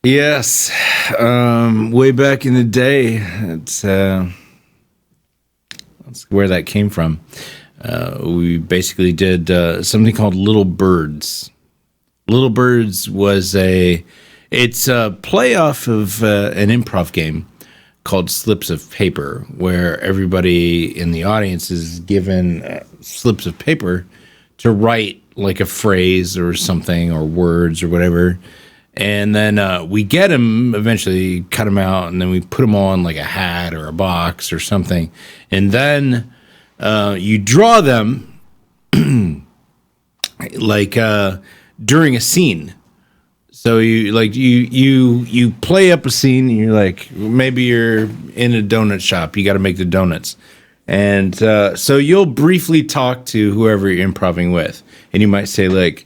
Yes. Way back in the day, that's where that came from. We basically did something called Little Birds. Little Birds it's a playoff of an improv game called Slips of Paper, where everybody in the audience is given slips of paper to write like a phrase or something or words or whatever. And then we get them, eventually cut them out, and then we put them on like a hat or a box or something. And then you draw them like during a scene. So you play up a scene, and you're like, maybe you're in a donut shop, you got to make the donuts. And so you'll briefly talk to whoever you're improvising with. And you might say like,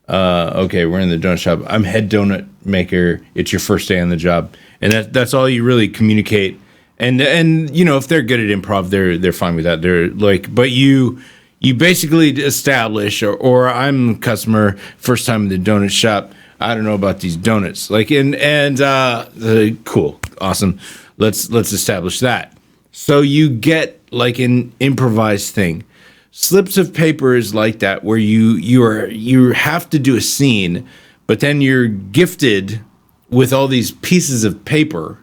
okay, we're in the donut shop. I'm head donut maker. It's your first day on the job, and that's all you really communicate. And if they're good at improv, they're fine with that. They're like, but you basically establish, or I'm a customer, first time in the donut shop. I don't know about these donuts. Like cool, awesome. Let's establish that. So you get like an improvised thing. Slips of paper is like that, where you have to do a scene, but then you're gifted with all these pieces of paper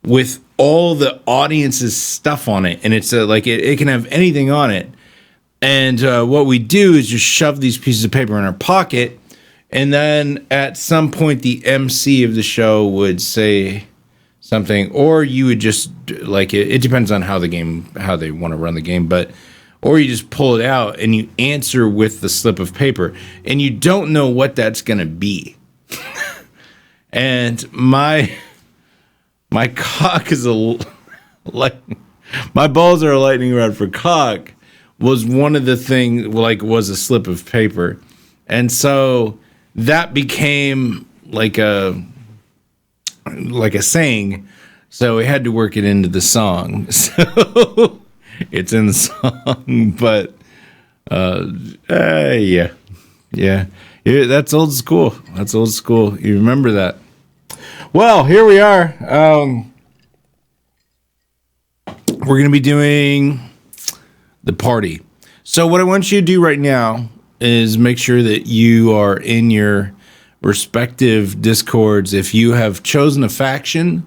with all the audience's stuff on it, and it's it can have anything on it. And what we do is just shove these pieces of paper in our pocket, and then at some point the MC of the show would say something, or you would just it depends on how they want to run the game, but. Or you just pull it out and you answer with the slip of paper, and you don't know what that's going to be. And my cock is my balls are a lightning rod for cock was one of the things, was a slip of paper. And so that became like a saying. So we had to work it into the song. So it's in the song, but yeah, that's old school. That's old school. You remember that? Well, here we are. We're gonna be doing the party. So what I want you to do right now is make sure that you are in your respective Discords. If you have chosen a faction.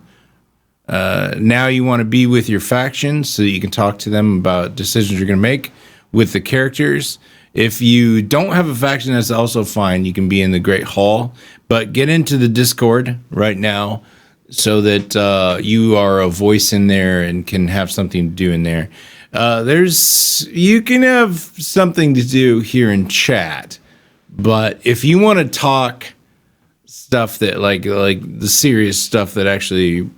Now you want to be with your faction so that you can talk to them about decisions you're going to make with the characters. If you don't have a faction, that's also fine. You can be in the Great Hall, but get into the Discord right now so that you are a voice in there and can have something to do in there. You can have something to do here in chat, but if you want to talk stuff that like the serious stuff that actually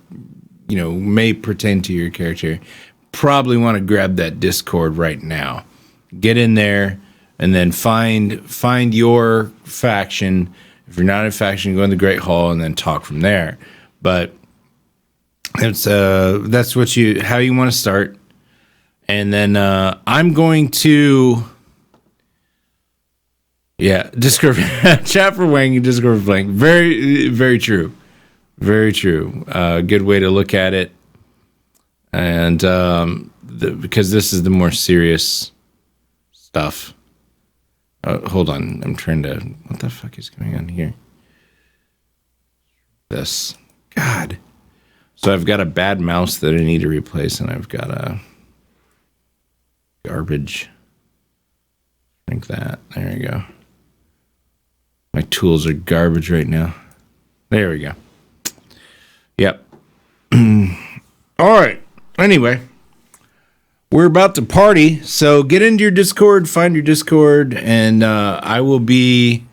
may pertain to your character, probably want to grab that Discord right now. Get in there and then find your faction. If you're not in a faction, go in the Great Hall and then talk from there. But that's how you want to start. And then I'm going to Discord chat for Wang and Discord for blank. Very, very true. Very true. Good way to look at it. And because this is the more serious stuff. Hold on. I'm trying to... What the fuck is going on here? This. God. So I've got a bad mouse that I need to replace, and I've got a garbage. Drink that. There you go. My tools are garbage right now. There we go. Yep. All right. Anyway, we're about to party, so get into your Discord, find your Discord, and I will be...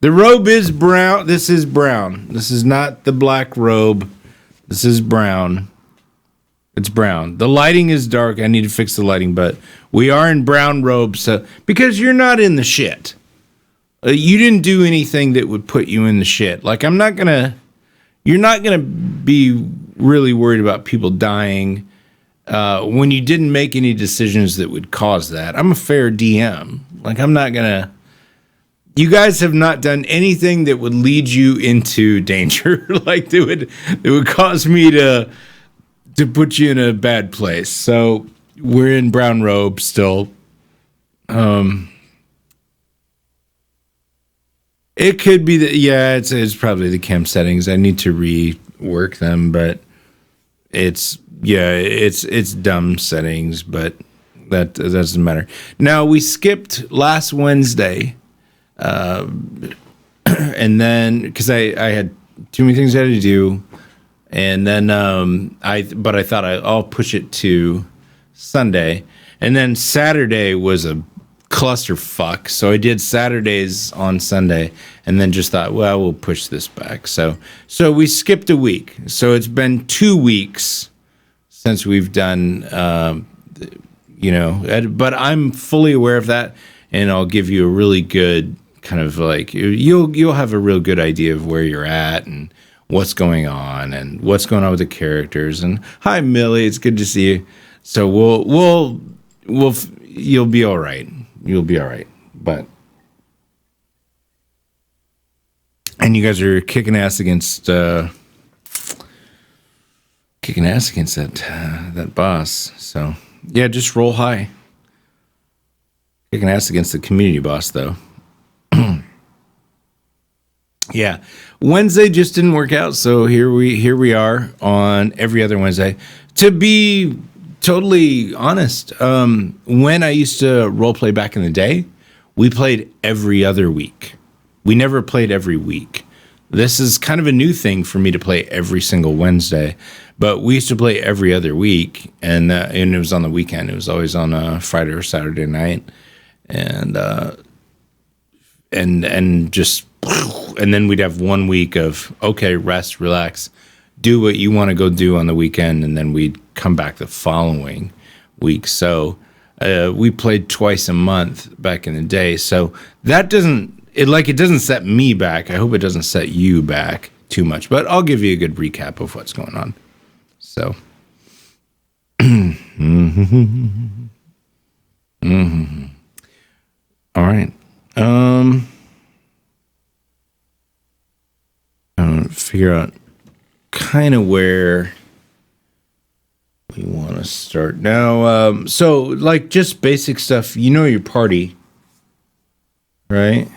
The robe is brown. This is brown. This is not the black robe. This is brown. It's brown. The lighting is dark. I need to fix the lighting, but we are in brown robes, so, because you're not in the shit. You didn't do anything that would put you in the shit. Like, you're not going to be really worried about people dying when you didn't make any decisions that would cause that. I'm a fair DM. Like, I'm not going to You guys have not done anything that would lead you into danger. Like it would cause me to put you in a bad place. So we're in brown robes still. It could be that, yeah, it's probably the cam settings. I need to rework them, but it's dumb settings, but that doesn't matter. Now, we skipped last Wednesday, and then because I had too many things I had to do, and then I thought I'll push it to Sunday, and then Saturday was a clusterfuck, so I did Saturdays on Sunday, and then just thought, well, we'll push this back. So we skipped a week. So it's been 2 weeks since we've done, but I'm fully aware of that, and I'll give you a really good kind of like you'll have a real good idea of where you're at and what's going on with the characters. And hi, Millie, it's good to see you. So you'll be all right. You'll be all right. And you guys are kicking ass against that boss. So yeah, just roll high. Kicking ass against the community boss, though. Yeah, Wednesday just didn't work out, so here we are on every other Wednesday. To be totally honest, when I used to role play back in the day, we played every other week. We never played every week. This is kind of a new thing for me to play every single Wednesday, but we used to play every other week, and it was on the weekend. It was always on a Friday or Saturday night, and then we'd have 1 week of, okay, rest, relax, do what you want to go do on the weekend, and then we'd come back the following week. So we played twice a month back in the day. So that doesn't set me back. I hope it doesn't set you back too much, but I'll give you a good recap of what's going on. So all right. Figure out kind of where we want to start now. So like just basic stuff, your party, right?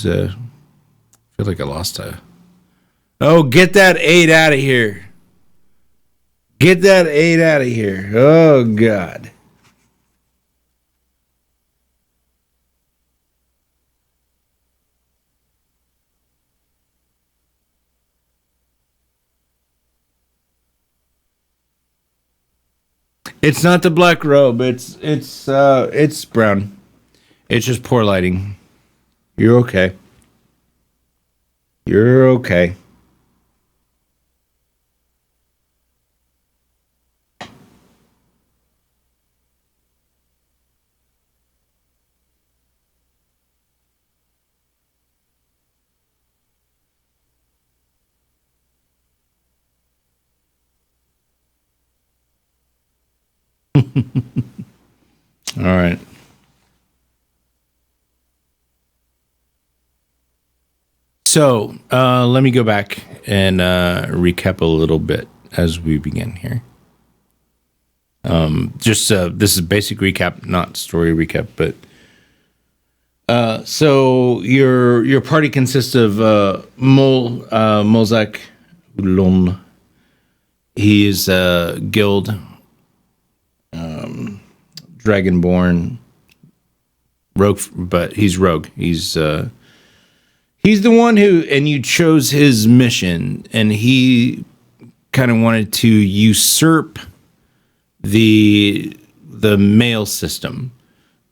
I feel like I lost a. Oh, get that 8 out of here. Get that 8 out of here. Oh, God. It's not the black robe. It's brown. It's just poor lighting. You're okay. You're okay. All right. So let me go back and recap a little bit as we begin here. This is basic recap, not story recap, but so your party consists of Molzak Ulon. He is guild dragonborn rogue, but he's rogue. He's the one who, and you chose his mission, and he kind of wanted to usurp the mail system.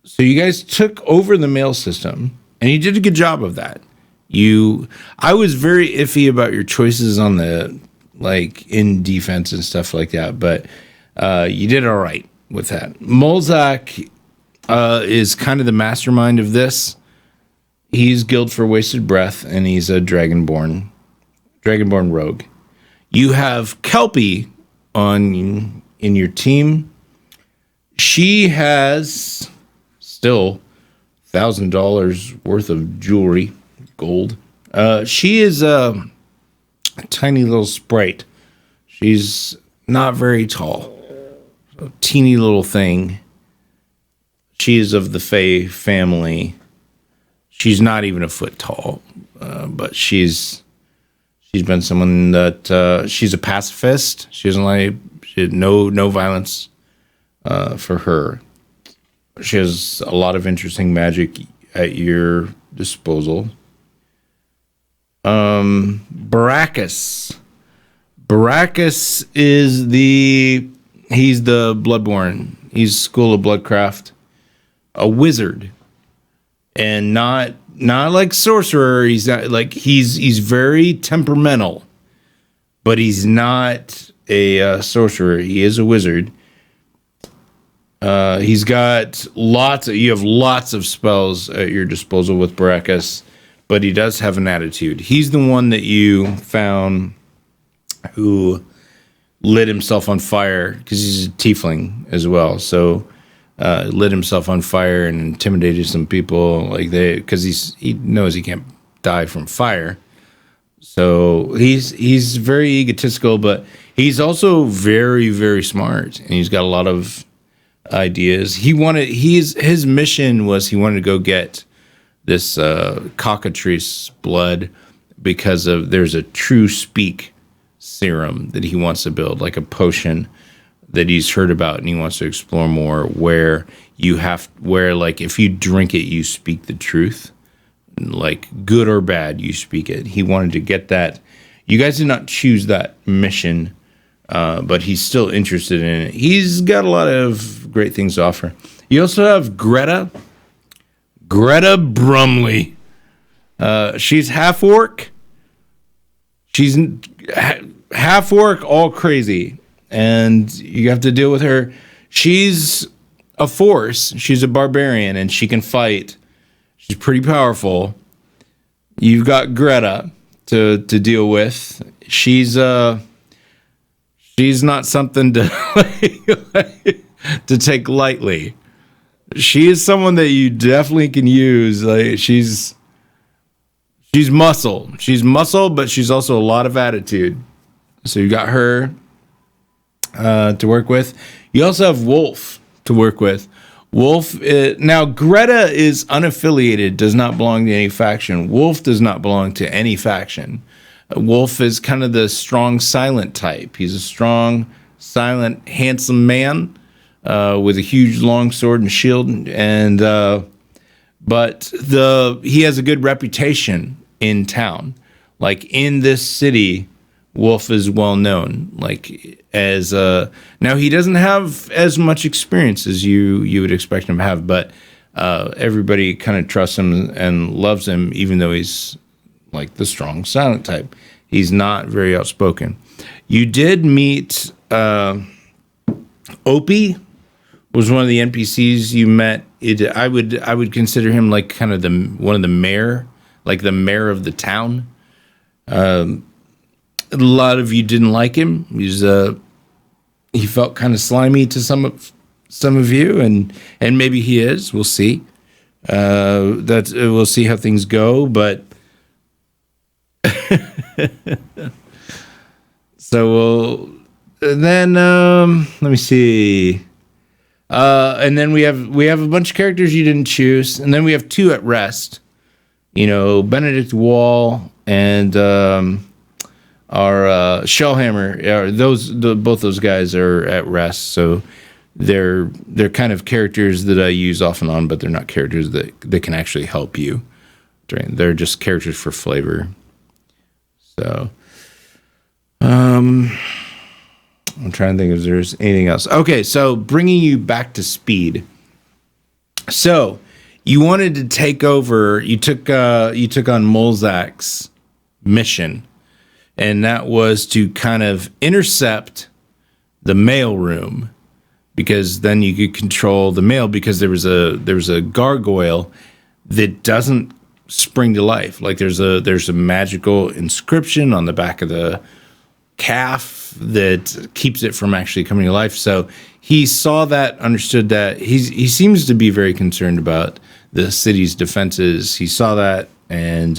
So you guys took over the mail system, and you did a good job of that. I was very iffy about your choices on the in defense and stuff like that, but you did all right with that. Molzak is kind of the mastermind of this. He's Guild for Wasted Breath, and he's a Dragonborn rogue. You have Kelpie in your team. She has still $1,000 worth of jewelry, gold. She is a tiny little sprite. She's not very tall, a teeny little thing. She is of the Fae family. She's not even a foot tall, but she's been someone that she's a pacifist. She had no violence for her. She has a lot of interesting magic at your disposal. Baracus. Baracus is he's the Bloodborne. He's School of Bloodcraft, a wizard, and not like sorcerer. He's not like he's very temperamental, but he's not a sorcerer. He is a wizard. He's got you have lots of spells at your disposal with Baracus, but he does have an attitude. He's the one that you found who lit himself on fire because he's a tiefling as well. So lit himself on fire and intimidated some people because he knows he can't die from fire. So he's very egotistical, but he's also very, very smart, and he's got a lot of ideas. His mission was he wanted to go get this cockatrice blood because there's a true speak serum that he wants to build, like a potion that he's heard about, and he wants to explore more, where if you drink it, you speak the truth, like good or bad, you speak it. He wanted to get that. You guys did not choose that mission, but he's still interested in it. He's got a lot of great things to offer. You also have Greta Brumley. She's half orc. She's half orc, all crazy, and you have to deal with her. She's a force. She's a barbarian, and she can fight. She's pretty powerful. You've got Greta to deal with. She's not something to to take lightly. She is someone that you definitely can use. Like she's muscle. She's muscle, but she's also a lot of attitude. So you got her to work with. You also have Wolf to work with. Wolf, now Greta is unaffiliated, does not belong to any faction. Wolf does not belong to any faction. Wolf is kind of the strong, silent type. He's a strong, silent, handsome man with a huge, long sword and shield, and but he has a good reputation in town. Like in this city, Wolf is well known. Like as now he doesn't have as much experience as you would expect him to have, but everybody kind of trusts him and loves him, even though he's like the strong, silent type. He's not very outspoken. You did meet Opie, was one of the NPCs you met. I would consider him like kind of one of the mayor, like the mayor of the town. A lot of you didn't like him. He felt kind of slimy to some of you, and maybe he is. We'll see. We'll see how things go, but so then let me see. And then we have a bunch of characters you didn't choose, and then we have two at rest. You know, Benedict Wall and our Shellhammer. Both those guys are at rest, so they're kind of characters that I use off and on, but they're not characters that can actually help you. They're just characters for flavor. So, I'm trying to think if there's anything else. Okay, so bringing you back to speed. So you wanted to take over. You took on Molzak's mission, and that was to kind of intercept the mail room, because then you could control the mail, because there was a gargoyle that doesn't spring to life. Like there's a magical inscription on the back of the calf that keeps it from actually coming to life. So he saw that, understood that. He seems to be very concerned about the city's defenses. He saw that, and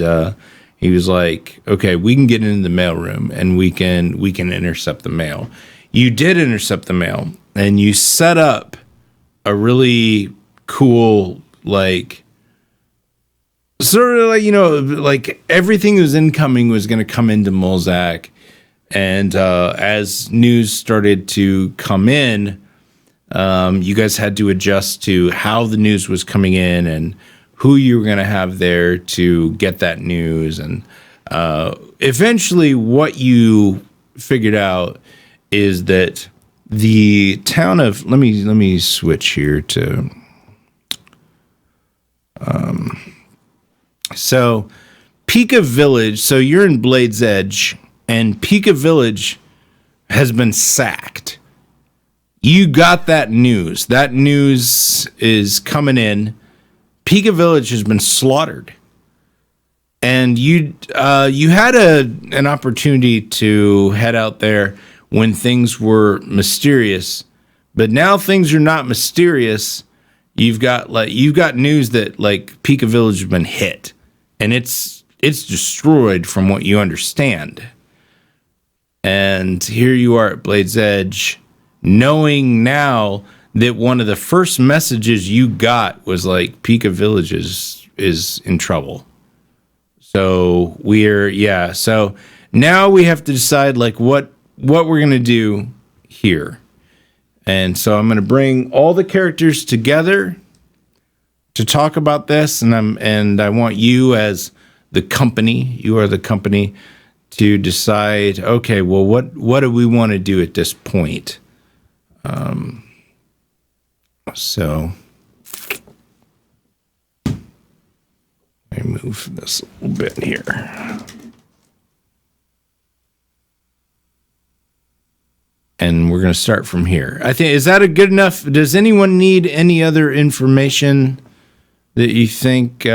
he was like, okay, we can get into the mailroom and we can intercept the mail. You did intercept the mail, and you set up a really cool, like, sort of like, like everything that was incoming was going to come into Molzak. And as news started to come in, you guys had to adjust to how the news was coming in and who you were going to have there to get that news. And eventually what you figured out is that the town of, let me switch here to, so Pika Village, so you're in Blade's Edge, and Pika Village has been sacked. You got that news. That news is coming in. Pika Village has been slaughtered. And you had an opportunity to head out there when things were mysterious, but now things are not mysterious. You've got news that like Pika Village has been hit, and it's destroyed from what you understand. And here you are at Blade's Edge, knowing now that one of the first messages you got was like Pika Village is in trouble. So so now we have to decide like what we're going to do here. And so I'm going to bring all the characters together to talk about this, and I want you as the company, you are the company, to decide, okay, well, what do we want to do at this point? So let me move this a little bit here. And we're going to start from here. I think, is that a good enough? Does anyone need any other information that you think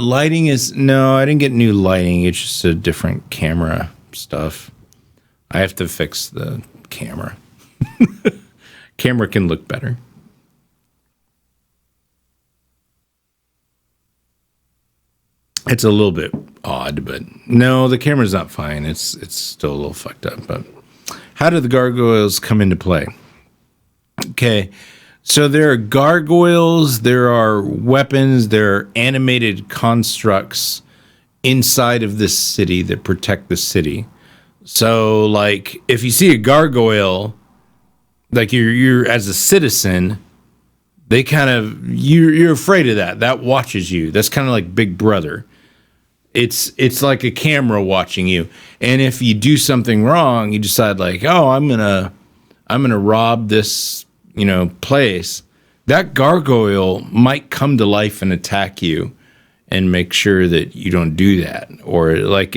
lighting is, no, I didn't get new lighting. It's just a different camera stuff. I have to fix the camera. Camera can look better. It's a little bit odd, but no, the camera's not fine. It's still a little fucked up. But how do the gargoyles come into play? Okay. So there are gargoyles, there are weapons, there are animated constructs inside of this city that protect the city. So, like, if you see a gargoyle, like you're as a citizen, they kind of you're afraid of that. That watches you. That's kind of like Big Brother. It's like a camera watching you. And if you do something wrong, you decide like, oh, I'm gonna rob this place, that gargoyle might come to life and attack you and make sure that you don't do that. Or like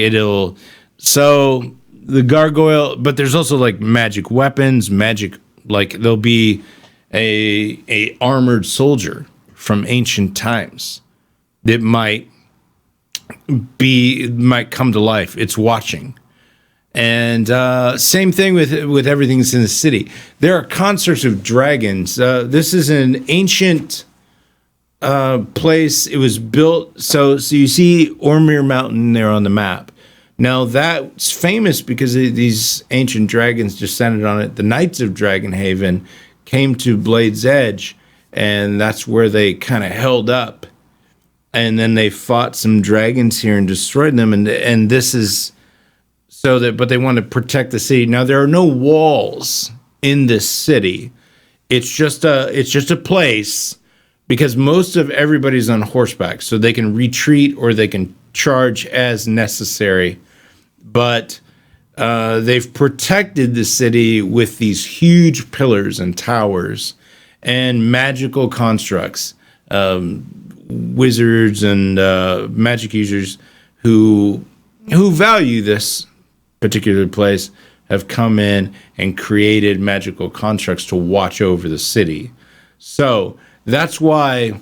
so the gargoyle, but there's also like magic weapons, like there'll be a armored soldier from ancient times that might come to life. It's watching. And same thing with everything that's in the city. There are concerts of dragons. This is an ancient place. It was built. So you see Ormir Mountain there on the map. Now that's famous because these ancient dragons descended on it. The Knights of Dragonhaven came to Blade's Edge, and that's where they kind of held up. And then they fought some dragons here and destroyed them. And this is but they want to protect the city. Now there are no walls in this city. It's just a place because most of everybody's on horseback, so they can retreat or they can charge as necessary. But they've protected the city with these huge pillars and towers and magical constructs. Wizards and magic users who value this particular place have come in and created magical constructs to watch over the city. So that's why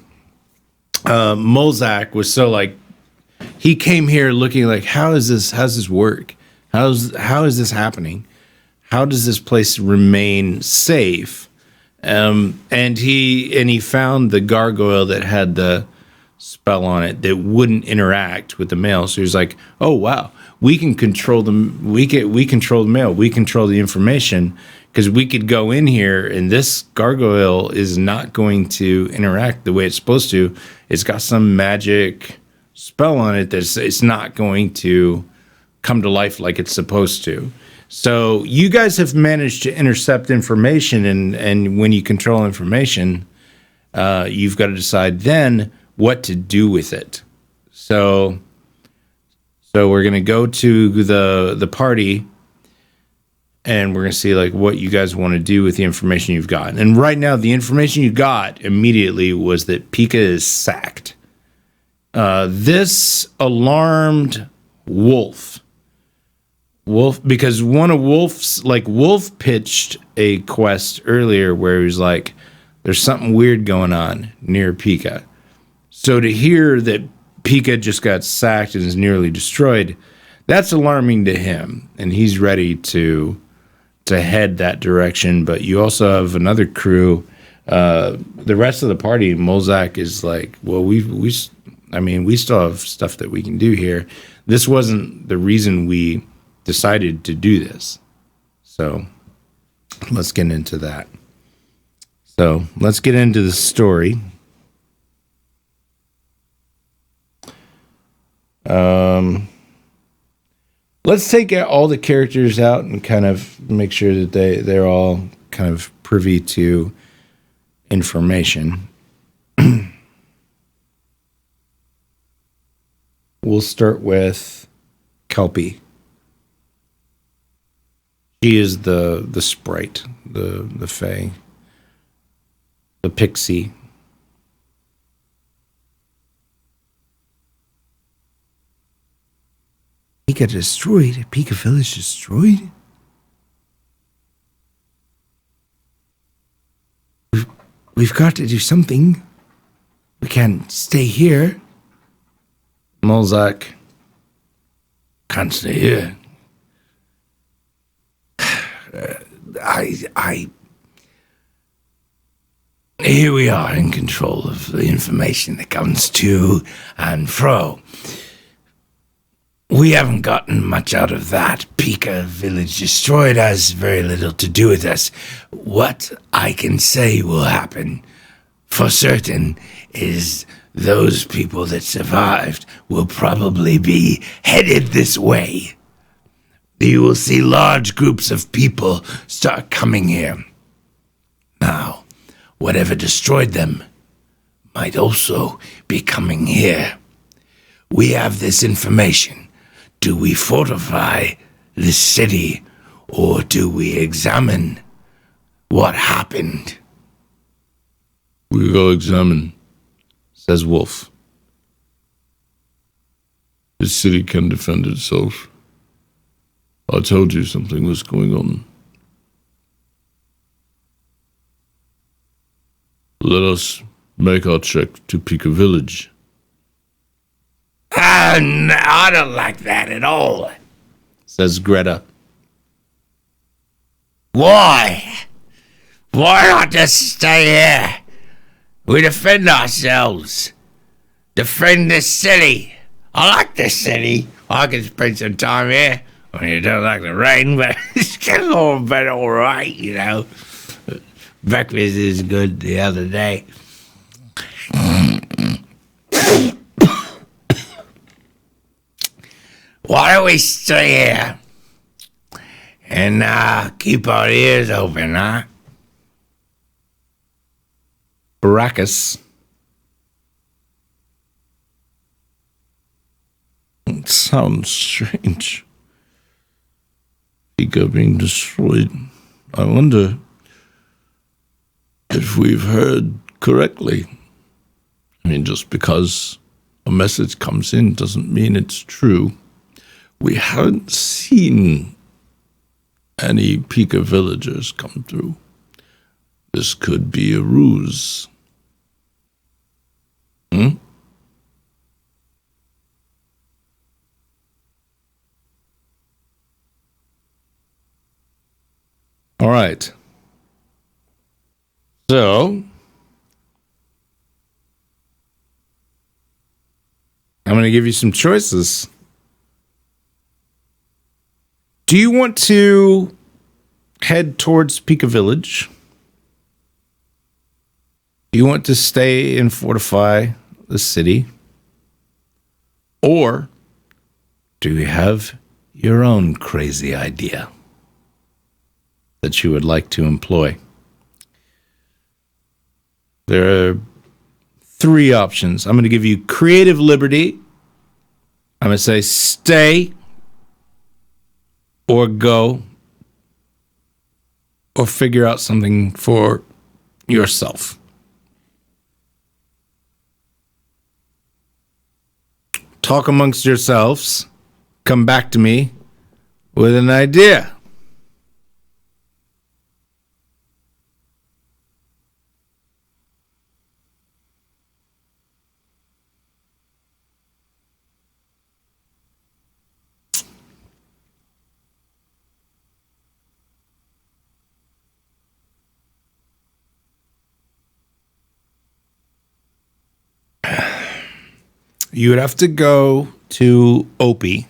Molzak was so like, he came here looking like, how's this work? How is this happening? How does this place remain safe? And he found the gargoyle that had the spell on it that wouldn't interact with the mail. So he was like, oh wow, we can control them. We control the mail. We control the information, because we could go in here and this gargoyle is not going to interact the way it's supposed to. It's got some magic spell on it that it's not going to come to life like it's supposed to. So you guys have managed to intercept information, and when you control information, you've got to decide then what to do with it. So we're gonna go to the party, and we're gonna see like what you guys want to do with the information you've got. And right now, the information you got immediately was that Pika is sacked. This alarmed Wolf, because one of Wolf pitched a quest earlier where he was like, there's something weird going on near Pika. So to hear that Pika just got sacked and is nearly destroyed, that's alarming to him, and he's ready to head that direction. But you also have another crew. The rest of the party, Molzak is like, well, we still have stuff that we can do here. This wasn't the reason we decided to do this. So let's get into that. So let's get into the story. Let's take all the characters out and kind of make sure that they're all kind of privy to information. We'll start with Kelpie. She is the sprite, the fae, the pixie. Pika destroyed? Pika village destroyed? We've got to do something. We can't stay here. Molzak. Can't stay here. Here we are in control of the information that comes to and fro. We haven't gotten much out of that. Pika village destroyed has very little to do with us. What I can say will happen for certain is those people that survived will probably be headed this way. You will see large groups of people start coming here. Now, whatever destroyed them might also be coming here. We have this information. Do we fortify this city, or do we examine what happened? We go examine, says Wolf. This city can defend itself. I told you something was going on. Let us make our trek to Pika Village. No, I don't like that at all, says Greta. Why? Why not just stay here? We defend ourselves. Defend this city. I like this city. I can spend some time here. I mean, I don't like the rain, but it's getting all better, all right, you know. Breakfast is good the other day. Why don't we stay here and keep our ears open, huh? Baracus. It sounds strange. Pika being destroyed. I wonder if we've heard correctly. I mean, just because a message comes in doesn't mean it's true. We haven't seen any Pika villagers come through. This could be a ruse. All right. So, I'm going to give you some choices. Do you want to head towards Pika Village? Do you want to stay and fortify the city? Or do you have your own crazy idea that you would like to employ? There are 3 options. I'm going to give you creative liberty. I'm going to say stay or go or figure out something for yourself. Talk amongst yourselves. Come back to me with an idea. You would have to go to Opie.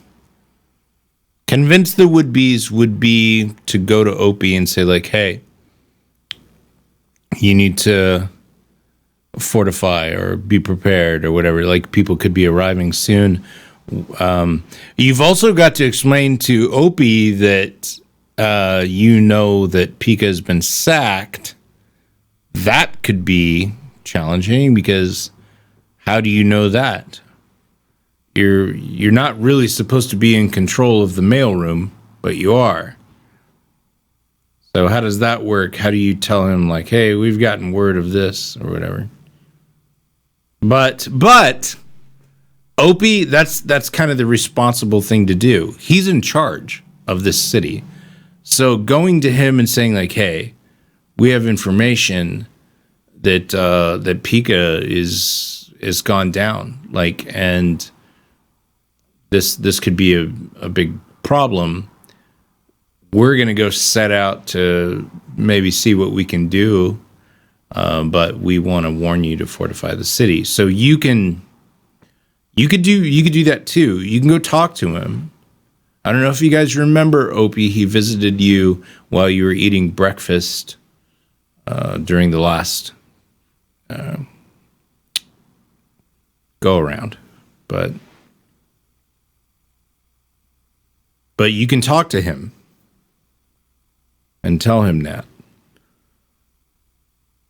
Convince the would-bes would be to go to Opie and say, like, hey, you need to fortify or be prepared or whatever. Like, people could be arriving soon. You've also got to explain to Opie that you know that Pika has been sacked. That could be challenging because how do you know that? You're not really supposed to be in control of the mailroom, but you are. So how does that work? How do you tell him, like, hey, we've gotten word of this or whatever? But Opie, that's kind of the responsible thing to do. He's in charge of this city. So going to him and saying, like, hey, we have information that that Pika is gone down, like, and this could be a big problem. We're going to go set out to maybe see what we can do, but we want to warn you to fortify the city. So you could do that too. You can go talk to him. I don't know if you guys remember, Opie. He visited you while you were eating breakfast during the last go around, but you can talk to him and tell him that.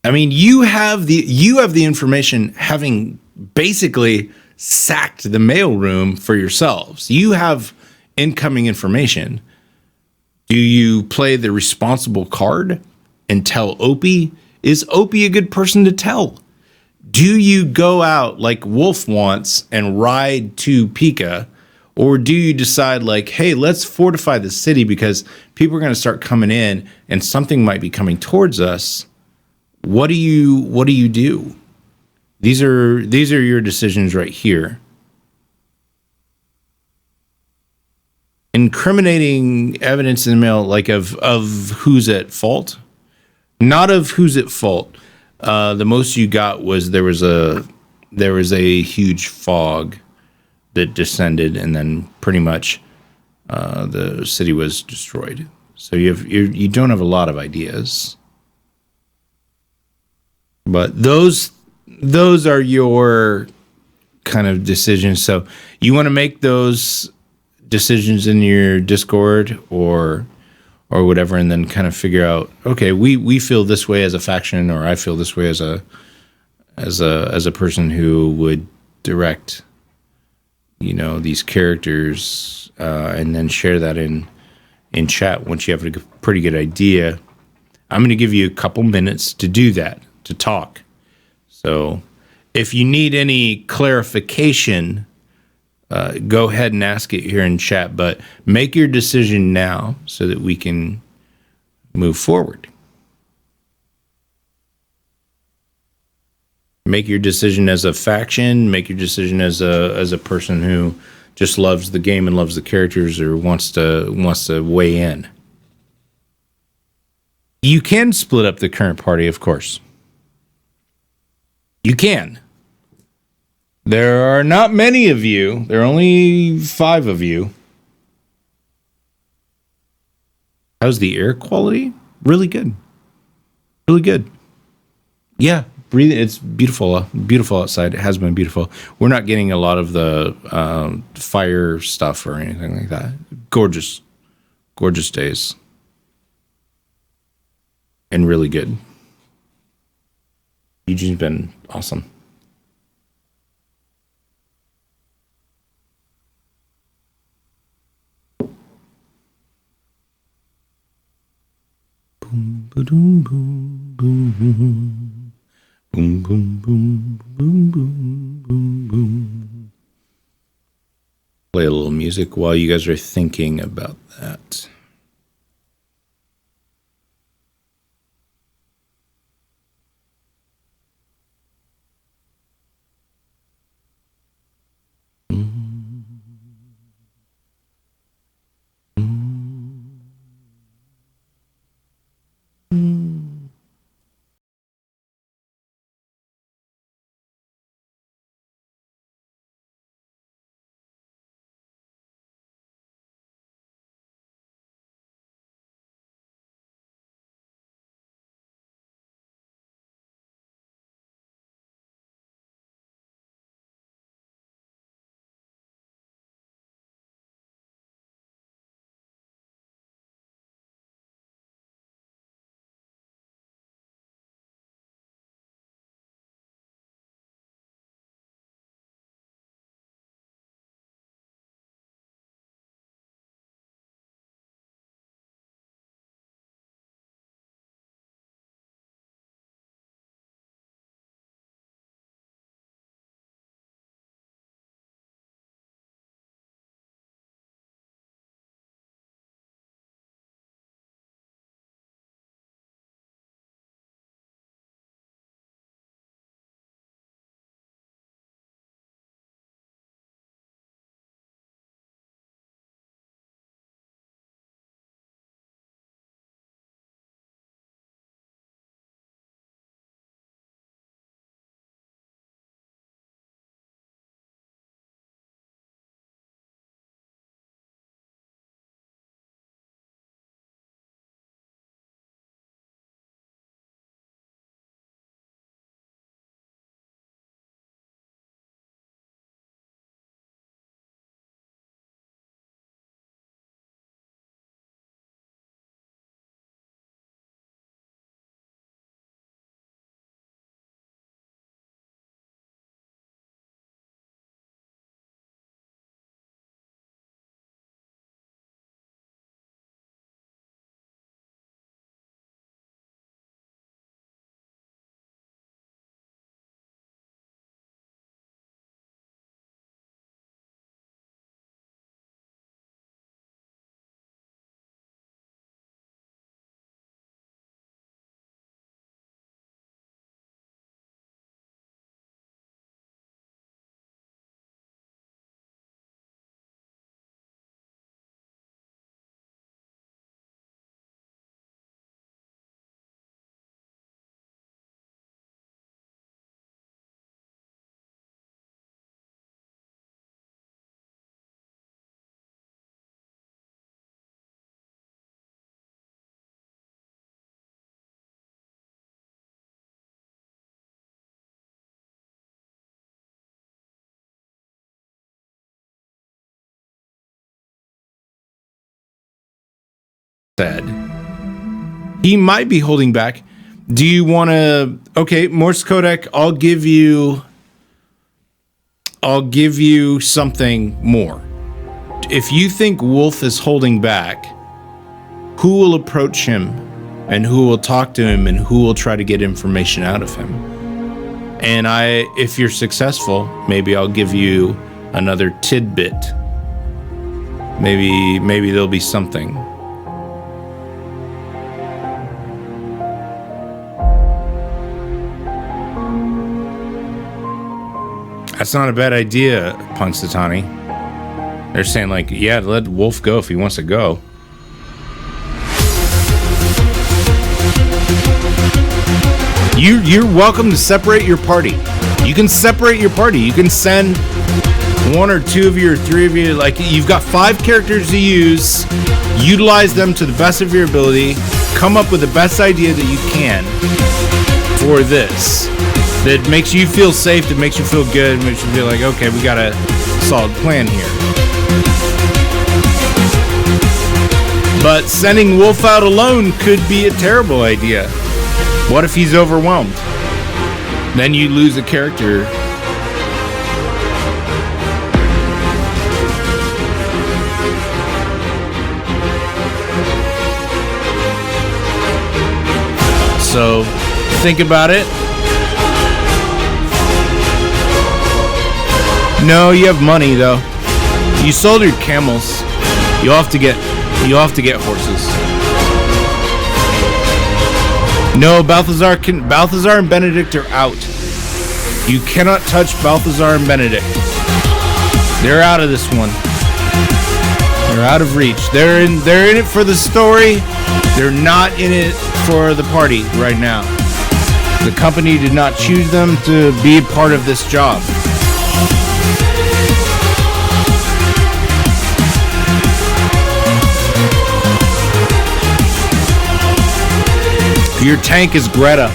I mean, you have the information, having basically sacked the mailroom for yourselves. You have incoming information. Do you play the responsible card and tell Opie? Is Opie a good person to tell? Do you go out like Wolf wants and ride to Pika? Or do you decide, like, hey, let's fortify the city because people are going to start coming in and something might be coming towards us? What do you do? These are your decisions right here. Incriminating evidence in the mail, like of who's at fault, not of who's at fault. The most you got was there was a huge fog that descended, and then pretty much the city was destroyed. So you don't have a lot of ideas, but those are your kind of decisions. So you want to make those decisions in your Discord or whatever, and then kind of figure out, okay, we feel this way as a faction, or I feel this way as a person who would direct, you know, these characters, and then share that in chat once you have a pretty good idea. I'm going to give you a couple minutes to do that, to talk. So if you need any clarification, go ahead and ask it here in chat, but make your decision now so that we can move forward. Make your decision as a faction. Make your decision as a person who just loves the game and loves the characters, or wants to weigh in. You can split up the current party, of course. You can. There are not many of you. There are only 5 of you. How's the air quality? Really good. Really good. Yeah, breathe. It's beautiful. Beautiful outside. It has been beautiful. We're not getting a lot of the fire stuff or anything like that. Gorgeous. Gorgeous days. And really good. Eugene's been awesome. Boom, boom, boom, boom, boom, boom, boom, boom, boom, boom, boom, boom. Play a little music while you guys are thinking about that. Said he might be holding back. Do you want to? Okay, Morse codec. I'll give you something more. If you think Wolf is holding back, who will approach him, and who will talk to him, and who will try to get information out of him? And if you're successful, maybe I'll give you another tidbit. Maybe there'll be something. That's not a bad idea, Punxsutawney. They're saying, like, yeah, let Wolf go if he wants to go. You're welcome to separate your party. You can separate your party. You can send 1 or 2 of you or 3 of you. Like, you've got 5 characters to use. Utilize them to the best of your ability. Come up with the best idea that you can for this. That makes you feel safe, that makes you feel good, makes you feel like, okay, we got a solid plan here. But sending Wolf out alone could be a terrible idea. What if he's overwhelmed? Then you lose a character. So, think about it. No, you have money though. You sold your camels. You have to get horses. No, Balthazar and Benedict are out. You cannot touch Balthazar and Benedict. They're out of this one. They're out of reach. They're in it for the story. They're not in it for the party right now. The company did not choose them to be a part of this job. Your tank is Greta.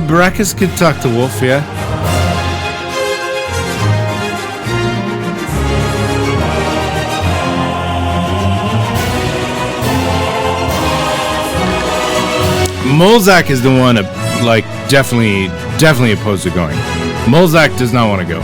Baracus could talk to Wolf, yeah. Molzak is the one, like, definitely opposed to going. Molzak does not want to go.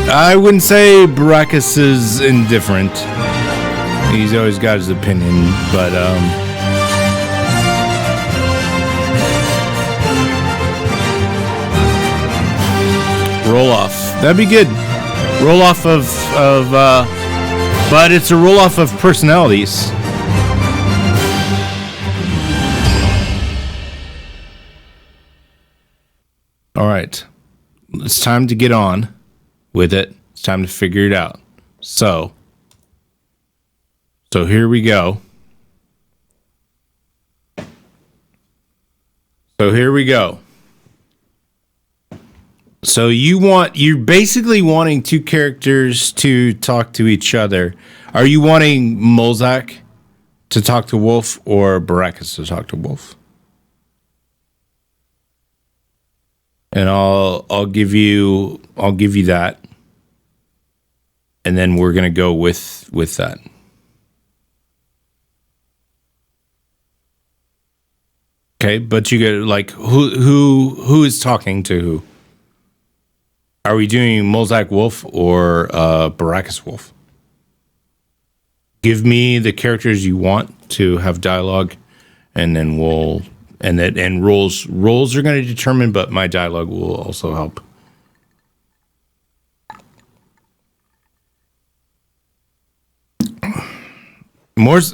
I wouldn't say Baracus is indifferent. He's always got his opinion, but roll off. That'd be good. Roll off of but it's a roll off of personalities. All right. It's time to get on with it. It's time to figure it out. So here we go. So you're basically wanting 2 characters to talk to each other. Are you wanting Molzak to talk to Wolf or Baracus to talk to Wolf? And I'll give you that. And then we're gonna go with that. Okay, but you get like who is talking to who? Are we doing Molzak Wolf or Baracus Wolf? Give me the characters you want to have dialogue, and then roles are going to determine, but my dialogue will also help. Morse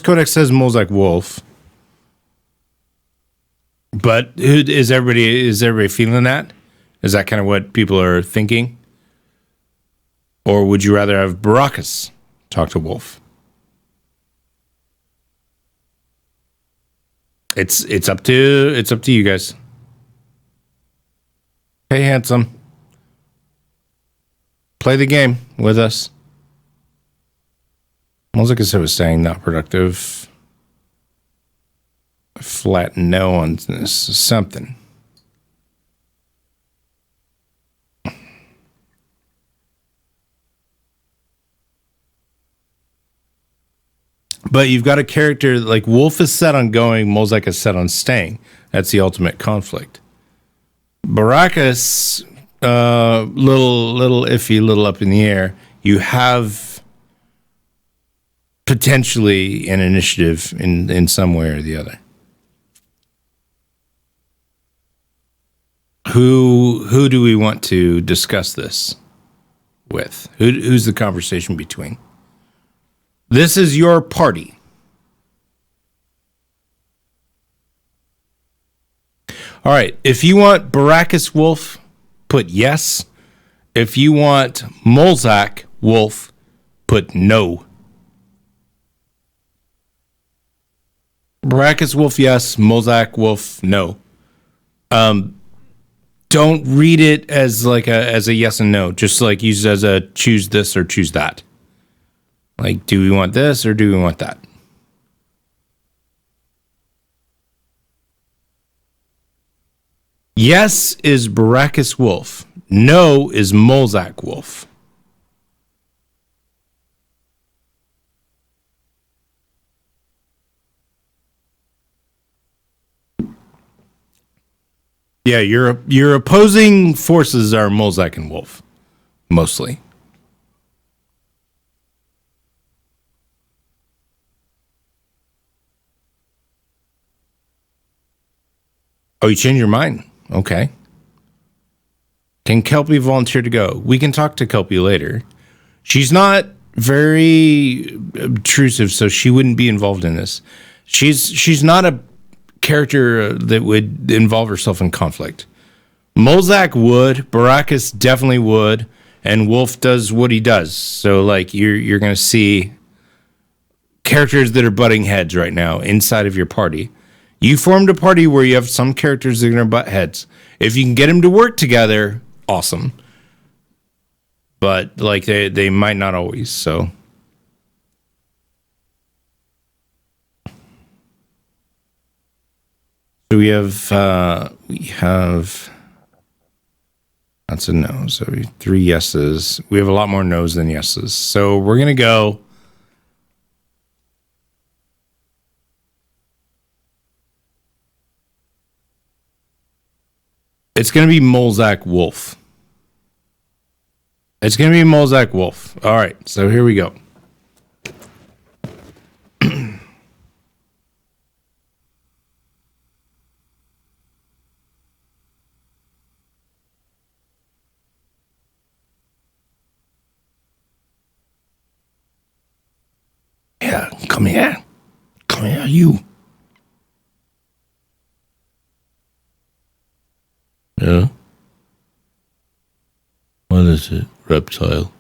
Codex says Molzak Wolf. But is everybody feeling that? Is that kind of what people are thinking? Or would you rather have Baracus talk to Wolf? It's up to you guys. Hey, handsome. Play the game with us. Molzak was saying not productive. Flat no on this something. But you've got a character like Wolf is set on going, Molzak is set on staying. That's the ultimate conflict. Baracus, little iffy, little up in the air. You have potentially an initiative in some way or the other. Who do we want to discuss this with? Who's the conversation between? This is your party. All right. If you want Baracus Wolf, put yes. If you want Molzak Wolf, put no. Baracus Wolf, yes. Molzak Wolf, no. Don't read it as like as a yes and no. Just like use it as a choose this or choose that. Like, do we want this or do we want that? Yes is Baracus Wolf. No is Molzak Wolf. Yeah, your opposing forces are Molzak and Wolf, mostly. Oh, you changed your mind? Okay. Can Kelpie volunteer to go? We can talk to Kelpie later. She's not very obtrusive, so she wouldn't be involved in this. She's not a character that would involve herself in conflict. Molzak would, Baracus definitely would, and Wolf does what he does. So, like, you're going to see characters that are butting heads right now inside of your party. You formed a party where you have some characters that are going to butt heads. If you can get them to work together, awesome. But like they might not always. So we have that's a no. So 3 yeses. We have a lot more no's than yeses. So we're gonna go. It's going to be Molzak Wolf. It's going to be Molzak Wolf. All right, so here we go. Yeah, come here. Come here, you. Yeah? What is it, reptile?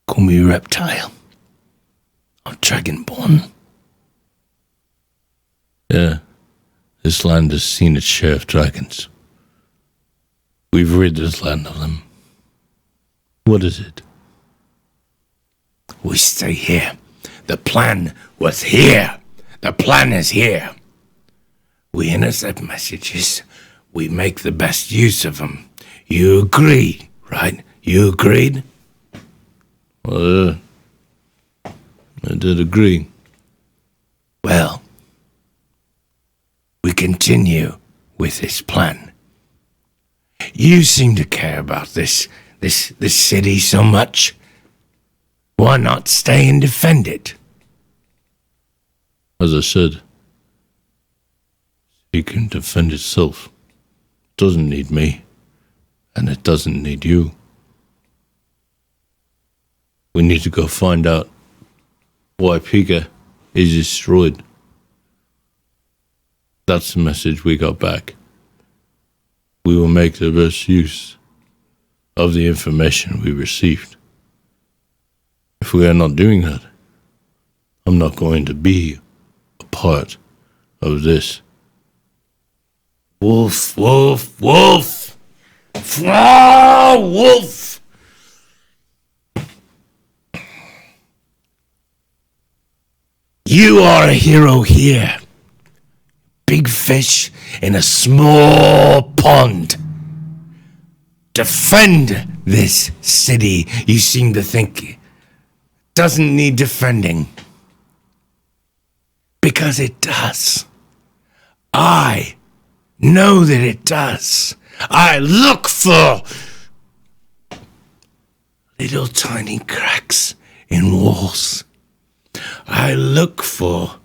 Call me reptile. I'm dragonborn. Yeah. This land has seen its share of dragons. We've rid this land of them. What is it? We stay here. The plan was here. The plan is here. We intercept messages. We make the best use of them. You agree, right? You agreed? I did agree. Well, we continue with this plan. You seem to care about this city so much. Why not stay and defend it? As I said, it can defend itself. It doesn't need me, and it doesn't need you. We need to go find out why Pika is destroyed. That's the message we got back. We will make the best use of the information we received. If we are not doing that, I'm not going to be a part of this. Wolf, wolf, wolf! Ah, wolf! You are a hero here. Big fish in a small pond. Defend this city, you seem to think doesn't need defending. Because it does. I know that it does. I look for little tiny cracks in walls. I look for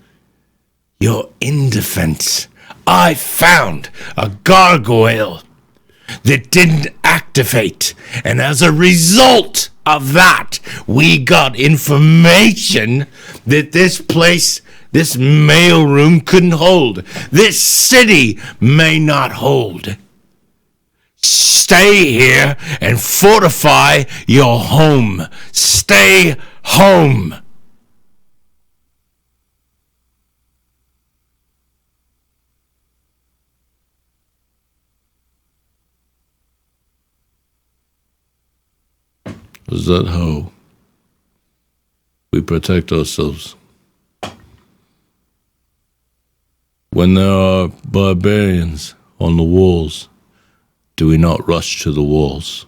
your indefense. I found a gargoyle that didn't activate, and as a result of that, we got information that this place, this mailroom couldn't hold. This city may not hold. Stay here and fortify your home. Stay home. Is that how we protect ourselves? When there are barbarians on the walls, do we not rush to the walls?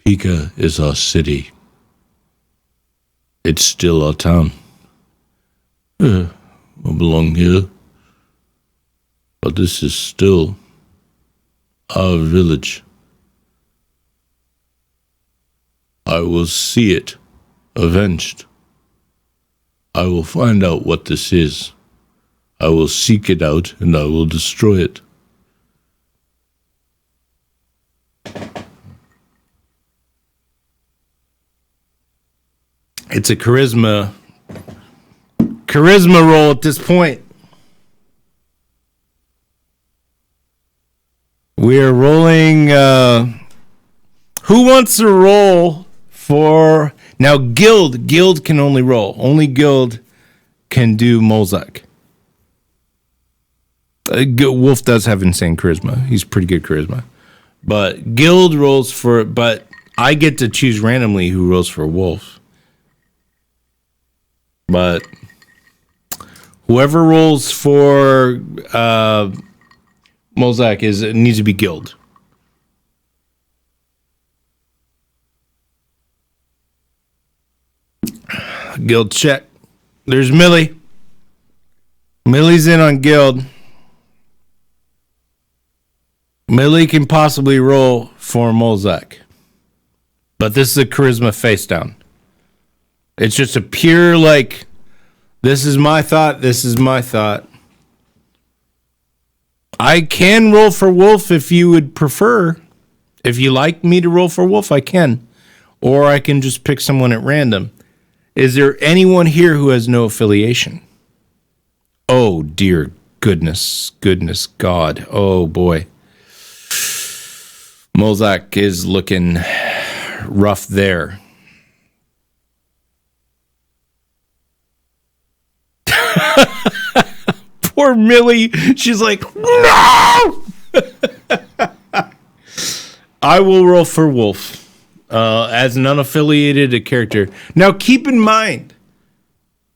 Pika is our city. It's still our town. I belong here. But this is still our village. I will see it avenged. I will find out what this is. I will seek it out and I will destroy it. It's a charisma roll at this point. We are rolling. Who wants to roll for now? Guild can only roll. Only Guild can do Molzak. Wolf does have insane charisma. He's pretty good charisma, but Guild rolls for. But I get to choose randomly who rolls for Wolf. But whoever rolls for Molzak needs to be Guild. Guild check. There's Millie. Millie's in on Guild. Millie can possibly roll for Molzak. But this is a charisma face down. It's just a pure, like, this is my thought, this is my thought. I can roll for Wolf if you would prefer. If you like me to roll for Wolf, I can. Or I can just pick someone at random. Is there anyone here who has no affiliation? Oh, dear goodness God. Oh, boy. Molzak is looking rough there. Poor Millie. She's like, no! I will roll for Wolf as an unaffiliated character. Now, keep in mind,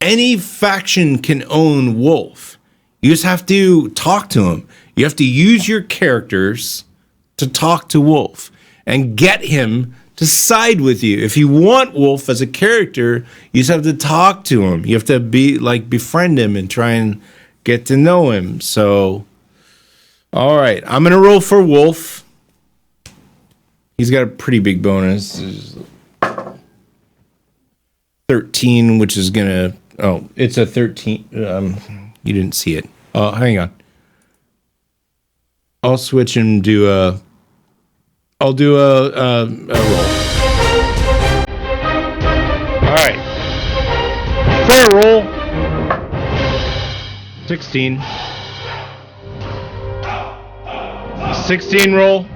any faction can own Wolf. You just have to talk to him. You have to use your characters to talk to Wolf and get him to side with you. If you want Wolf as a character, you just have to talk to him. You have to befriend him and try and get to know him. So, all right, I'm gonna roll for Wolf. He's got a pretty big bonus. 13, which is gonna. Oh, it's a 13. You didn't see it. Oh, hang on. I'll switch and do a. I'll do a roll. All right. Fair roll. 16. 16 roll.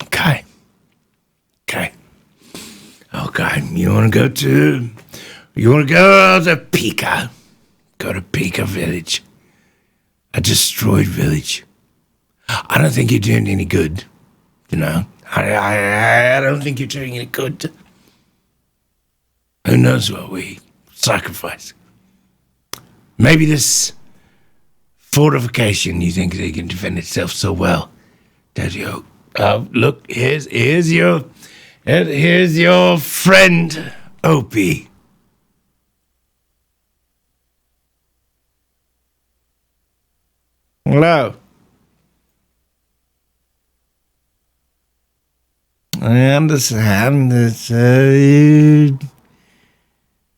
Okay. Okay. You want to go to Pika? Go to Pika Village. A destroyed village. I don't think you're doing any good. You know? I don't think you're doing any good. Who knows what we sacrifice? Maybe this fortification, you think they can defend itself so well. That you look, here's your friend, Opie. Hello. I understand that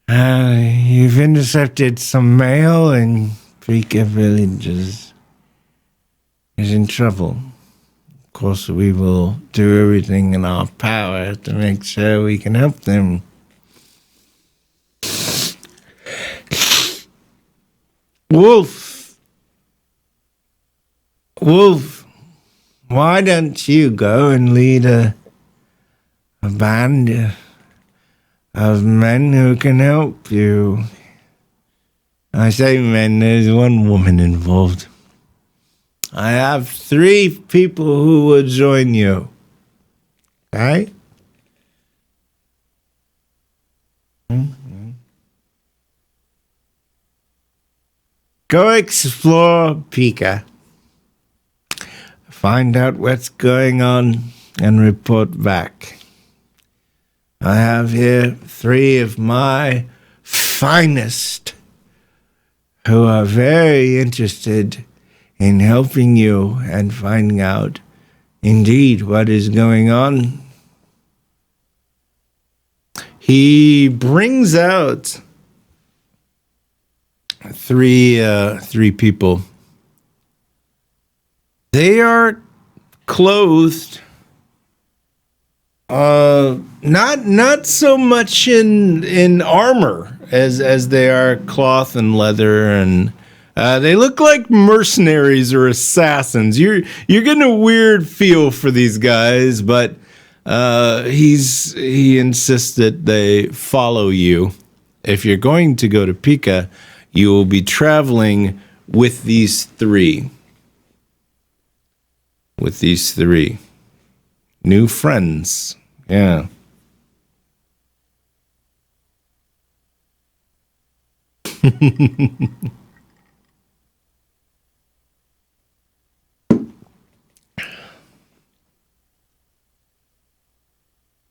you've intercepted some mail and Pika Village is in trouble. Of course, we will do everything in our power to make sure we can help them. Wolf, why don't you go and lead a band of men who can help you? I say men, there's one woman involved. I have 3 people who will join you. Okay? Mm-hmm. Go explore Pika. Find out what's going on and report back. I have here 3 of my finest who are very interested in helping you and finding out indeed what is going on. He brings out 3 people. They are clothed not so much in armor as they are cloth and leather, and they look like mercenaries or assassins. You're getting a weird feel for these guys, but he insists that they follow you. If you're going to go to Pika, you will be traveling with these 3. With these 3 new friends. Yeah.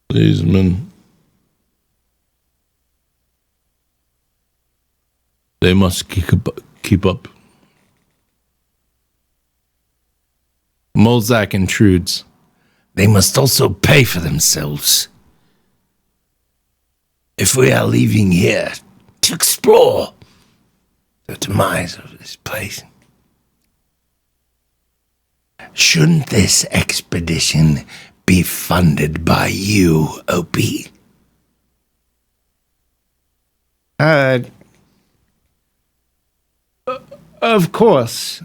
These men, they must keep up. Molzak intrudes. They must also pay for themselves. If we are leaving here to explore the demise of this place, shouldn't this expedition be funded by you, Opie? Of course.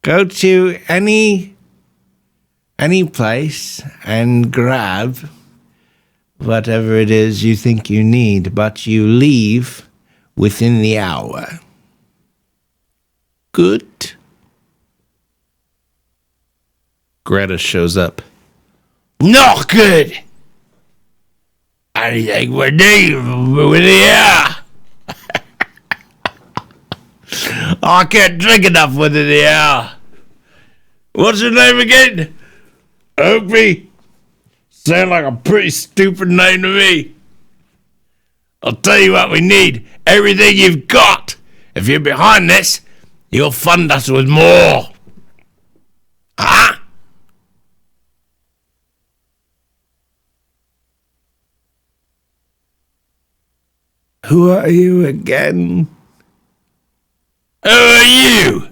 Go to any place and grab whatever it is you think you need, but you leave within the hour. Good. Greta shows up. Not good. Anything we need within the hour. I can't drink enough within the hour. What's your name again? Opie. Sound like a pretty stupid name to me. I'll tell you what we need. Everything you've got. If you're behind this, you'll fund us with more. Huh? Who are you again? Who are you?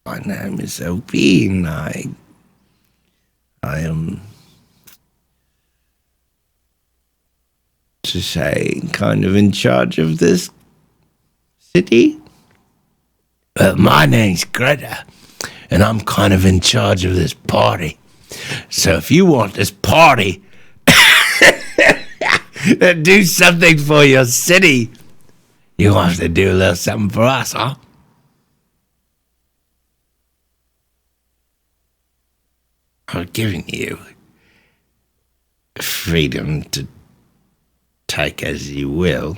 My name is Opie, and I am, to say, kind of in charge of this city. My name's Greta, and I'm kind of in charge of this party. So if you want this party to do something for your city, you'll have to do a little something for us, huh? I've given you freedom to take as you will.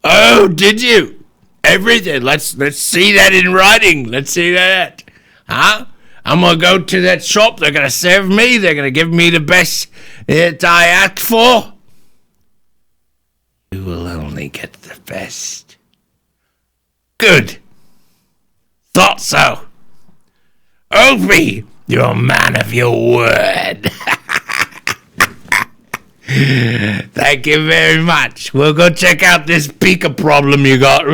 Oh, did you? Everything. Let's see that in writing. Let's see that. Huh? I'm gonna go to that shop. They're gonna serve me. They're gonna give me the best that I asked for. You will only get the best. Good. Thought so. Opie, you're a man of your word. Thank you very much. We'll go check out this Pika problem you got.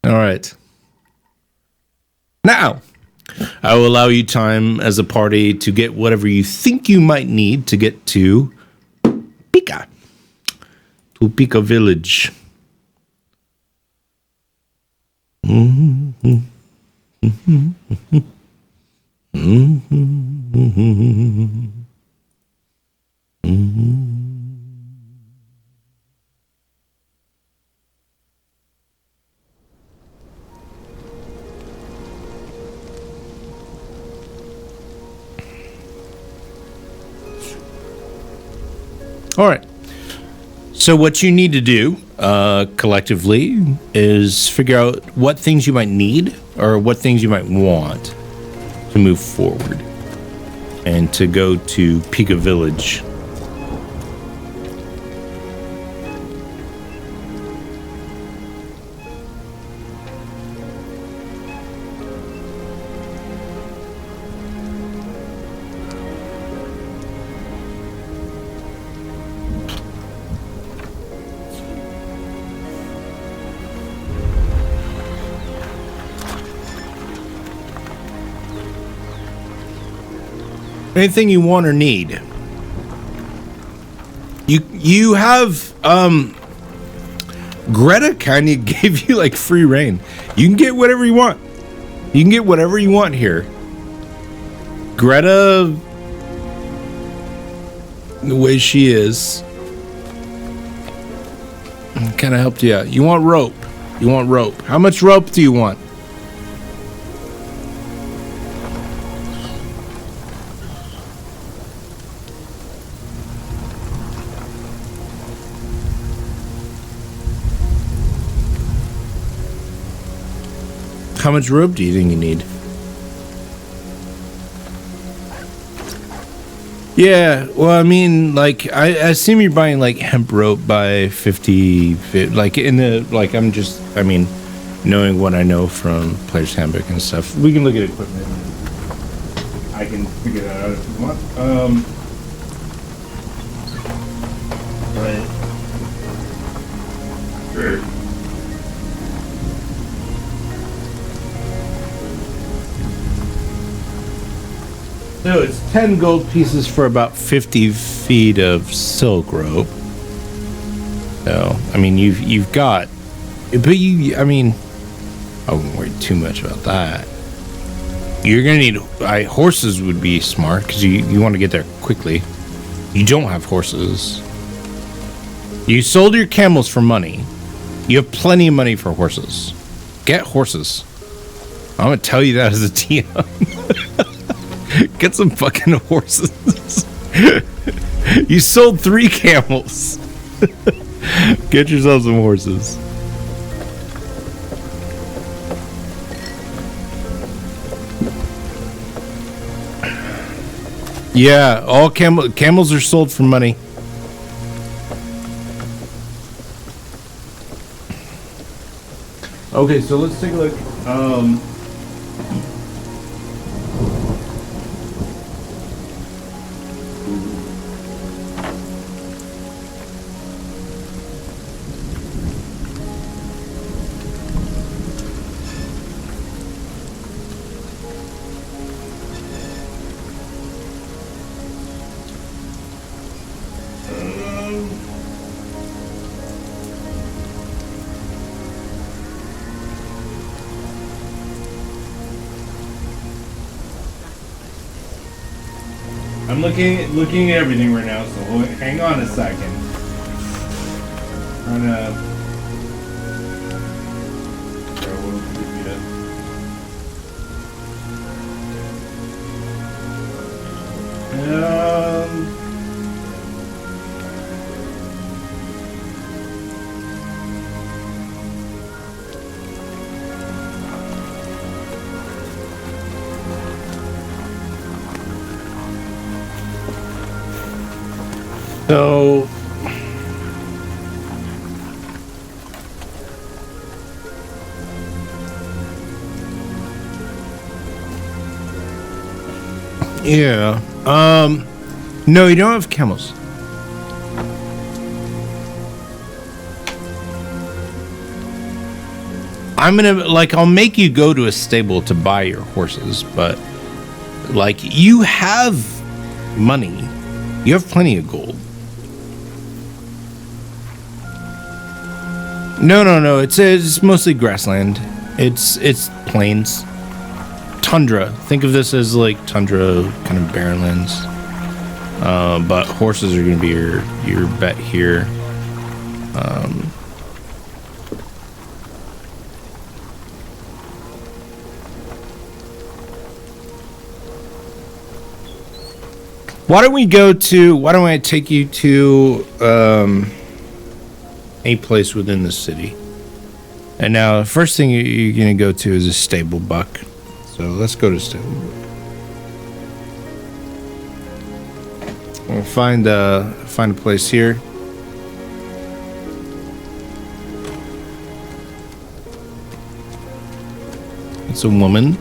All right. Now, I will allow you time as a party to get whatever you think you might need to get to Pika. To Pika Village. All right. So what you need to do collectively is figure out what things you might need or what things you might want to move forward and to go to Pika Village. Anything you want or need. You have Greta kind of gave you like free reign. You can get whatever you want. You can get whatever you want here. Greta, the way she is, kind of helped you out. You want rope. You want rope. How much rope do you want? How much rope do you think you need? Yeah, well, I mean, like, I assume you're buying, like, hemp rope by 50, like, in the, like, I'm just, I mean, knowing what I know from Player's Handbook and stuff. We can look at equipment. I can figure that out if you want. Right. Sure. So it's 10 gold pieces for about 50 feet of silk rope. So, I mean, you've got, but I mean, I wouldn't worry too much about that. You're gonna need horses would be smart because you want to get there quickly. You don't have horses. You sold your camels for money. You have plenty of money for horses. Get horses. I'm gonna tell you that as a TM. Get some fucking horses. You sold 3 camels. Get yourself some horses. Yeah, all camels are sold for money. Okay, so let's take a look. I'm looking at everything right now, so hang on a second. I'm gonna so yeah. No, you don't have camels. I'll make you go to a stable to buy your horses, but you have money. You have plenty of gold. No. It's mostly grassland. It's plains. Tundra. Think of this as tundra, kind of barren lands. But horses are going to be your bet here. Why don't I take you to a place within the city? And now the first thing you're going to go to is a stable buck. So let's go to stable buck. We'll find a place here. It's a woman.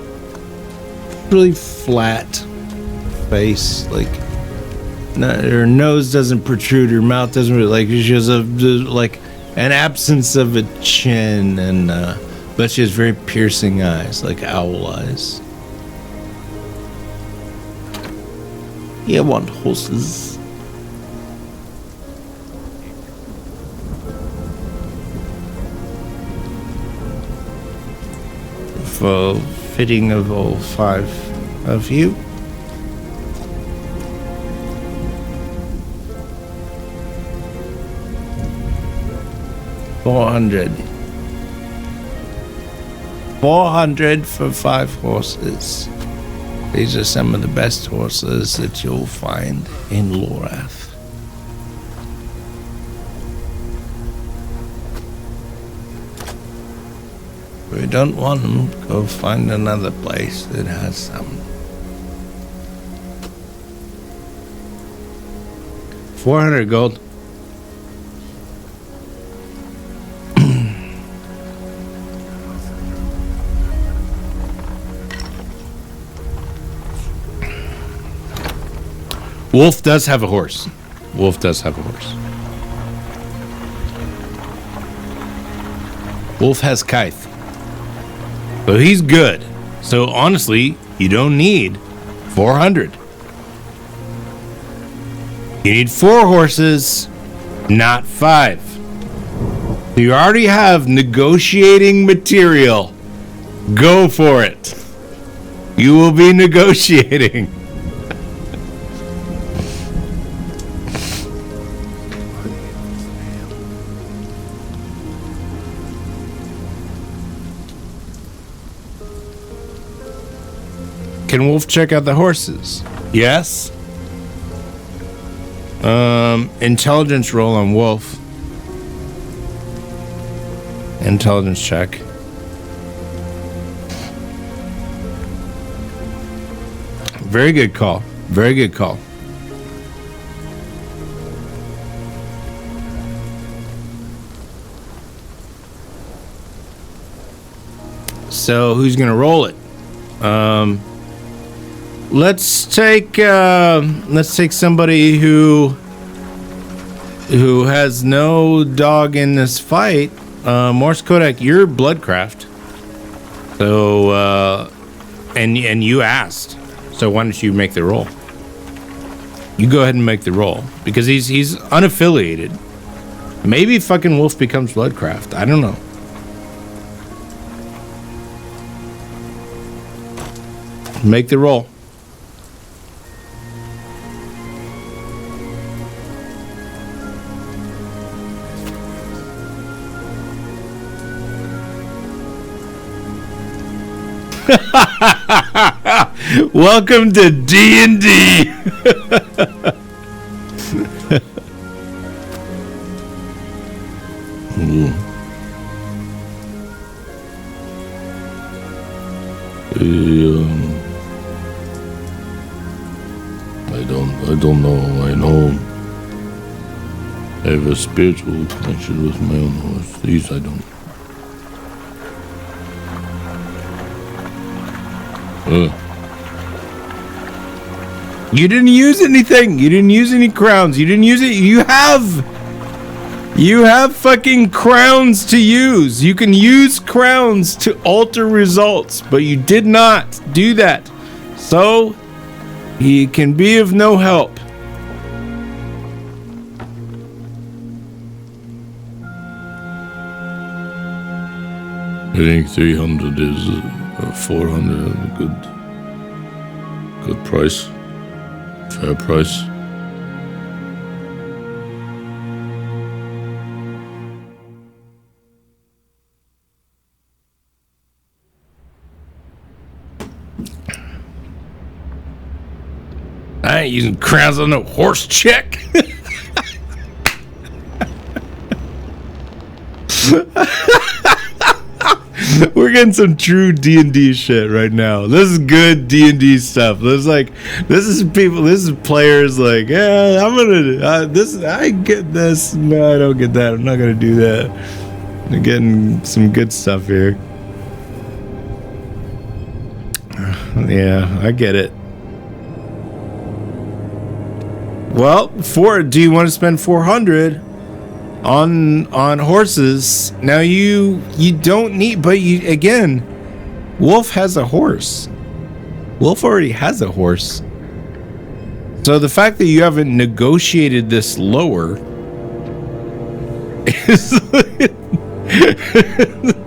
Really flat face, her nose doesn't protrude, her mouth doesn't really, she has an absence of a chin, and but she has very piercing eyes, like owl eyes. You want horses? For fitting of all 5 of you. $400 for 5 horses. These are some of the best horses that you'll find in Lorath. If you don't want them, go find another place that has some. 400 gold. Wolf does have a horse. Wolf has Kythe. But he's good. So honestly, you don't need 400. You need 4 horses, not 5. You already have negotiating material. Go for it. You will be negotiating. Can Wolf check out the horses? Yes. Intelligence roll on Wolf. Intelligence check. Very good call. Very good call. So who's gonna roll it? Let's take somebody who has no dog in this fight. Morse Kodak, you're Bloodcraft. So and you asked. So why don't you make the roll? You go ahead and make the roll because he's unaffiliated. Maybe fucking Wolf becomes Bloodcraft. I don't know. Make the roll. Welcome to D&D. I don't know. I know I have a spiritual connection with my own horse. These I don't. You didn't use anything. You didn't use any crowns. You didn't use it. You have fucking crowns to use. You can use crowns to alter results, but you did not do that. So he can be of no help. I think 300 is 400 a good price. Fair price. I ain't using crowns on no horse check. We're getting some true D&D shit right now. This is good D&D stuff. This is players like, yeah, I'm gonna I get this. No, I don't get that. I'm not gonna do that. I'm getting some good stuff here. Yeah, I get it. Well, do you want to spend 400 on horses? Now you don't need, but again, Wolf has a horse. Wolf already has a horse. So the fact that you haven't negotiated this lower is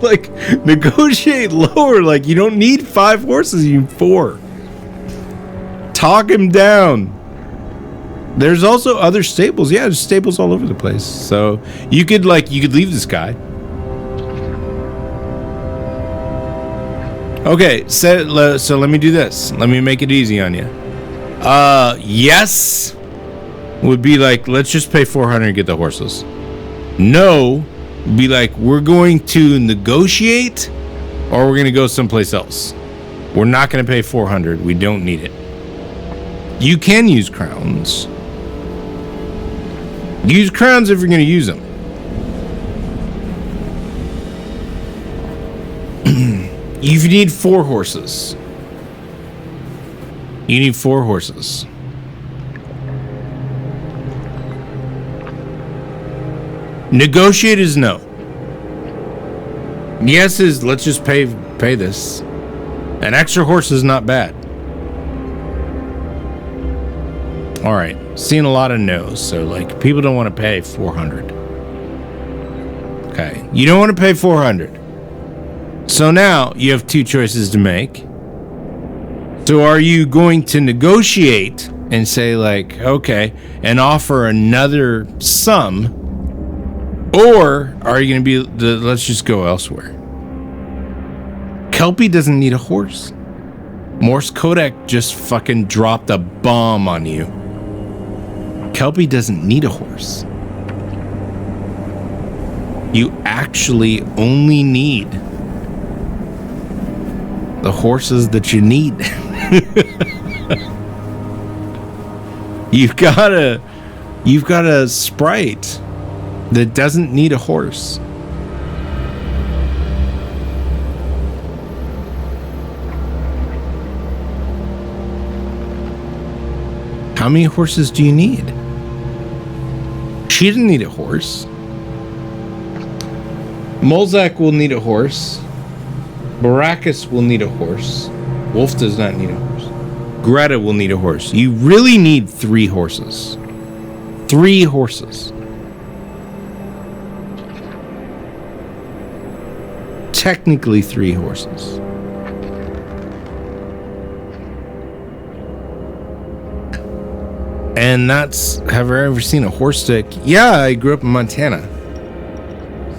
like negotiate lower. Like you don't need 5 horses, you need 4. Talk him down. There's also other stables. Yeah, there's stables all over the place. So you could leave this guy. Okay, so let me do this. Let me make it easy on you. Yes would be like, let's just pay 400 and get the horses. No would be like, we're going to negotiate or we're going to go someplace else. We're not going to pay 400. We don't need it. You can use crowns. Use crowns if you're going to use them. You need 4 horses. You need 4 horses. Negotiate is no. Yes is let's just pay this. An extra horse is not bad. All right, seeing a lot of no's, so like people don't want to pay 400 Okay. You don't want to pay 400. So now you have two choices to make. So are you going to negotiate and say like, okay, and offer another sum, or are you going to be let's just go elsewhere? Kelpie doesn't need a horse. Morse Kodak just fucking dropped a bomb on you. Kelpie doesn't need a horse. You actually only need the horses that you need. You've got a sprite that doesn't need a horse. How many horses do you need? She didn't need a horse. Molzak will need a horse. Baracus will need a horse. Wolf does not need a horse. Greta will need a horse. You really need 3 horses. 3 horses. Technically 3 horses. And that's, have I ever seen a horse stick? Yeah, I grew up in Montana.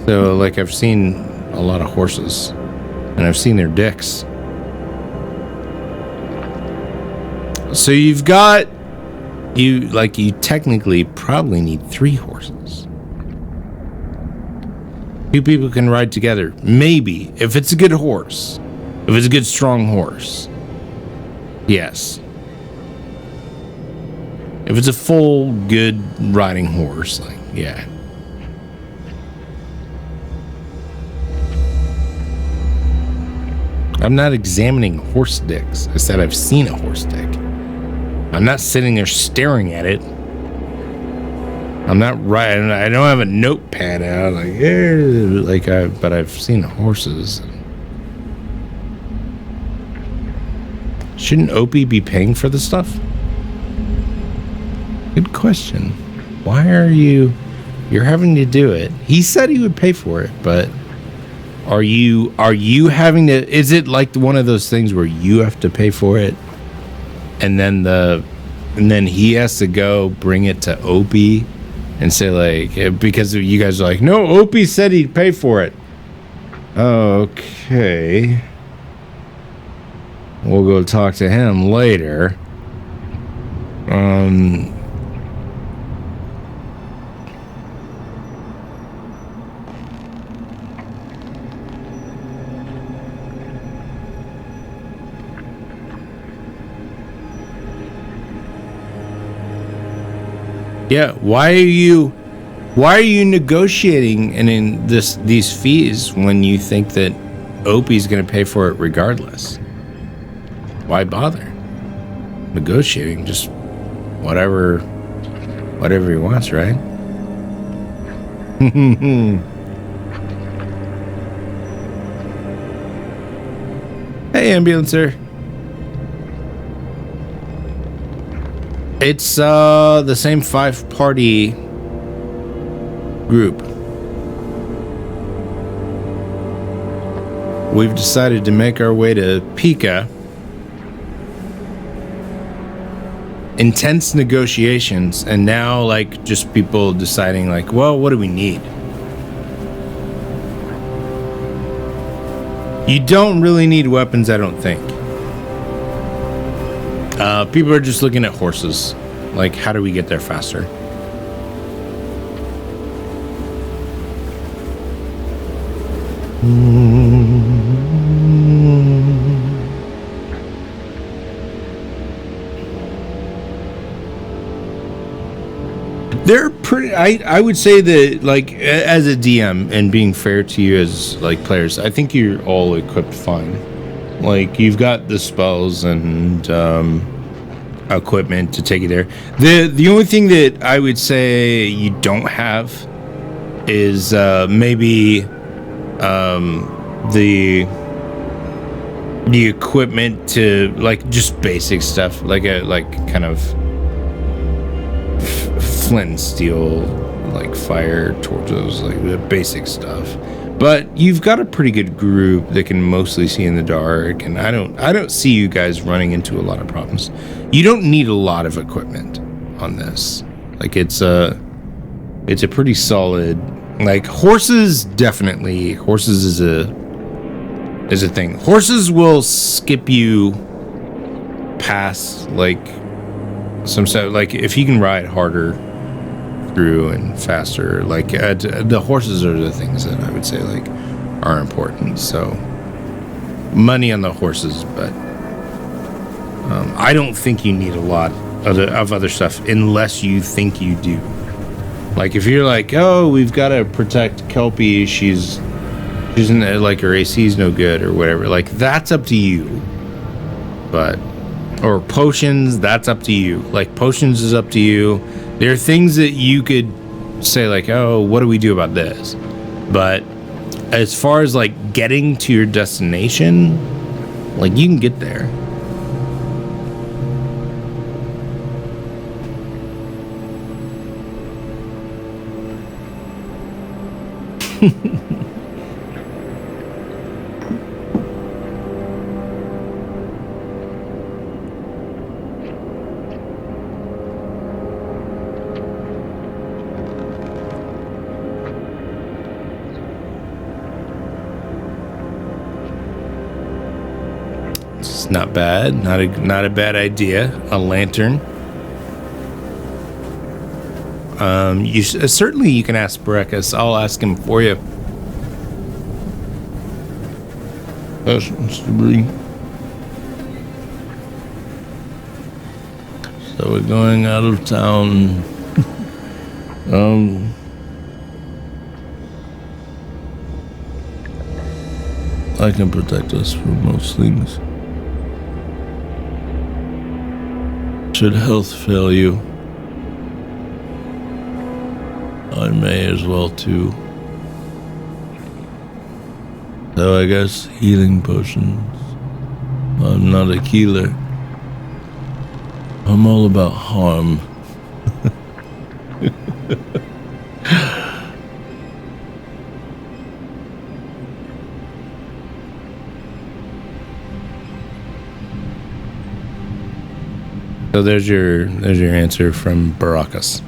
So, like, I've seen a lot of horses. And I've seen their dicks. So you technically probably need 3 horses. 2 people can ride together. Maybe, if it's a good horse. If it's a good, strong horse. Yes. If it's a full, good riding horse, like, yeah. I'm not examining horse dicks. I said I've seen a horse dick. I'm not sitting there staring at it. I'm not riding. I don't have a notepad out but I've seen horses. Shouldn't Opie be paying for the stuff? Good question. Why are you're having to do it? He said he would pay for it, but are you having to, is it like one of those things where you have to pay for it and then he has to go bring it to Opie and say like, because you guys are like, no, Opie said he'd pay for it. Okay. We'll go talk to him later. Yeah, why are you negotiating and in these fees when you think that Opie's going to pay for it regardless? Why bother negotiating? Just whatever he wants, right? Hey, ambulancer. It's the same 5-party group. We've decided to make our way to Pika. Intense negotiations, and now like just people deciding like, well, what do we need? You don't really need weapons, I don't think. People are just looking at horses. Like, how do we get there faster? They're pretty. I would say that, like, as a DM and being fair to you as like players, I think you're all equipped fine. Like, you've got the spells and equipment to take you there. The only thing that I would say you don't have is maybe the equipment to, like, just basic stuff, like a kind of flint and steel, like fire torches, like the basic stuff. But you've got a pretty good group that can mostly see in the dark, and I don't see you guys running into a lot of problems. You don't need a lot of equipment on this. Like it's a pretty solid. Like horses, definitely. Horses is a thing. Horses will skip you past like some stuff. Like if you can ride harder through and faster, like the horses are the things that I would say like are important. So money on the horses, but I don't think you need a lot of other stuff unless you think you do. Like if you're like, oh, we've got to protect Kelpie, she's in like her AC's no good or whatever. Like that's up to you. But or potions, that's up to you. Like potions is up to you. There are things that you could say like, oh, what do we do about this? But as far as like getting to your destination, like you can get there. It's not bad. Not a bad idea. A lantern. Certainly you can ask Breckus. I'll ask him for you. That's Mr. So we're going out of town. I can protect us from most things. Should health fail you, I may as well too. So I guess healing potions. I'm not a healer. I'm all about harm. So there's your answer from Baracus.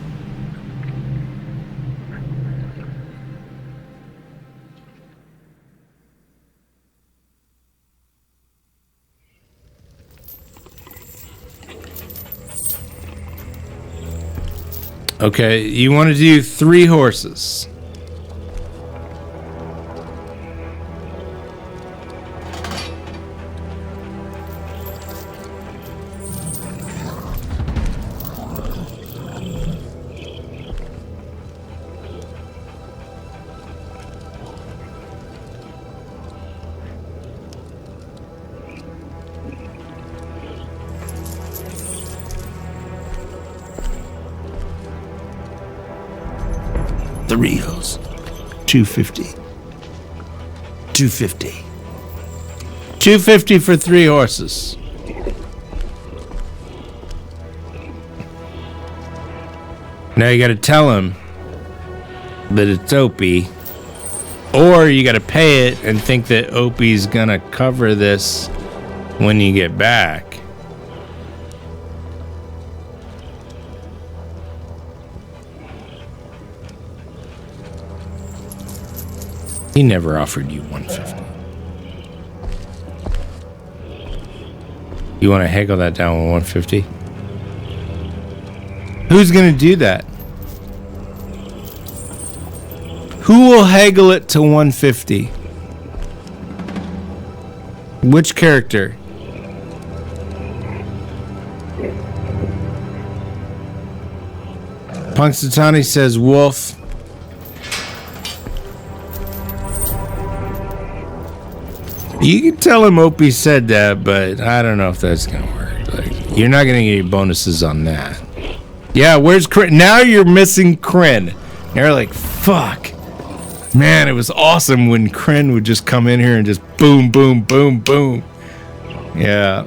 Okay, you want to do 3 horses. The Rios. 250. 250. 250 for 3 horses. Now you gotta tell him that it's Opie, or you gotta pay it and think that Opie's gonna cover this when you get back. He never offered you 150. You want to haggle that down with 150? Who's going to do that? Who will haggle it to 150? Which character? Punxsutawney says Wolf. You can tell him Opie said that, but I don't know if that's gonna work. Like, you're not gonna get any bonuses on that. Yeah, where's Kryn? Now you're missing Kryn. You're like, fuck. Man, it was awesome when Kryn would just come in here and just boom, boom, boom, boom. Yeah.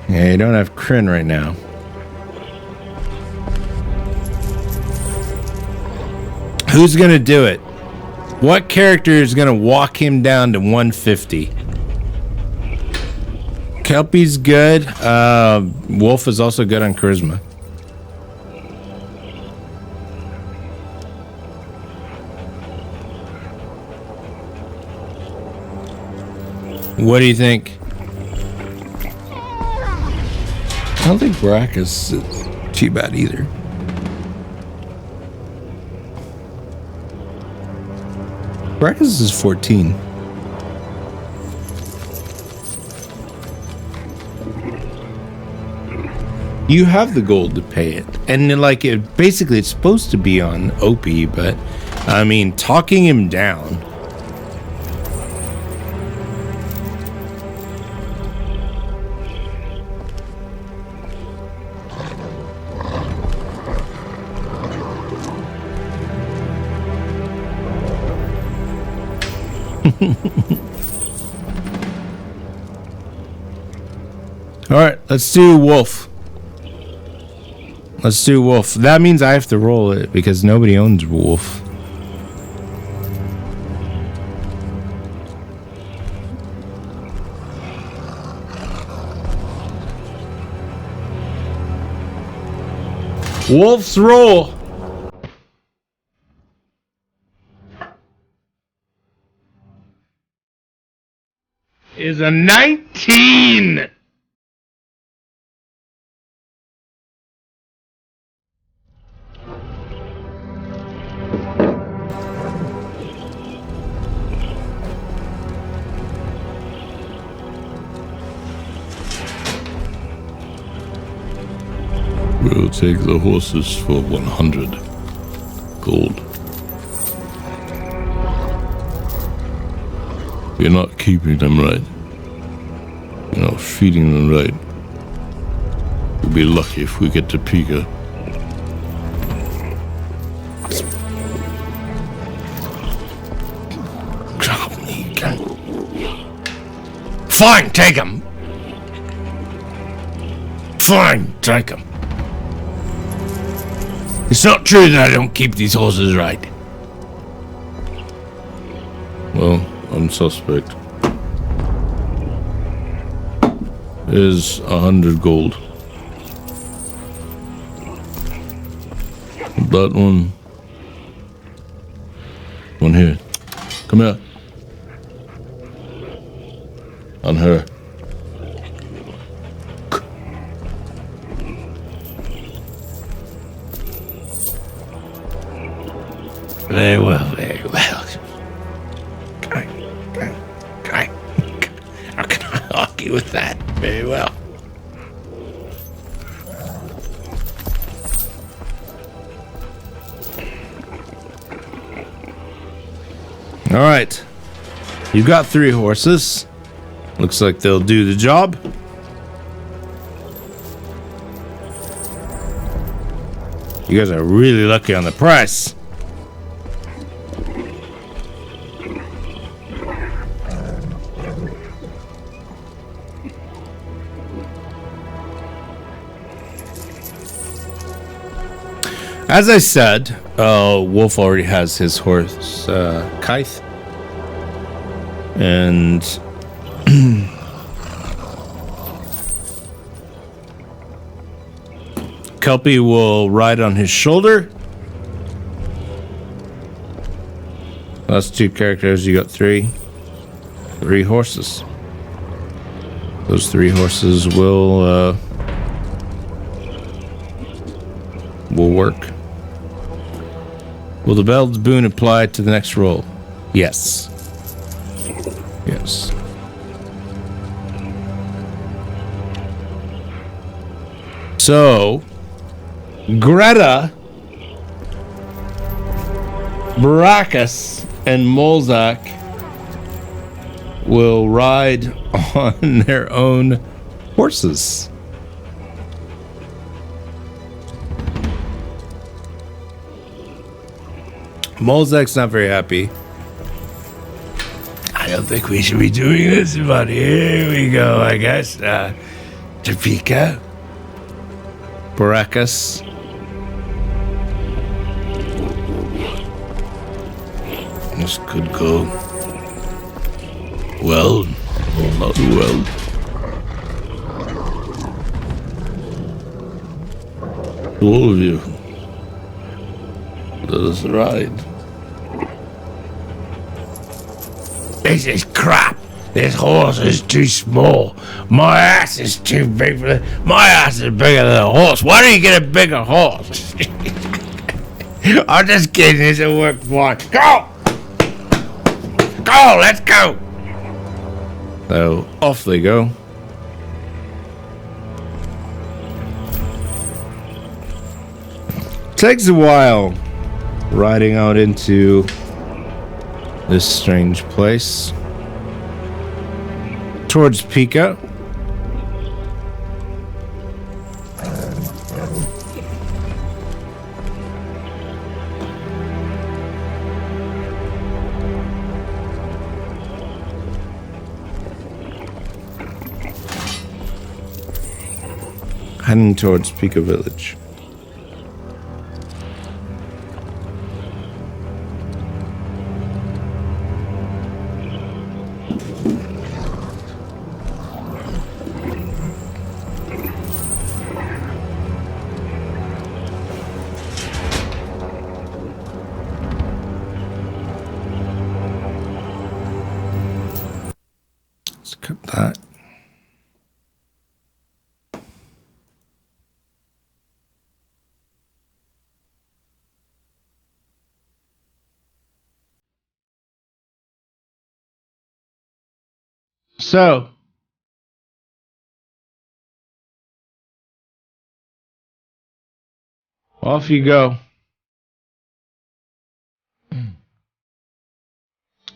Yeah, you don't have Kryn right now. Who's going to do it? What character is going to walk him down to 150? Kelpie's good. Wolf is also good on charisma. What do you think? I don't think Baracus is too bad either. Baracus is 14. You have the gold to pay it. And like it basically it's supposed to be on OP, but I mean talking him down. All right, let's do Wolf. Let's do Wolf. That means I have to roll it because nobody owns Wolf. Wolf's roll is a 19. We'll take the horses for 100 gold. We're not keeping them right. We're not feeding them right. We'll be lucky if we get to Pika. Fine, take him. Fine, take him. It's not true that I don't keep these horses right. Well, I'm suspect. Is 100 gold. That one. One here. Come here. On her. Very well, very well. How can I argue with that? Very well. All right. You've got 3 horses. Looks like they'll do the job. You guys are really lucky on the price. As I said, Wolf already has his horse, Kythe. And Kelpie will ride on his shoulder. That's 2 characters. You got 3 horses. Those 3 horses will work. Will the Beld's boon apply to the next roll? Yes. Yes. So, Greta, Baracus, and Molzak will ride on their own horses. Molzak's not very happy. I don't think we should be doing this, but here we go, I guess. Topeka. Baracus. This could go well or not well. To all of you, let us ride. This is crap. This horse is too small. My ass is too big for this. My ass is bigger than a horse. Why don't you get a bigger horse? I'm just kidding. This will work fine. Go! Go! Let's go! So off they go. Takes a while riding out into this strange place towards Pico. Heading towards Pico Village. Let's cut that. So, off you go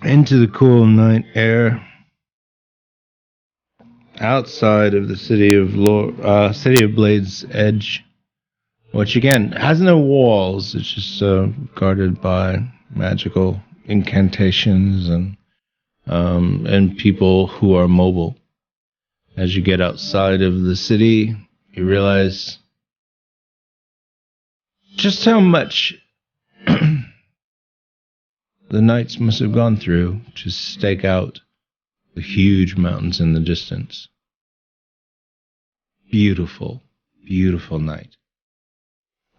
into the cool night air outside of the city of Blade's Edge, which again has no walls. It's just guarded by magical incantations and people who are mobile. As you get outside of the city, you realize just how much the knights must have gone through to stake out the huge mountains in the distance. Beautiful, beautiful night.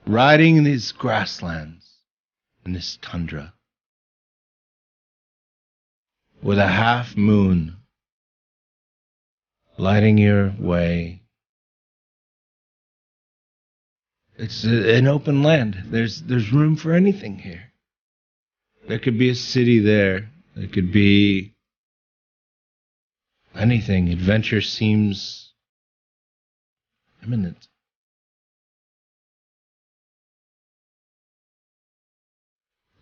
Riding in these grasslands, in this tundra, with a half moon lighting your way. It's an open land. There's room for anything here. There could be a city there. There could be anything. Adventure seems imminent.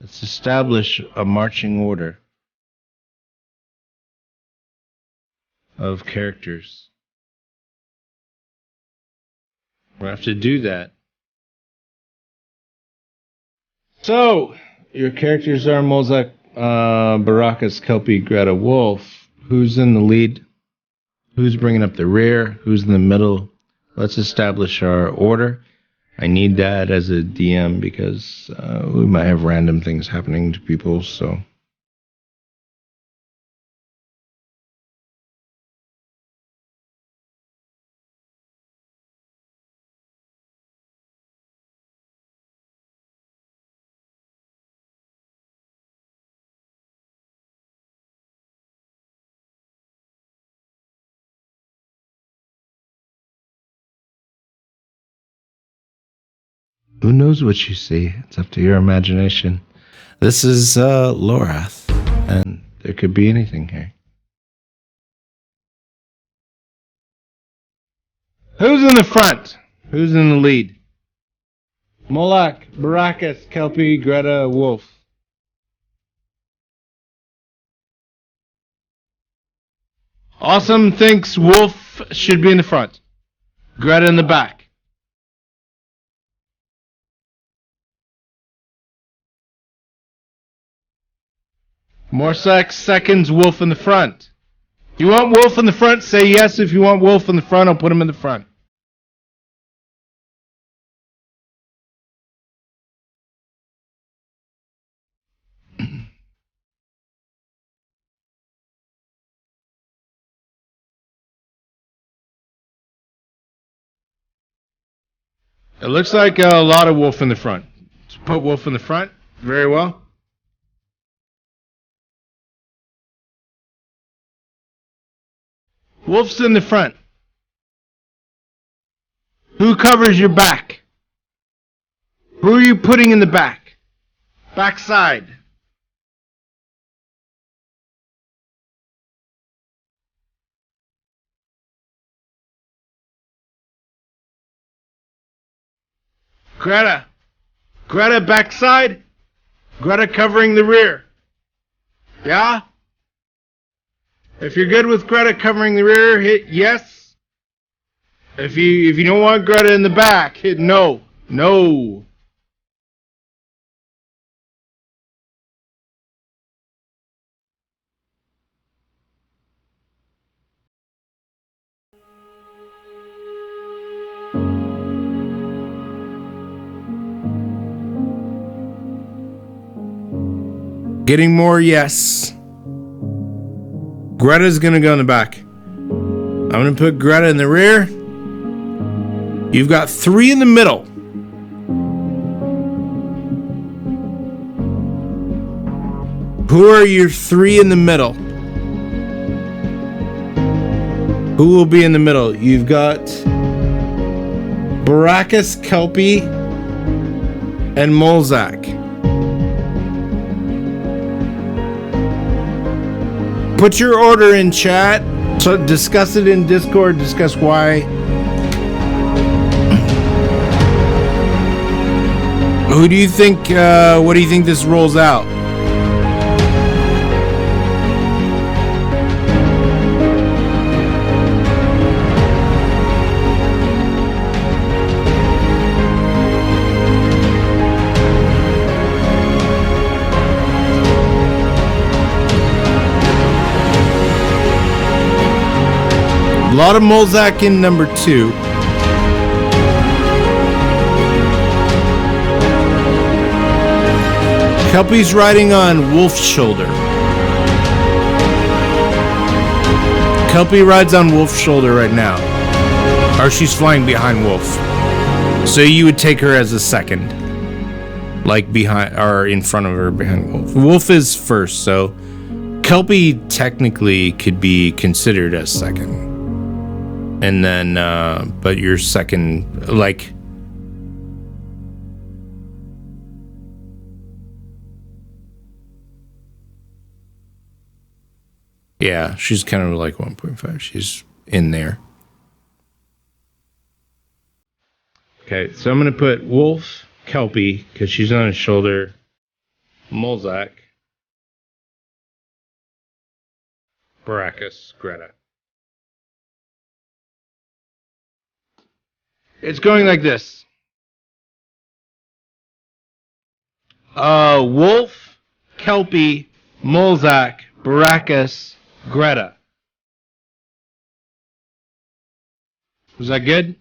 Let's establish a marching order of characters. We'll have to do that. So, your characters are Mozak, Barakas, Kelpie, Greta, Wolf. Who's in the lead? Who's bringing up the rear? Who's in the middle? Let's establish our order. I need that as a DM because we might have random things happening to people, so... Who knows what you see? It's up to your imagination. This is Lorath, and there could be anything here. Who's in the front? Who's in the lead? Molak, Barakas, Kelpie, Greta, Wolf. Awesome thinks Wolf should be in the front. Greta in the back. Morsak seconds Wolf in the front. You want Wolf in the front? Say yes. If you want Wolf in the front, I'll put him in the front. It looks like a lot of wolf in the front. Let's put wolf in the front. Very well. Wolf's in the front. Who covers your back? Who are you putting in the back? Backside. Greta. Greta backside. Greta covering the rear. Yeah? If you're good with Greta covering the rear, hit yes. If you don't want Greta in the back, hit no. No. Getting more yes. Greta's gonna go in the back. I'm gonna put Greta in the rear. You've got 3 in the middle. Who are your 3 in the middle? Who will be in the middle? You've got Baracus, Kelpie, and Molzak. Put your order in chat. So discuss it in Discord. Discuss why. Who do you think? What do you think this rolls out? A lot of Molzak in number 2. Kelpie's riding on Wolf's shoulder. Kelpie rides on Wolf's shoulder right now. Or she's flying behind Wolf. So you would take her as a second. Like behind or in front of her behind Wolf. Wolf is first, so Kelpie technically could be considered as second. And then, but your second, like, yeah, she's kind of like 1.5. She's in there. Okay, so I'm going to put Wolf, Kelpie, because she's on his shoulder, Molzak, Baracus, Greta. It's going like this. Wolf, Kelpie, Molzak, Baracus, Greta. Was that good?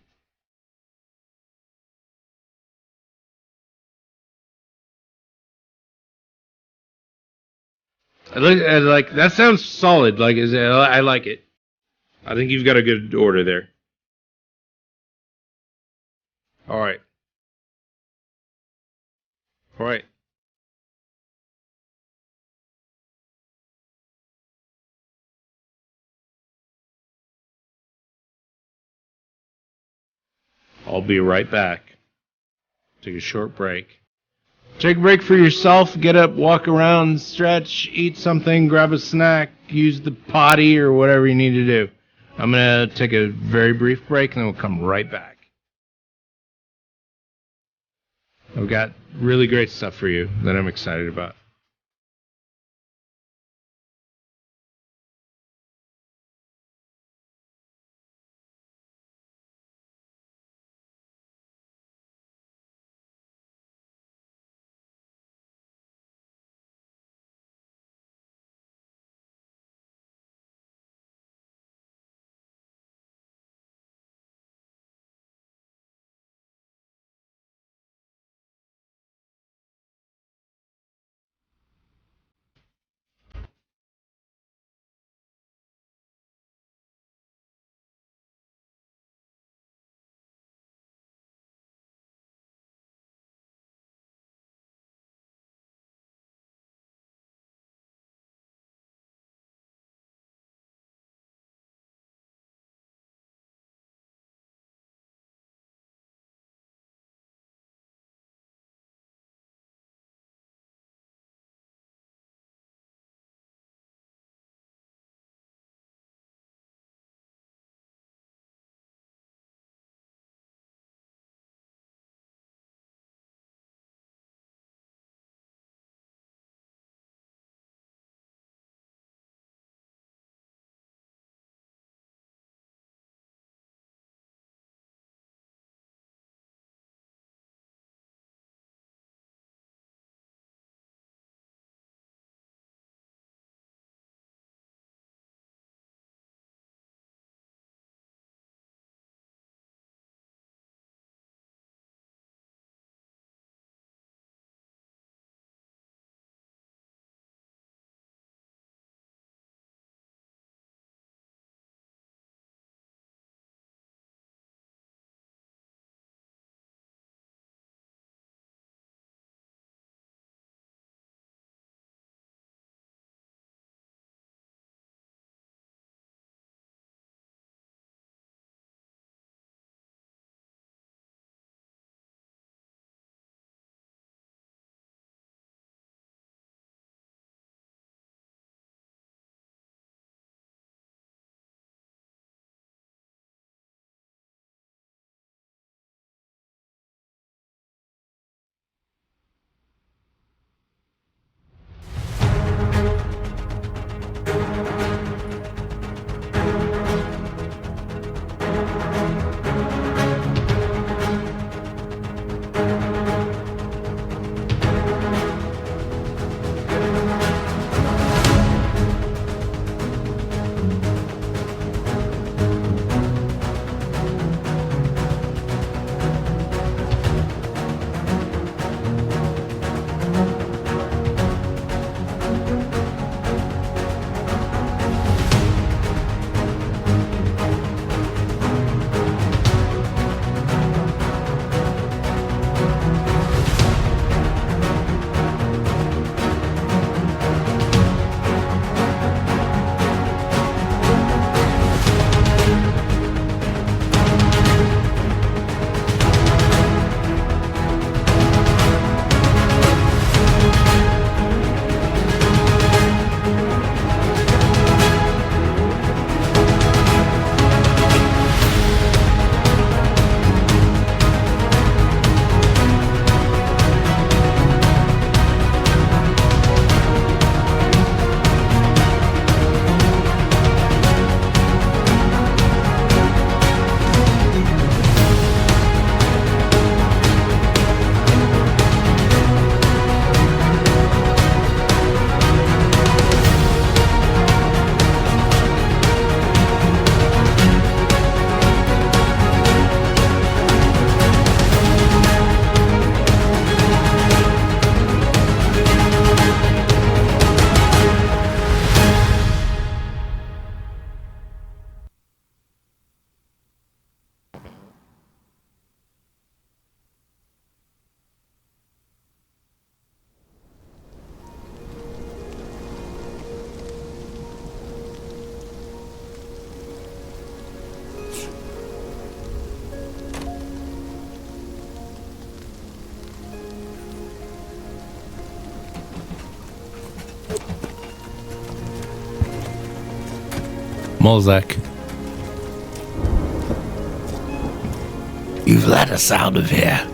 Like that sounds solid. Like I like it. I think you've got a good order there. All right. All right. I'll be right back. Take a short break. Take a break for yourself. Get up, walk around, stretch, eat something, grab a snack, use the potty or whatever you need to do. I'm going to take a very brief break and then we'll come right back. I've got really great stuff for you that I'm excited about. Molzak. You've let us out of here.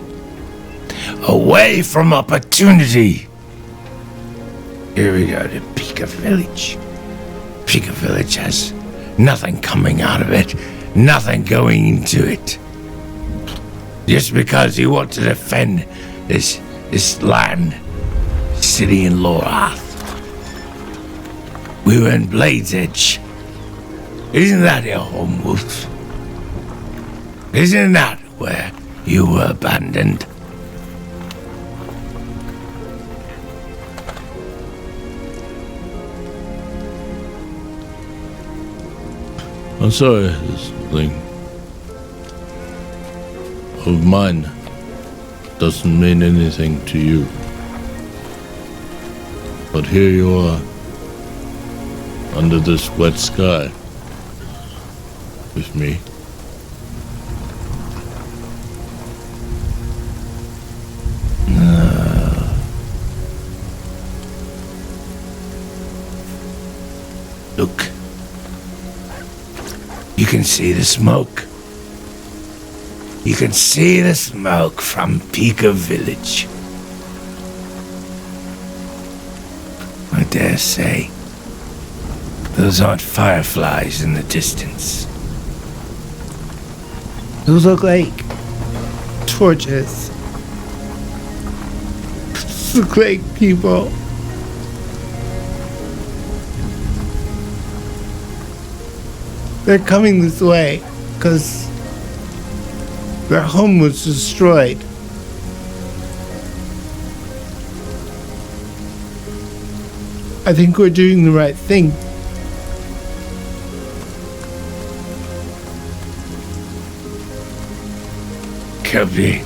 Away from opportunity. Here we go to Pika Village. Pika Village has nothing coming out of it, nothing going into it. Just because you want to defend this land, city in Lorath. We were in Blade's Edge. Isn't that your home, Wolf? Isn't that where you were abandoned? I'm sorry, this thing of mine doesn't mean anything to you. But here you are, under this wet sky, with me. Look. You can see the smoke. You can see the smoke from Pika Village. I dare say, those aren't fireflies in the distance. Those look like torches. Look like people. They're coming this way because their home was destroyed. I think we're doing the right thing. Cubby,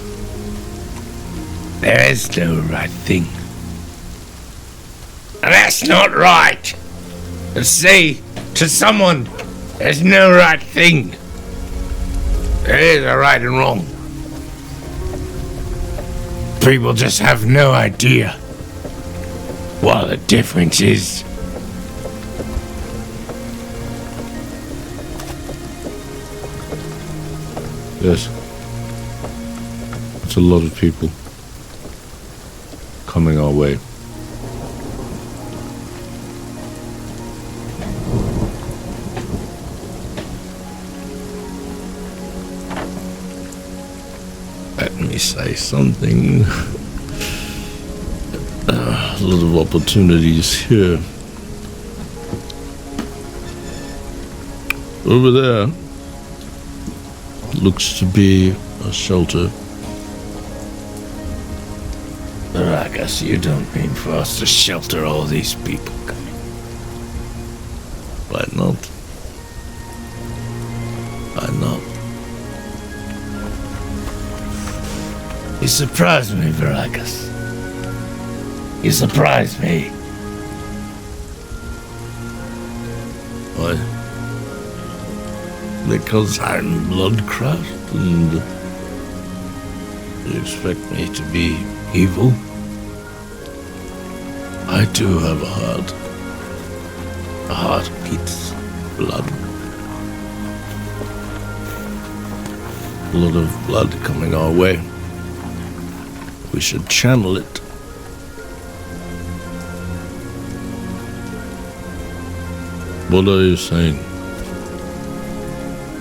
there is no right thing. And that's not right. To say to someone, there's no right thing. There is a right and wrong. People just have no idea what the difference is. Yes. It's a lot of people coming our way. Let me say something. A lot of opportunities here. Over there looks to be a shelter. But I guess you don't mean for us to shelter all these people coming. Why not? Why not? You surprised me, Veragus. You surprised me. Why? Because I'm blood-craft and you expect me to be evil? I too have a heart. A heart beats blood. A lot of blood coming our way. We should channel it. What are you saying?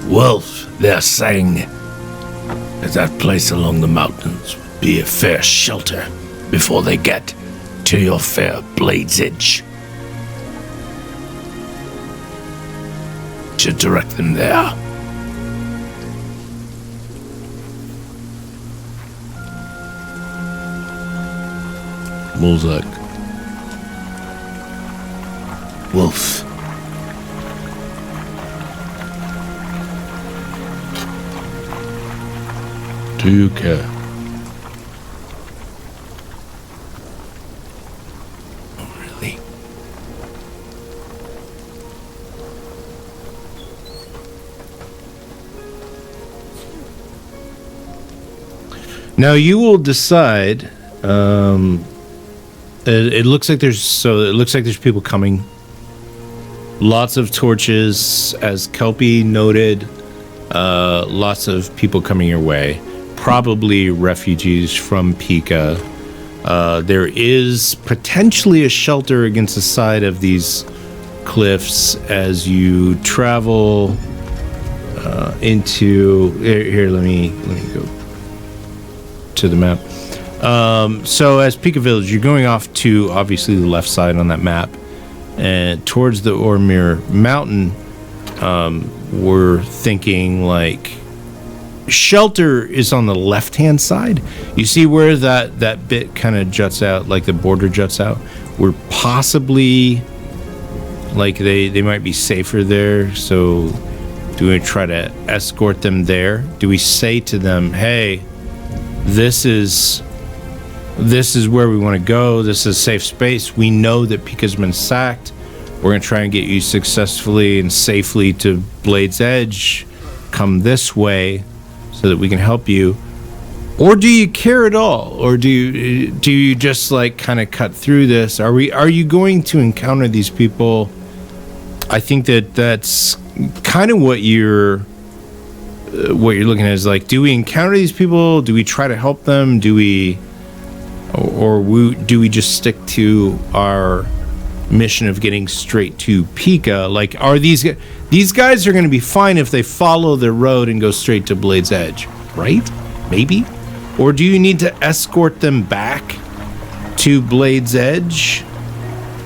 Wolf, they're saying that place along the mountains would be a fair shelter before they get to your fair Blade's Edge. Should direct them there. Molzak. Wolf. Do you care? Oh, really? Now you will decide. It looks like there's people coming Lots of torches, as Kelpie noted. Lots of people coming your way. Probably refugees from Pika. There is potentially a shelter against the side of these cliffs as you travel into here. Let me go to the map. So as Pika Village, you're going off to obviously the left side on that map, and towards the Ormir Mountain. We're thinking like shelter is on the left-hand side. You see where that bit kind of juts out, like the border juts out. We're possibly like they might be safer there. So do we try to escort them there? Do we say to them, hey, this is where we want to go. This is a safe space. We know that Pika's been sacked. We're going to try and get you successfully and safely to Blade's Edge. Come this way so that we can help you. Or do you care at all? Or do you just like kind of cut through this? Are you going to encounter these people? I think that's kind of what you're looking at is like, do we encounter these people? Do we try to help them? Do we just stick to our mission of getting straight to Pika? Like, are these guys are going to be fine if they follow the road and go straight to Blade's Edge, right? Maybe. Or do you need to escort them back to Blade's Edge?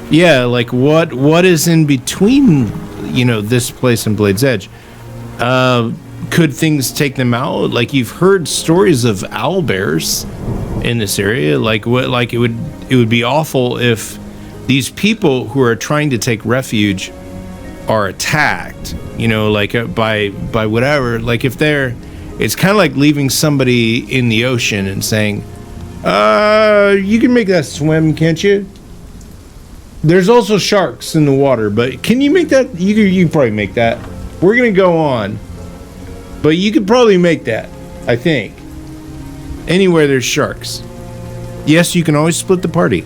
Yeah, like what is in between, this place and Blade's Edge? Could things take them out? Like, you've heard stories of owlbears in this area. Like it would be awful if these people who are trying to take refuge are attacked, by whatever. Like it's kind of like leaving somebody in the ocean and saying, you can make that swim, can't you? There's also sharks in the water, but can you make that? You can probably make that. We're going to go on, but you could probably make that, I think. Anywhere there's sharks. Yes, you can always split the party.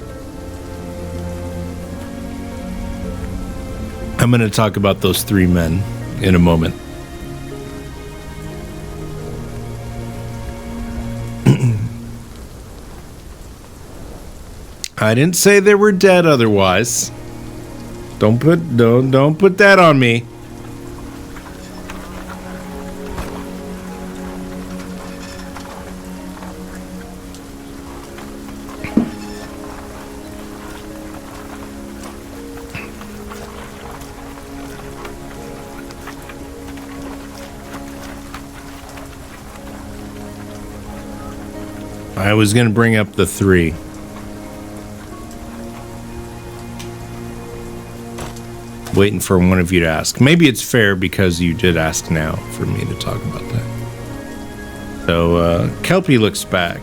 I'm going to talk about those three men in a moment. I didn't say they were dead otherwise. Don't put that on me. I was going to bring up the three. Waiting for one of you to ask. Maybe it's fair because you did ask now for me to talk about that. So, Kelpie looks back.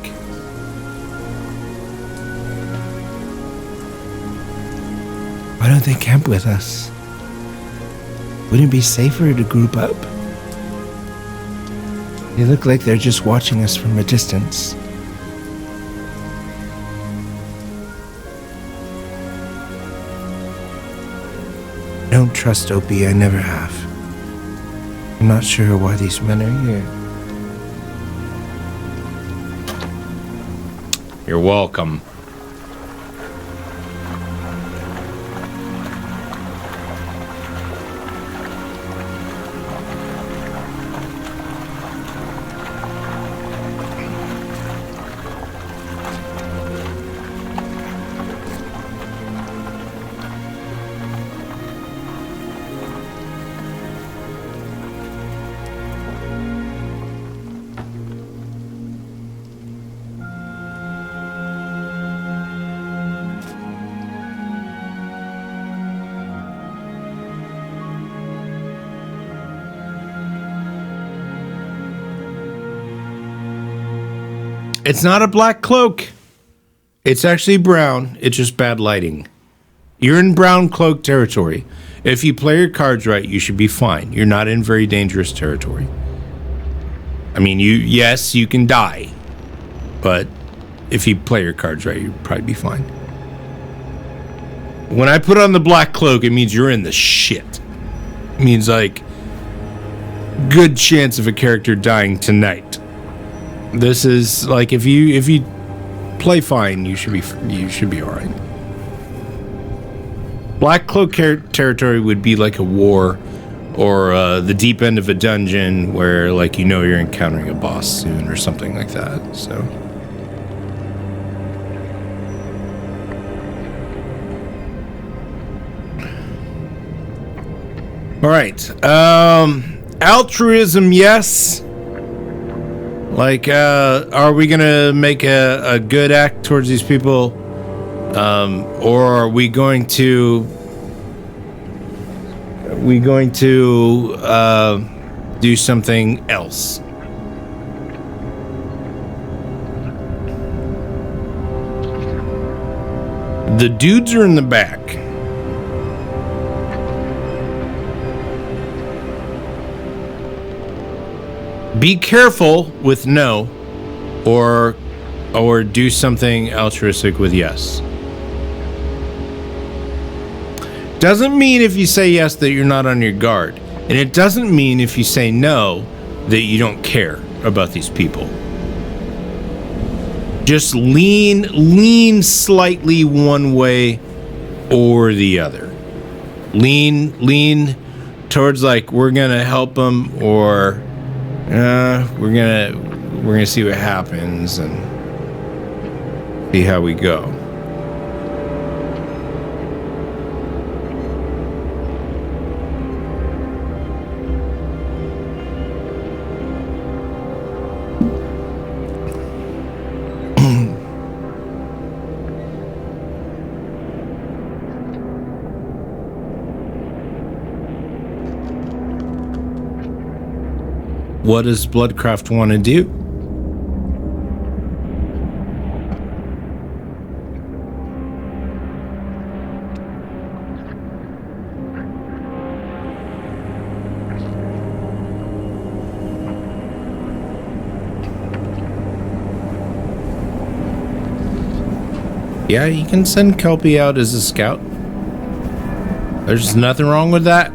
Why don't they camp with us? Wouldn't it be safer to group up? They look like they're just watching us from a distance. I don't trust Opie, I never have. I'm not sure why these men are here. You're welcome. It's not a black cloak. It's actually brown. It's just bad lighting. You're in brown cloak territory. If you play your cards right, you should be fine. You're not in very dangerous territory. I mean, yes, you can die. But if you play your cards right, you'll probably be fine. When I put on the black cloak, it means you're in the shit. It means like good chance of a character dying tonight. This is like if you play fine, you should be all right. Black cloak territory would be like a war or the deep end of a dungeon where like you're encountering a boss soon or something like that. So all right. Altruism, yes. Like, are we gonna make a good act towards these people, or are we going to do something else? The dudes are in the back. Be careful with no, or do something altruistic with yes. Doesn't mean if you say yes that you're not on your guard, and it doesn't mean if you say no that you don't care about these people. Just lean slightly one way or the other. Lean towards like we're gonna help them, or we're gonna see what happens and see how we go. What does Bloodcraft want to do? Yeah, you can send Kelpie out as a scout. There's nothing wrong with that.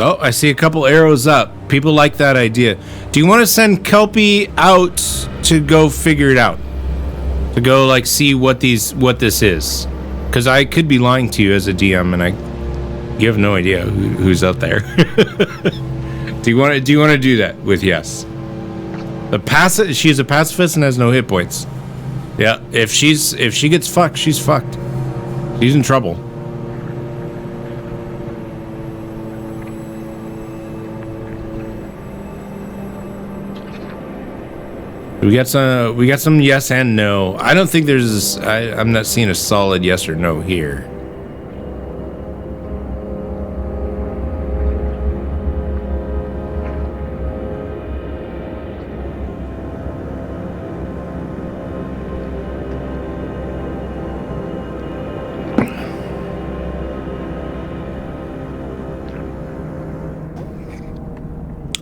Oh, I see a couple arrows up. People like that idea. Do you want to send Kelpie out to go figure it out? To go like see what this is? Because I could be lying to you as a DM, and you have no idea who's out there. Do you want to do that with yes? She's a pacifist and has no hit points. Yeah, if she gets fucked, she's fucked. She's in trouble. We got some yes and no. I don't think there's I'm not seeing a solid yes or no here.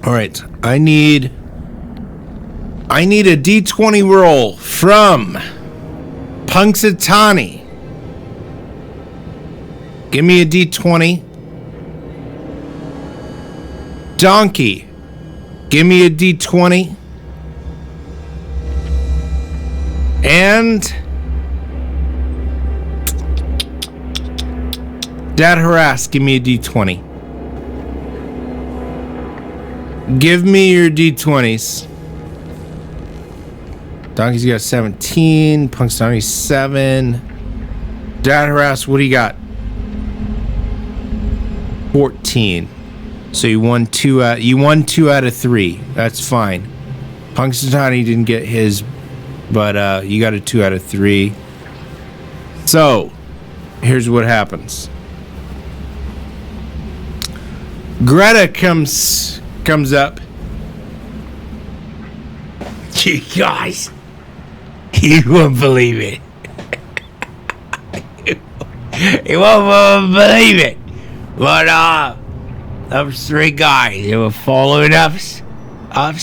All right, I need a D20 roll from Punxsutawney. Give me a D20. Donkey. Give me a D20. And Dad Harass, give me a D20. Give me your D20s. Donkey's got 17. Punxsutawney 7. Dad Harass, what do you got? 14. So you won two out of 3. That's fine. Punxsutawney didn't get his, but you got a 2 out of 3. So here's what happens. Greta comes up. You guys, you won't believe it. You won't believe it. But those 3 guys, they were following us. I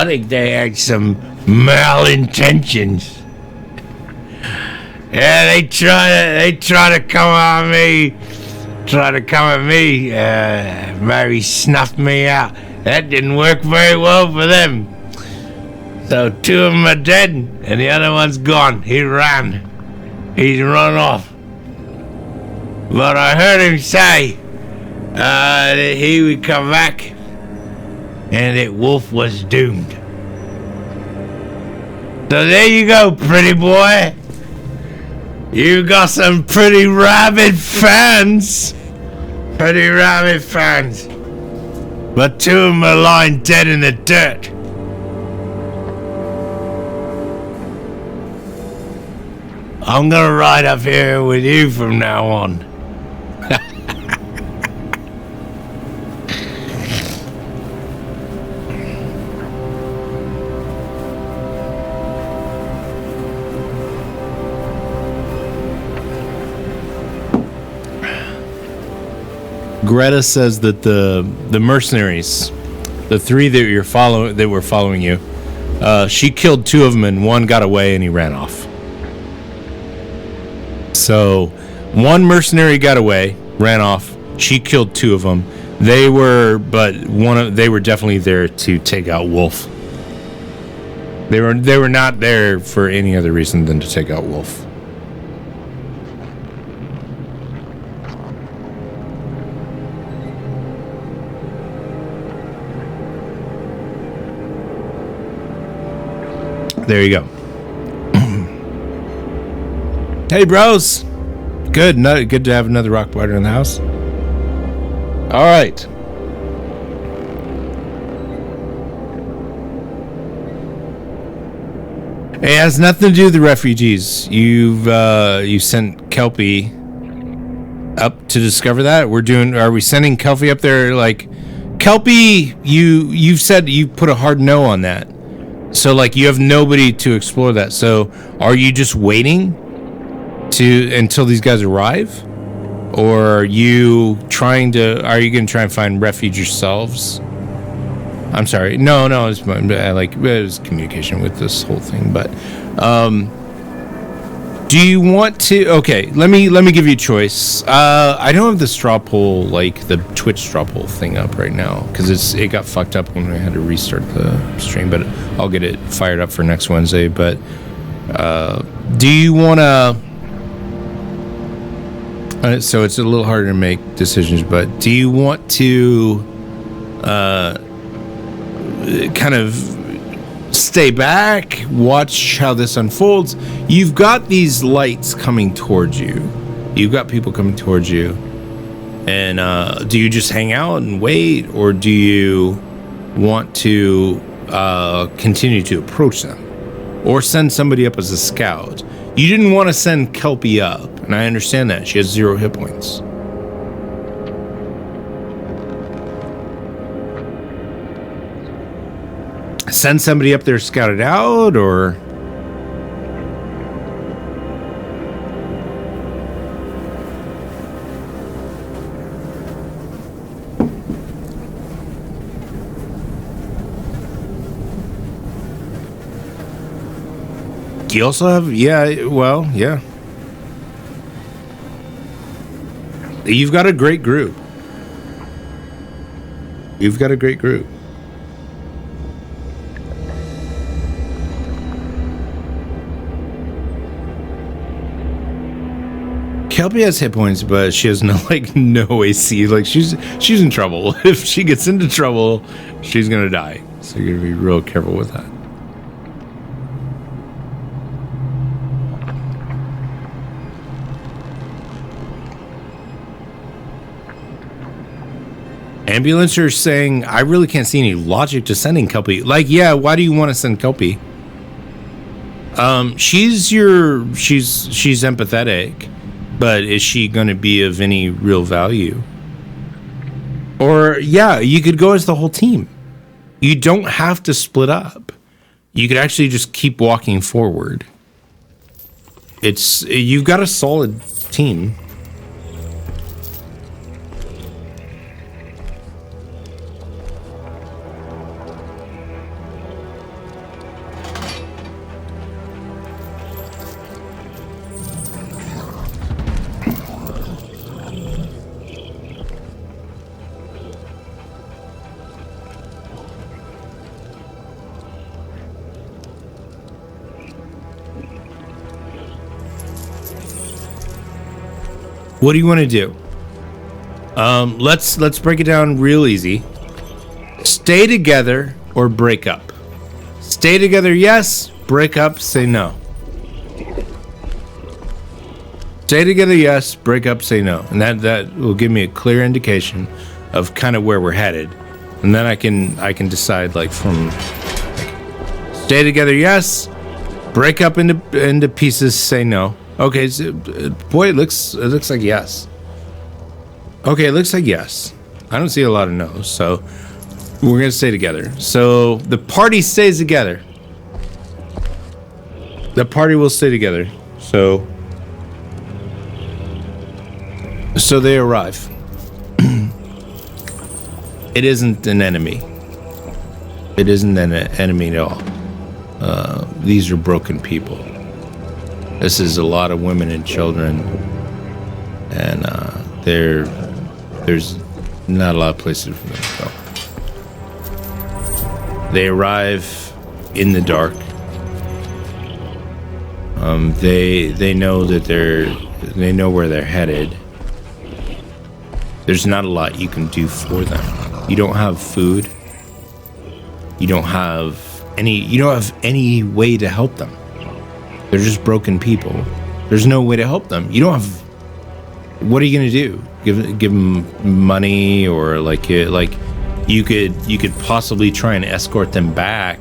think they had some malintentions. Yeah, they try to come at me, Mary snuffed me out. That didn't work very well for them. So 2 of them are dead, and the other one's gone. He's run off. But I heard him say that he would come back, and that Wolf was doomed. So there you go, pretty boy. You got some pretty rabid fans. But 2 of them are lying dead in the dirt. I'm gonna ride up here with you from now on. Greta says that the mercenaries, the 3 that were following you, she killed 2 of them and 1 got away and he ran off. So 1 mercenary got away, ran off. She killed 2 of them. They were definitely there to take out Wolf. They were not there for any other reason than to take out Wolf. There you go. Hey, bros. Good to have another rock partner in the house. All right. It has nothing to do with the refugees. You sent Kelpie up to discover that. Are we sending Kelpie up there? Like, Kelpie, you've said you put a hard no on that. So, like, you have nobody to explore that. So, are you just waiting until these guys arrive? Or are you going to try and find refuge yourselves? I'm sorry. No, it's communication with this whole thing, but do you want to? Okay, let me give you a choice. I don't have the straw poll, like the Twitch straw poll thing up right now because it got fucked up when we had to restart the stream, but I'll get it fired up for next Wednesday. But do you want to? So it's a little harder to make decisions, but do you want to kind of stay back, watch how this unfolds? You've got these lights coming towards you. You've got people coming towards you. And do you just hang out and wait, or do you want to continue to approach them? Or send somebody up as a scout? You didn't want to send Kelpie up, and I understand that. She has 0 hit points. Send somebody up there, scout it out, or do you also have? Yeah. You've got a great group. Kelpie has hit points, but she has no AC. Like she's in trouble. If she gets into trouble, she's gonna die. So you're gonna be real careful with that. Ambulancer saying, I really can't see any logic to sending Kelpie. Like, yeah, why do you want to send Kelpie? She's empathetic, but is she going to be of any real value? Or, yeah, you could go as the whole team. You don't have to split up. You could actually just keep walking forward. You've got a solid team. What do you want to do? Let's break it down real easy. Stay together or break up. Stay together, yes. Break up, say no. Stay together, yes. Break up, say no. And that will give me a clear indication of kind of where we're headed. And then I can decide like from stay together, yes. Break up into pieces, say no. Okay, so, boy, it looks like yes. Okay, it looks like yes. I don't see a lot of no's, so we're gonna stay together. So the party stays together. The party will stay together. So they arrive. It isn't an enemy. It isn't an enemy at all. These are broken people. This is a lot of women and children, and there's not a lot of places for them to go. They arrive in the dark. They know that they know where they're headed. There's not a lot you can do for them. You don't have food. You don't have any way to help them. They're just broken people. There's no way to help them. You don't have. What are you gonna do? Give them money, or you could possibly try and escort them back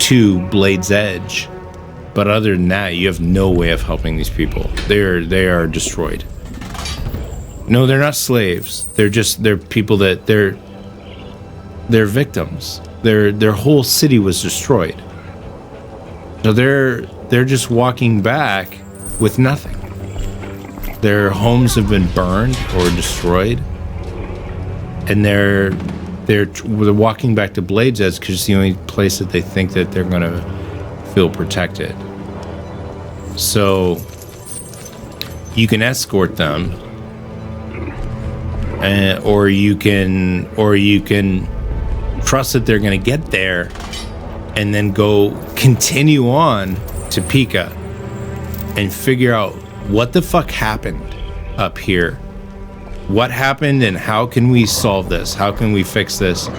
to Blade's Edge, but other than that, you have no way of helping these people. They are destroyed. No, they're not slaves. They're people that they're victims. Their whole city was destroyed. So they're just walking back with nothing. Their homes have been burned or destroyed, and they're walking back to Blade's Edge because it's the only place that they think that they're gonna feel protected. So you can escort them, or you can trust that they're gonna get there, and then go continue on to Pika and figure out what the fuck happened up here. What happened and how can we solve this? How can we fix this?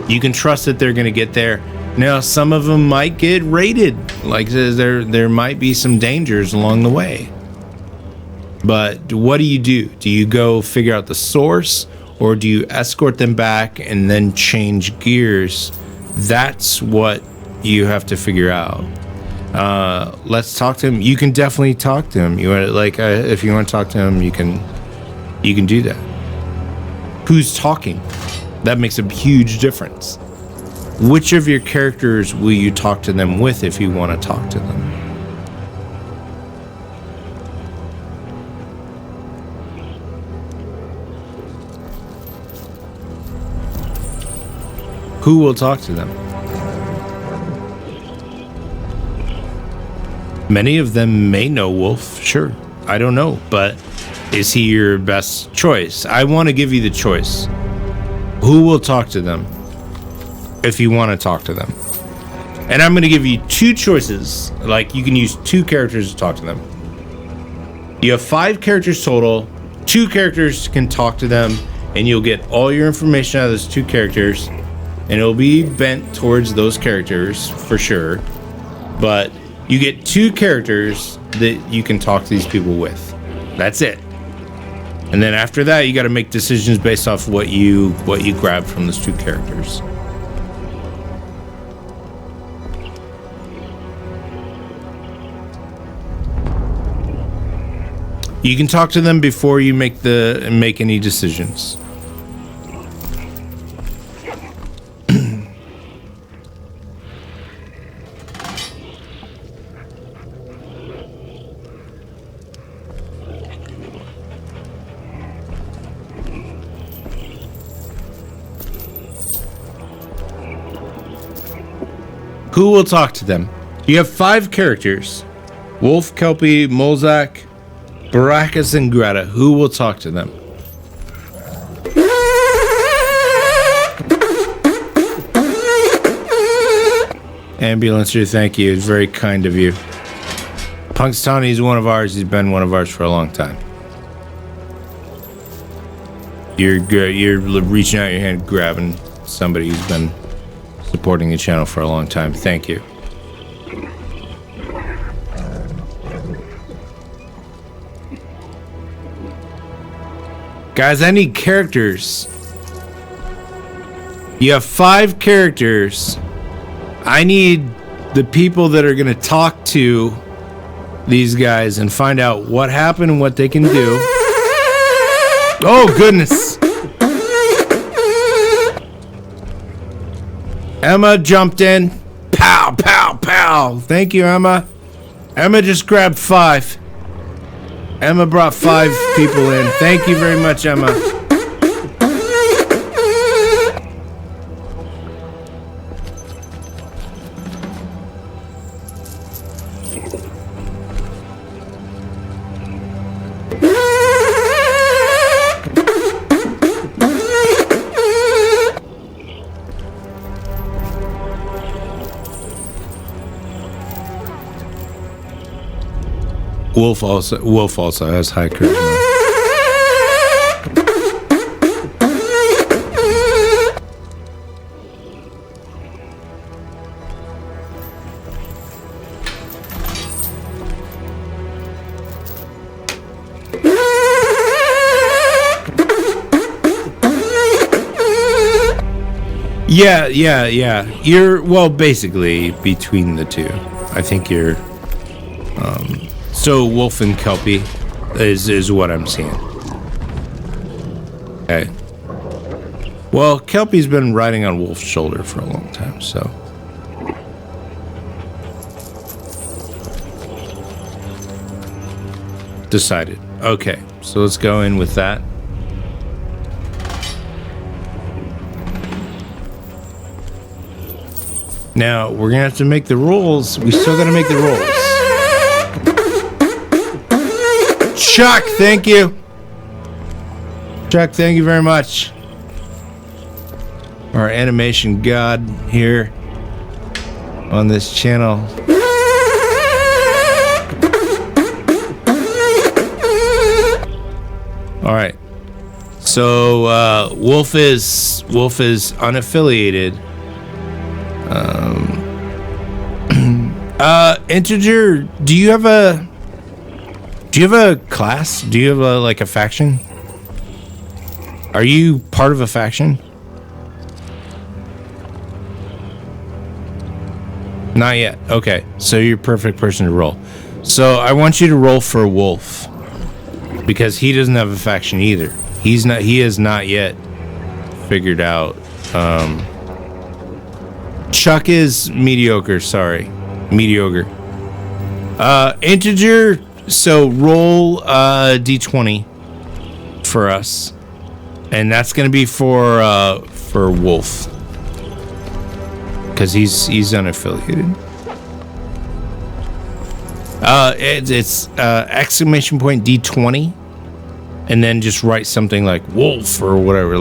You can trust that they're going to get there. Now, some of them might get raided. Like there might be some dangers along the way. But what do? Do you go figure out the source, or do you escort them back and then change gears? That's what you have to figure out. Let's talk to him. You can definitely talk to him. You want if you want to talk to him, you can do that. Who's talking? That makes a huge difference. Which of your characters will you talk to them with if you want to talk to them? Who will talk to them? Many of them may know Wolf, sure. I don't know, but is he your best choice? I want to give you the choice. Who will talk to them if you want to talk to them? And I'm going to give you two choices. Like, you can use two characters to talk to them. You have 5 characters total. 2 characters can talk to them, and you'll get all your information out of those 2 characters, and it'll be bent towards those characters for sure. But you get 2 characters that you can talk to these people with. That's it. And then after that, you got to make decisions based off what you grab from those 2 characters. You can talk to them before you make any decisions. Who will talk to them? You have 5 characters. Wolf, Kelpie, Molzak, Baracus, and Greta. Who will talk to them? Ambulancer, thank you. It's very kind of you. Punxsutawney is one of ours. He's been one of ours for a long time. You're reaching out your hand, grabbing somebody who's been supporting the channel for a long time. Thank you. Guys, I need characters. You have 5 characters. I need the people that are going to talk to these guys and find out what happened and what they can do. Oh, goodness. Emma jumped in. Pow, pow, pow. Thank you, Emma. Emma just grabbed 5. Emma brought 5 people in. Thank you very much, Emma. Wolf also has high charisma. Yeah. You're basically between the two. I think you're so Wolf and Kelpie is what I'm seeing. Okay. Well, Kelpie's been riding on Wolf's shoulder for a long time, so. Decided. Okay, so let's go in with that. Now, we're gonna have to make the rolls. We still gotta make the rolls. Chuck, thank you. Chuck, thank you very much. Our animation god here on this channel. All right. So Wolf is unaffiliated. Integer, do you have a class? Do you have a faction? Are you part of a faction? Not yet. Okay, so you're a perfect person to roll. So I want you to roll for Wolf because he doesn't have a faction either. He has not yet figured out. Chuck is mediocre. Sorry, mediocre. Integer. So roll d20 for us, and that's gonna be for Wolf because he's unaffiliated. It's exclamation point d20, and then just write something like Wolf or whatever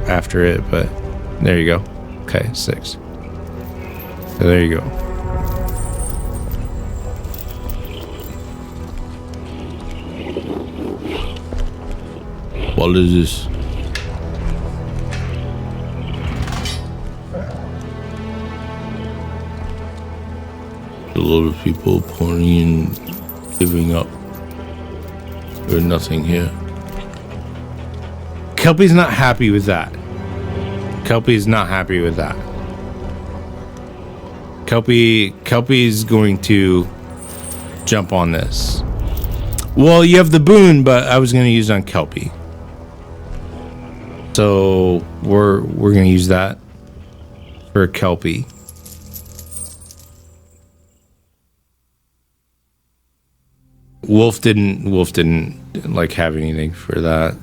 after it. But there you go. Okay, 6. So there you go. What is this? A lot of people pouring in, giving up. There's nothing here. Kelpie's not happy with that. Kelpie's not happy with that. Kelpie's going to jump on this. Well, you have the boon, but I was going to use it on Kelpie. So we're going to use that for Kelpie. Wolf didn't have anything for that.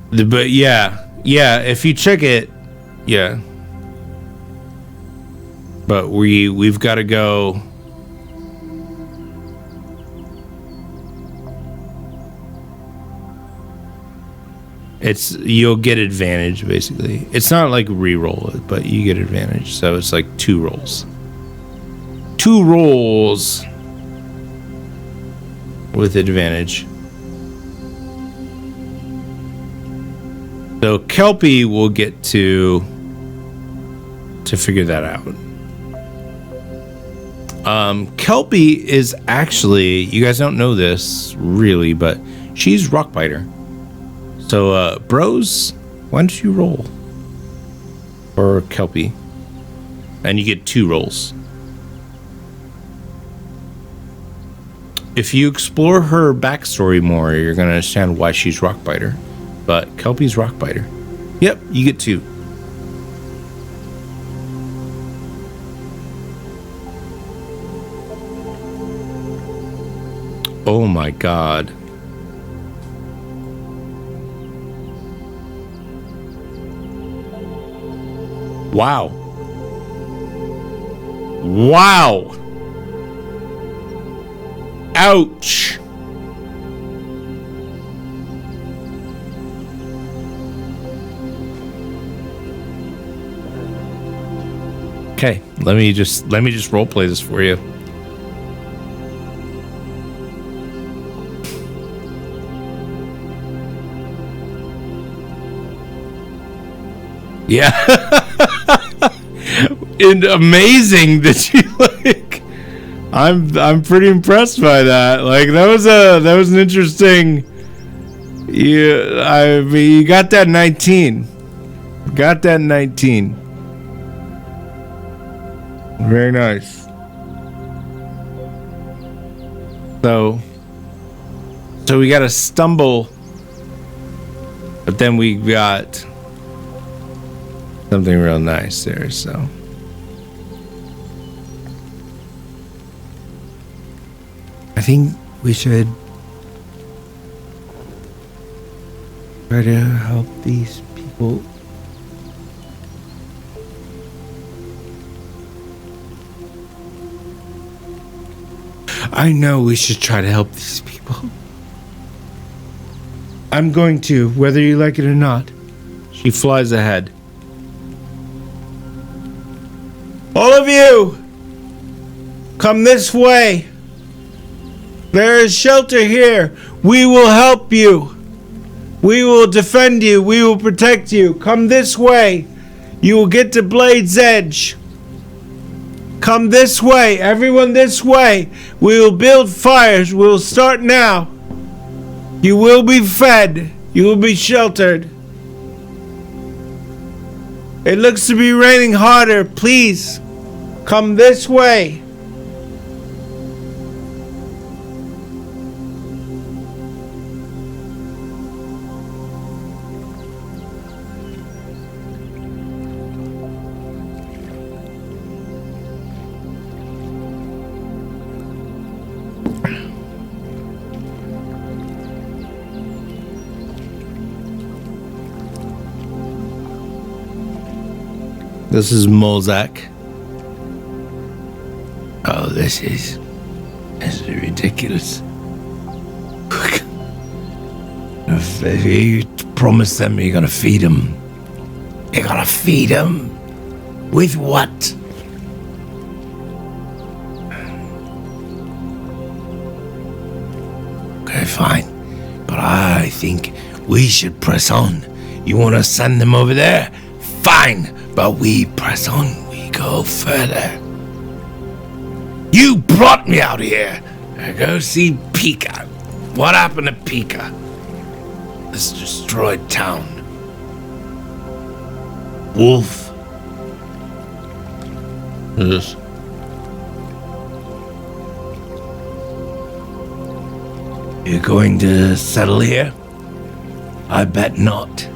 But yeah, if you check it, yeah. But we've got to go. You'll get advantage basically. It's not like re-roll it, but you get advantage. So it's like 2 rolls. 2 rolls with advantage. So Kelpie will get to figure that out. Kelpie is actually, you guys don't know this really, but she's Rockbiter. So, bros, why don't you roll for Kelpie? And you get 2 rolls. If you explore her backstory more, you're going to understand why she's Rockbiter. But Kelpie's Rockbiter. Yep, you get 2. Oh my god. Wow. Wow. Ouch. Okay, let me just role play this for you. Yeah. And amazing that you like. I'm pretty impressed by that. Like that was an interesting. You got that 19. Got that 19. Very nice. So we got to stumble, but then we got something real nice there. So. I think we should try to help these people. I know we should try to help these people. I'm going to, whether you like it or not. She flies ahead. All of you, come this way. There is shelter here. We will help you. We will defend you. We will protect you. Come this way. You will get to Blade's Edge. Come this way. Everyone this way. We will build fires. We will start now. You will be fed. You will be sheltered. It looks to be raining harder. Please, come this way. This is Molzak. Oh, this is ridiculous. If you promise them you're gonna feed them, you're gonna feed them with what? Okay, fine. But I think we should press on. You wanna send them over there? Fine. But we press on, we go further. You brought me out here. I go see Pika. What happened to Pika? This destroyed town. Wolf. Yes. You're going to settle here? I bet not.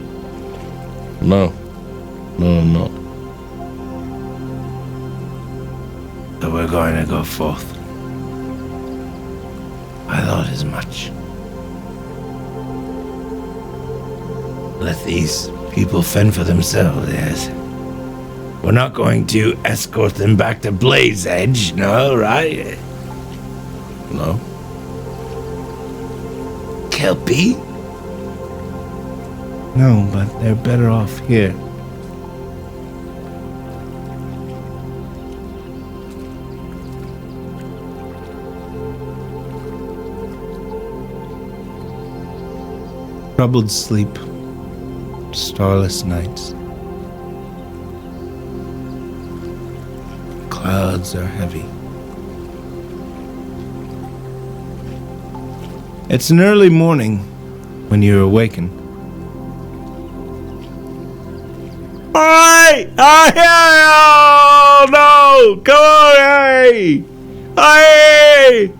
No. No, I'm not. So we're going to go forth. I thought as much. Let these people fend for themselves, yes. We're not going to escort them back to Blade's Edge, no, right? No. Kelpie? No, but they're better off here. Troubled sleep. starless nights. Clouds are heavy. It's an early morning when you awaken. Hey! Oh no! Come on, hey! Hey!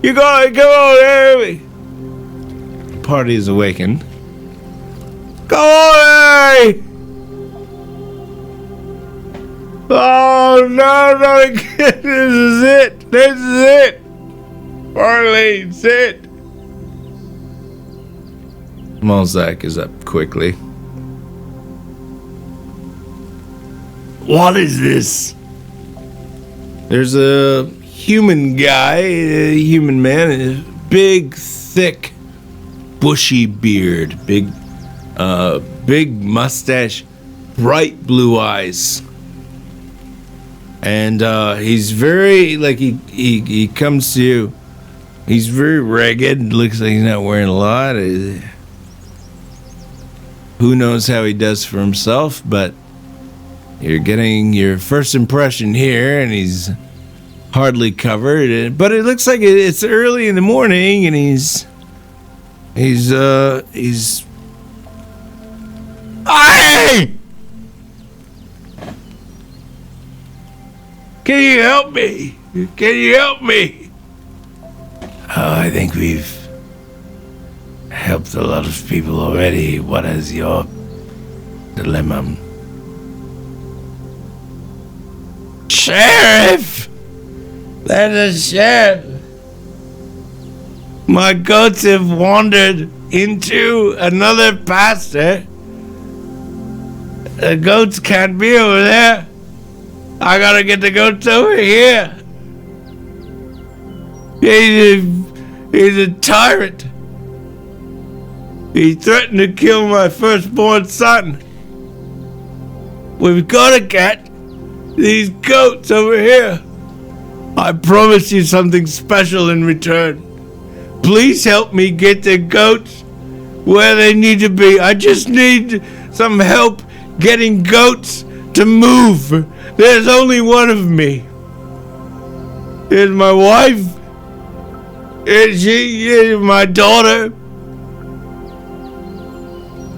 You gotta come on, hey! The party is awakened. Come on, hey! Oh no, not again! This is it! This is it! Marlene, sit! Malzak is up quickly. What is this? There's a human guy, a human man, a big, thick, bushy beard, big mustache, bright blue eyes. And he's very, like, he comes to you. He's very ragged. Looks like he's not wearing a lot. Who knows how he does for himself, but you're getting your first impression here, and he's hardly covered. But it looks like it's early in the morning, and he's. Hey! Can you help me? Can you help me? Oh, I think we've helped a lot of people already. What is your dilemma? Sheriff! There's a sheriff! My goats have wandered into another pasture. The goats can't be over there. I gotta get the goats over here. He's a tyrant. He threatened to kill my firstborn son. We've gotta get these goats over here. I promise you something special in return. Please help me get the goats where they need to be. I just need some help getting goats to move. There's only one of me. There's my wife. She is my daughter.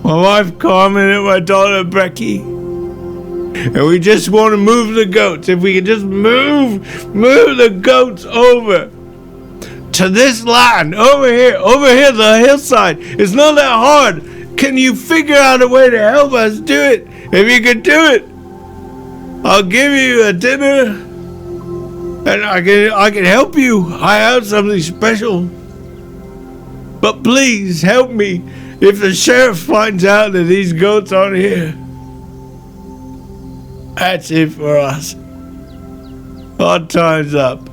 My wife Carmen and my daughter Becky. And we just want to move the goats. If we could just move the goats over to this line, over here, the hillside. It's not that hard. Can you figure out a way to help us do it? If you can do it, I'll give you a dinner, and I can help you. I have something special. But please help me. If the sheriff finds out that these goats aren't here, that's it for us. Our time's up.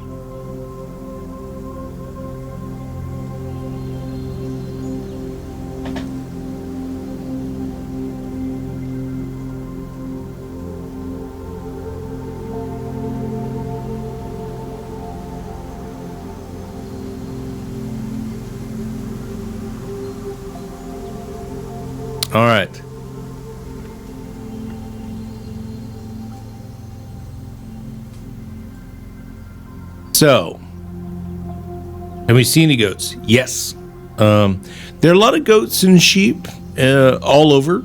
All right. So, have we seen any goats? Yes. There are a lot of goats and sheep all over,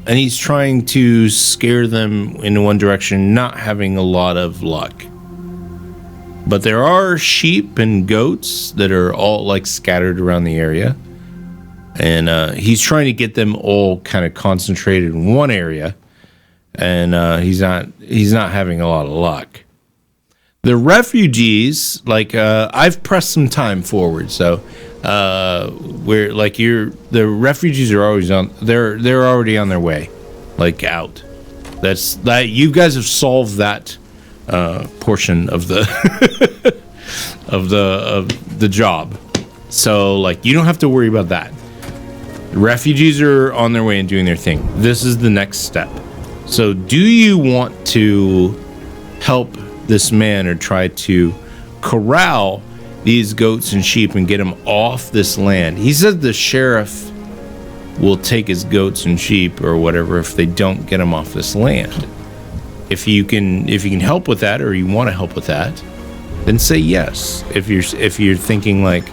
and he's trying to scare them in one direction, not having a lot of luck. But there are sheep and goats that are all like scattered around the area. And he's trying to get them all kind of concentrated in one area, and he's not having a lot of luck. The refugees, like I've pressed some time forward, so where like the refugees are always on. They're already on their way, like out. That's that you guys have solved that portion of the of the job. So like you don't have to worry about that. Refugees are on their way and doing their thing. This is the next step. So do you want to help this man or try to corral these goats and sheep and get them off this land? He said the sheriff will take his goats and sheep or whatever if they don't get him off this land. If you can help with that, or you want to help with that, then say yes. If you're thinking like,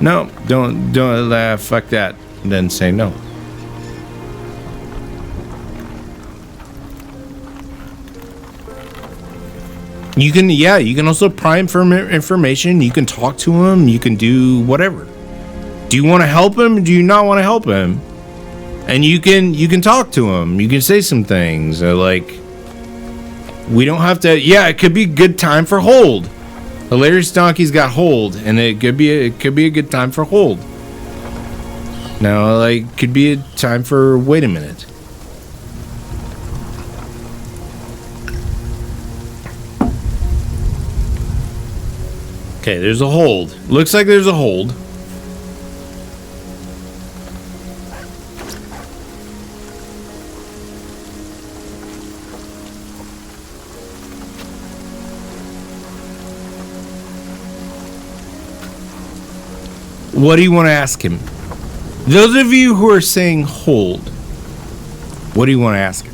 no, don't fuck that, then say no. You can also pry for information. You can talk to him. You can do whatever. Do you want to help him? Do you not want to help him? And you can talk to him. You can say some things like, we don't have to. Yeah, it could be a good time for hold. Hilarious Donkey's got hold, and it could be a good time for hold. Now, like, could be a time for wait a minute. Okay, there's a hold. Looks like there's a hold. What do you want to ask him? Those of you who are saying hold, what do you want to ask him?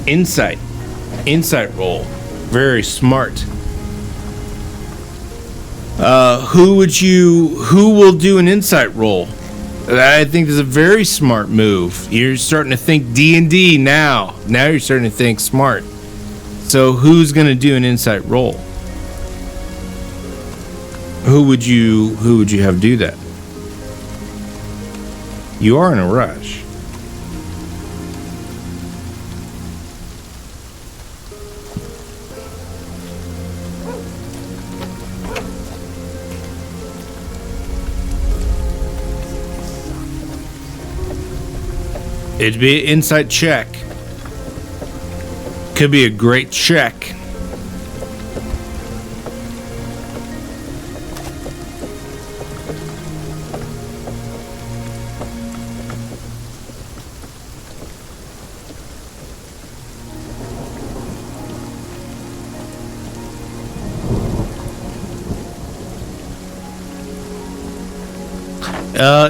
Insight roll. Very smart. Who will do an insight roll? I think this is a very smart move. You're starting to think D&D now. Now you're starting to think smart. So who's going to do an insight roll? Who would you have do that? You are in a rush. It'd be an insight check. Could be a great check.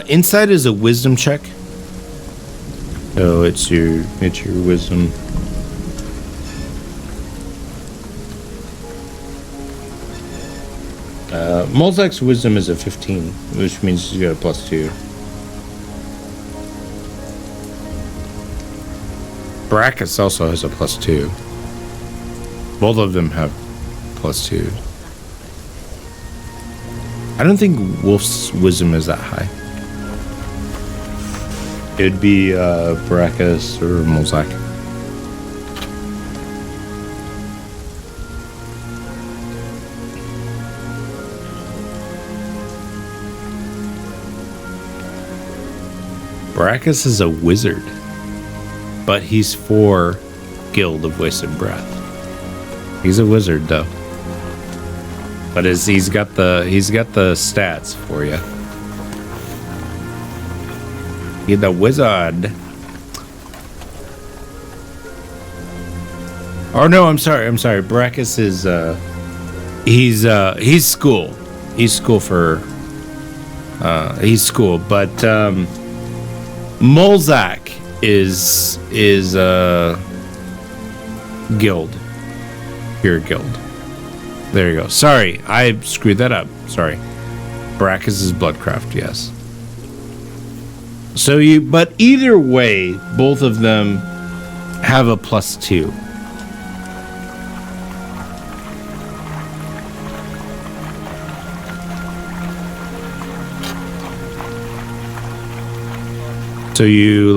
Insight is a wisdom check. So it's your wisdom. Molzak's wisdom is a 15, which means he's got a +2. Brackus also has a +2. Both of them have +2. I don't think Wolf's wisdom is that high. It'd be Brackus or Molzak. Brackus is a wizard, but he's for Guild of Wasted Breath. He's a wizard though, but he's got the stats for you. He's the wizard. Oh no, I'm sorry. Brackus is he's school. He's school for but Molzak is guild. Pure guild. There you go. Sorry, I screwed that up. Sorry. Brackus is Bloodcraft, yes. But either way, both of them have a +2. So you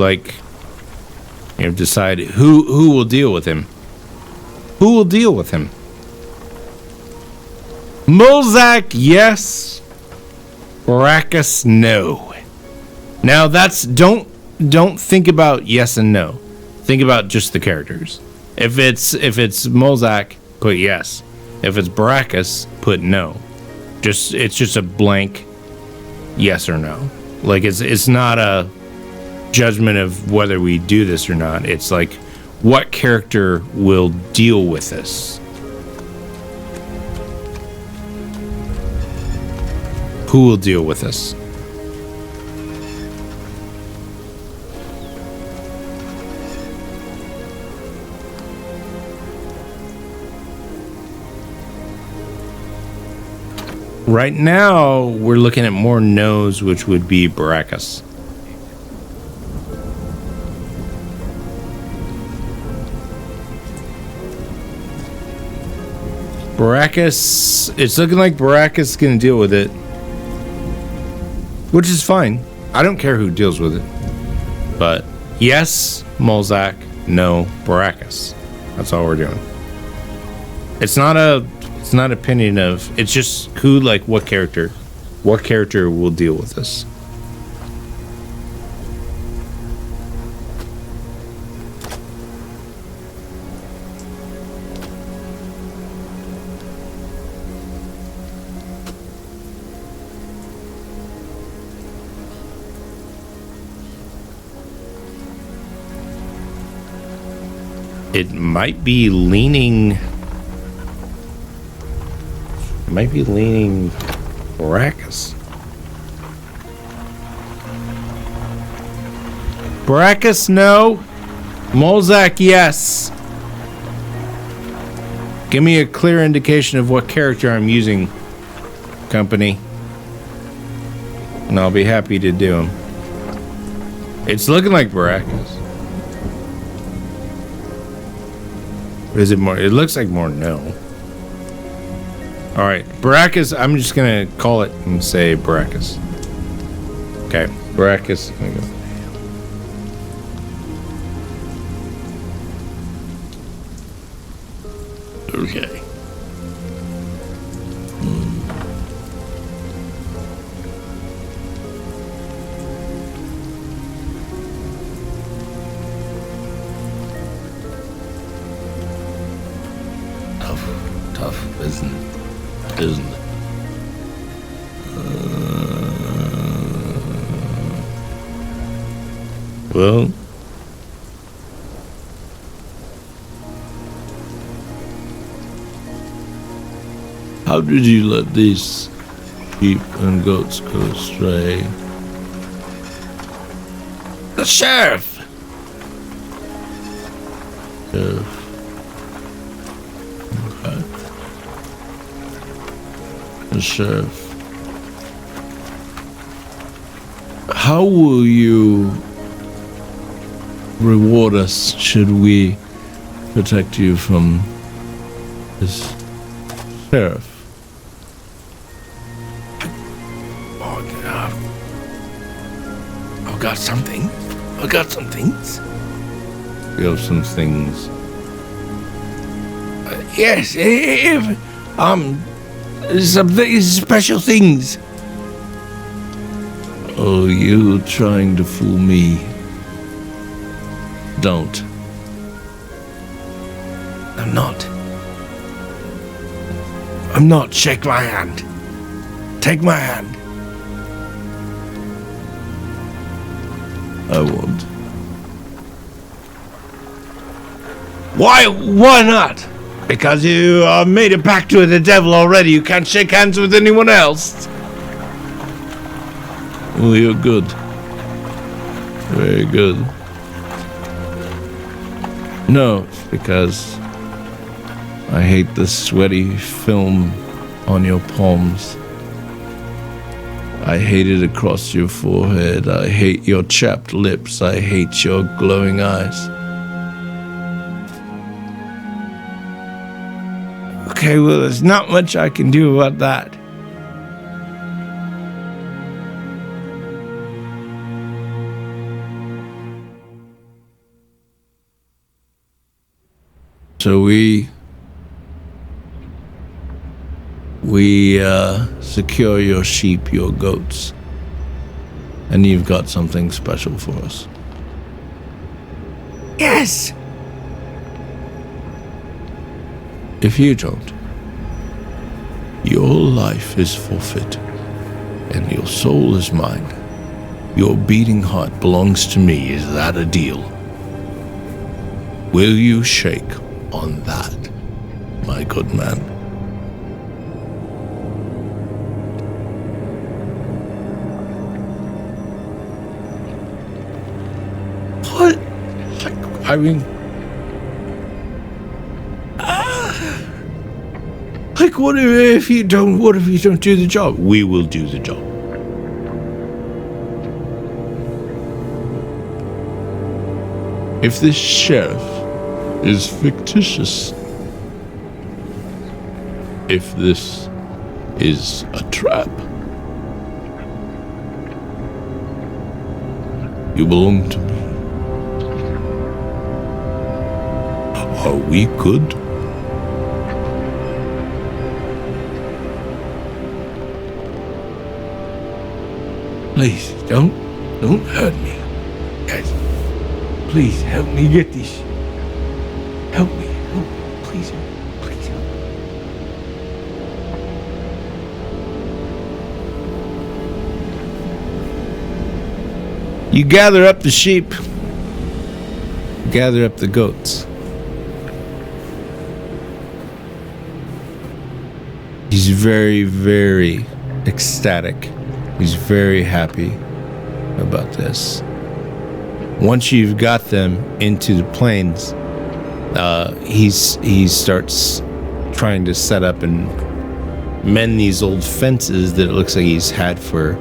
decide who will deal with him. Who will deal with him? Molzak, yes. Brackus, no. Now don't think about yes and no. Think about just the characters. If it's Molzak, put yes. If it's Brackus, put no. It's just a blank yes or no. Like it's not a judgment of whether we do this or not. It's like, what character will deal with this? who will deal with this. Right now, we're looking at more no's, which would be Baracus. Baracus, it's looking like Baracus is going to deal with it. Which is fine. I don't care who deals with it. But yes, Molzak, no, Baracus. That's all we're doing. It's not opinion of, it's just who, like, what character will deal with this. It might be leaning Baracus. Baracus, no. Molzak, yes. Give me a clear indication of what character I'm using, company, and I'll be happy to do them. It's looking like Baracus. Is it more? It looks like more no. All right, Baracus. I'm just gonna call it and say Baracus. Okay, Baracus. There we go. Okay. Tough, isn't it? Well, How did you let these sheep and goats go astray? The sheriff! Sheriff. Okay. The sheriff. How will you reward us should we protect you from this sheriff? I've got something. I got some things. We have some things. Yes, some special things. Oh, you trying to fool me. Don't. I'm not. Shake my hand. Take my hand. I won't. Why not? Because you made a pact with the devil already. You can't shake hands with anyone else. Well, you're good. Very good. No, it's because I hate the sweaty film on your palms. I hate it across your forehead. I hate your chapped lips. I hate your glowing eyes. Okay, well, there's not much I can do about that. So we secure your sheep, your goats, and you've got something special for us. Yes! If you don't, your life is forfeit, and your soul is mine. Your beating heart belongs to me. Is that a deal? Will you shake on that, my good man? I mean, Like, what if you don't? What if you don't do the job? We will do the job. If this sheriff is fictitious, if this is a trap, you belong to me. Are we good? please don't hurt me, guys. Please help me get this. Help me, please, please help. You gather up the sheep, gather up the goats. He's very, very ecstatic. He's very happy about this. Once you've got them into the plains, he starts trying to set up and mend these old fences that it looks like he's had for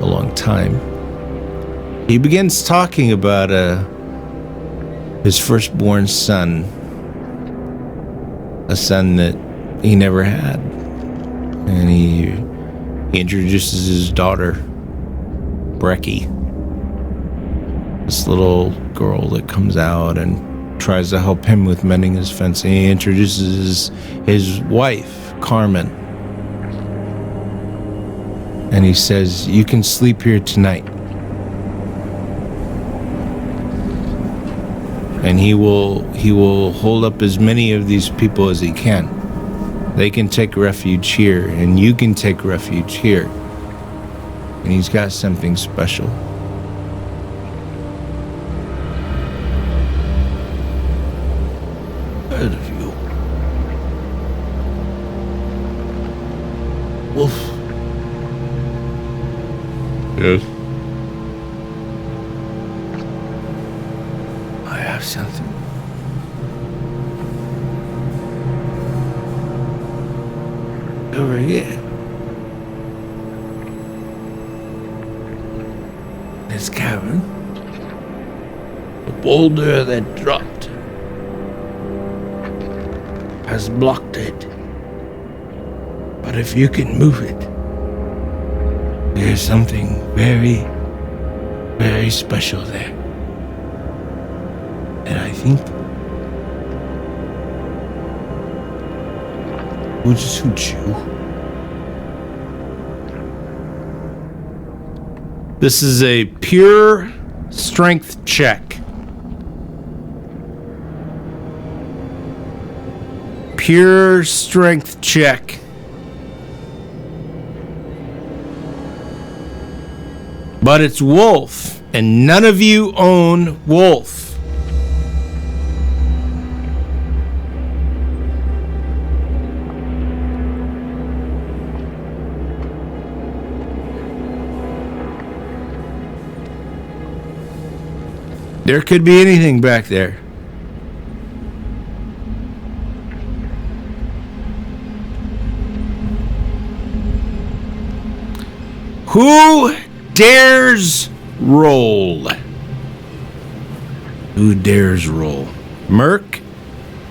a long time. He begins talking about his firstborn son, a son that he never had, and he introduces his daughter, Brecky, this little girl that comes out and tries to help him with mending his fence. And he introduces his wife, Carmen, and he says, "You can sleep here tonight." And he will hold up as many of these people as he can. They can take refuge here, and you can take refuge here. And he's got something special. Heard of you. Wolf. Yes. I have something. Over here. This cavern. The boulder that dropped has blocked it. But if you can move it, there's something very, very special there. And I think would suit you. This is a pure strength check. Pure strength check. But it's wolf, and none of you own wolf. There could be anything back there. Who dares roll? Who dares roll? Merc?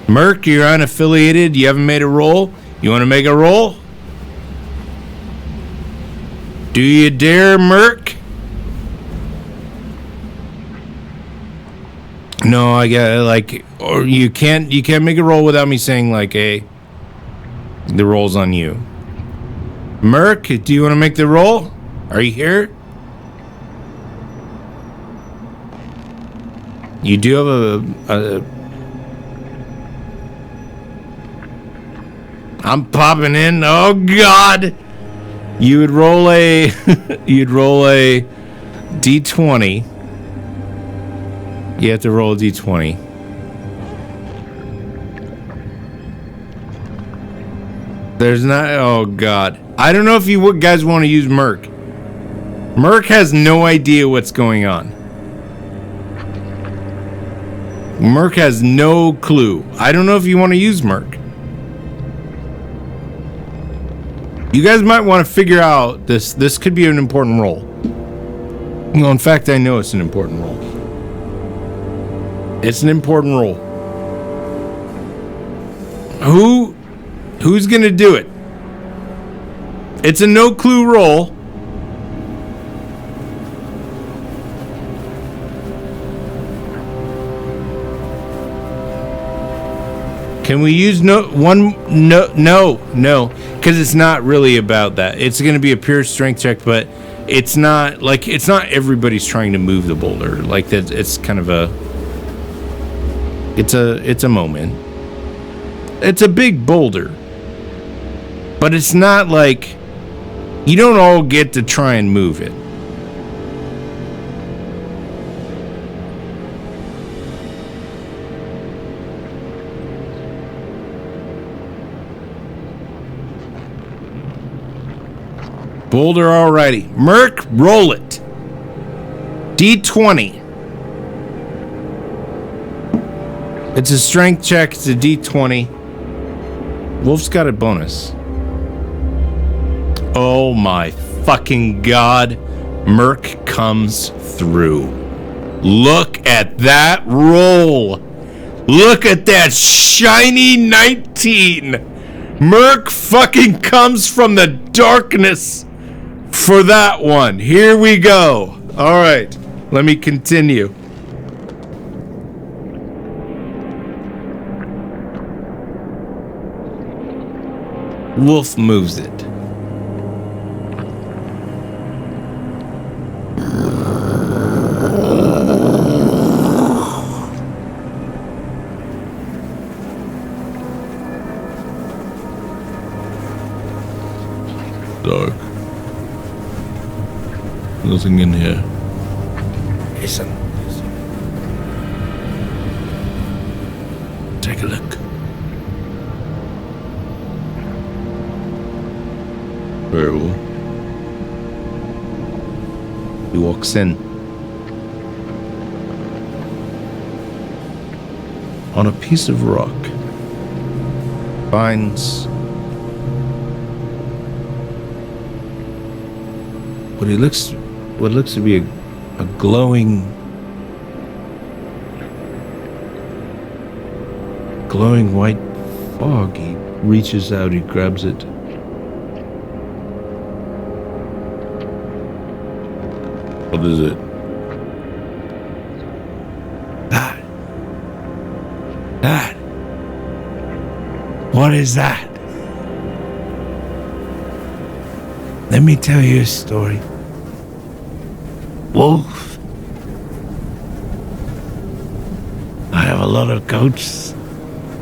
Merc, you're unaffiliated. You haven't made a roll. You want to make a roll? Do you dare, Merc? No, I got or you can't make a roll without me saying the roll's on you. Merc, do you want to make the roll? Are you here? You do have a I'm popping in. Oh God. You would roll a you'd roll a D20. You have to roll a D20. There's not... Oh, God. I don't know if you guys want to use Merc. Merc has no idea what's going on. Merc has no clue. I don't know if you want to use Merc. You guys might want to figure out this. This could be an important role. Well, in fact, I know it's an important role. It's an important role. Who's gonna do it? It's a no clue role. Can we use no, because it's not really about that. It's going to be a pure strength check, but it's not everybody's trying to move the boulder. Like that, it's kind of it's a moment. It's a big boulder, but it's not like you don't all get to try and move it. Boulder, alrighty. Merc, roll it. D20. It's a strength check. It's a D20. Wolf's got a bonus. Oh my fucking god. Merc comes through. Look at that roll. Look at that shiny 19. Merc fucking comes from the darkness. For that one. Here we go. All right. Let me continue. Wolf moves it. Dark. Nothing in here. Listen. Take a look. Very well. He walks in. On a piece of rock, finds what looks to be a glowing white fog. He reaches out, he grabs it. What is it? That. What is that? Let me tell you a story. Wolf. I have a lot of goats,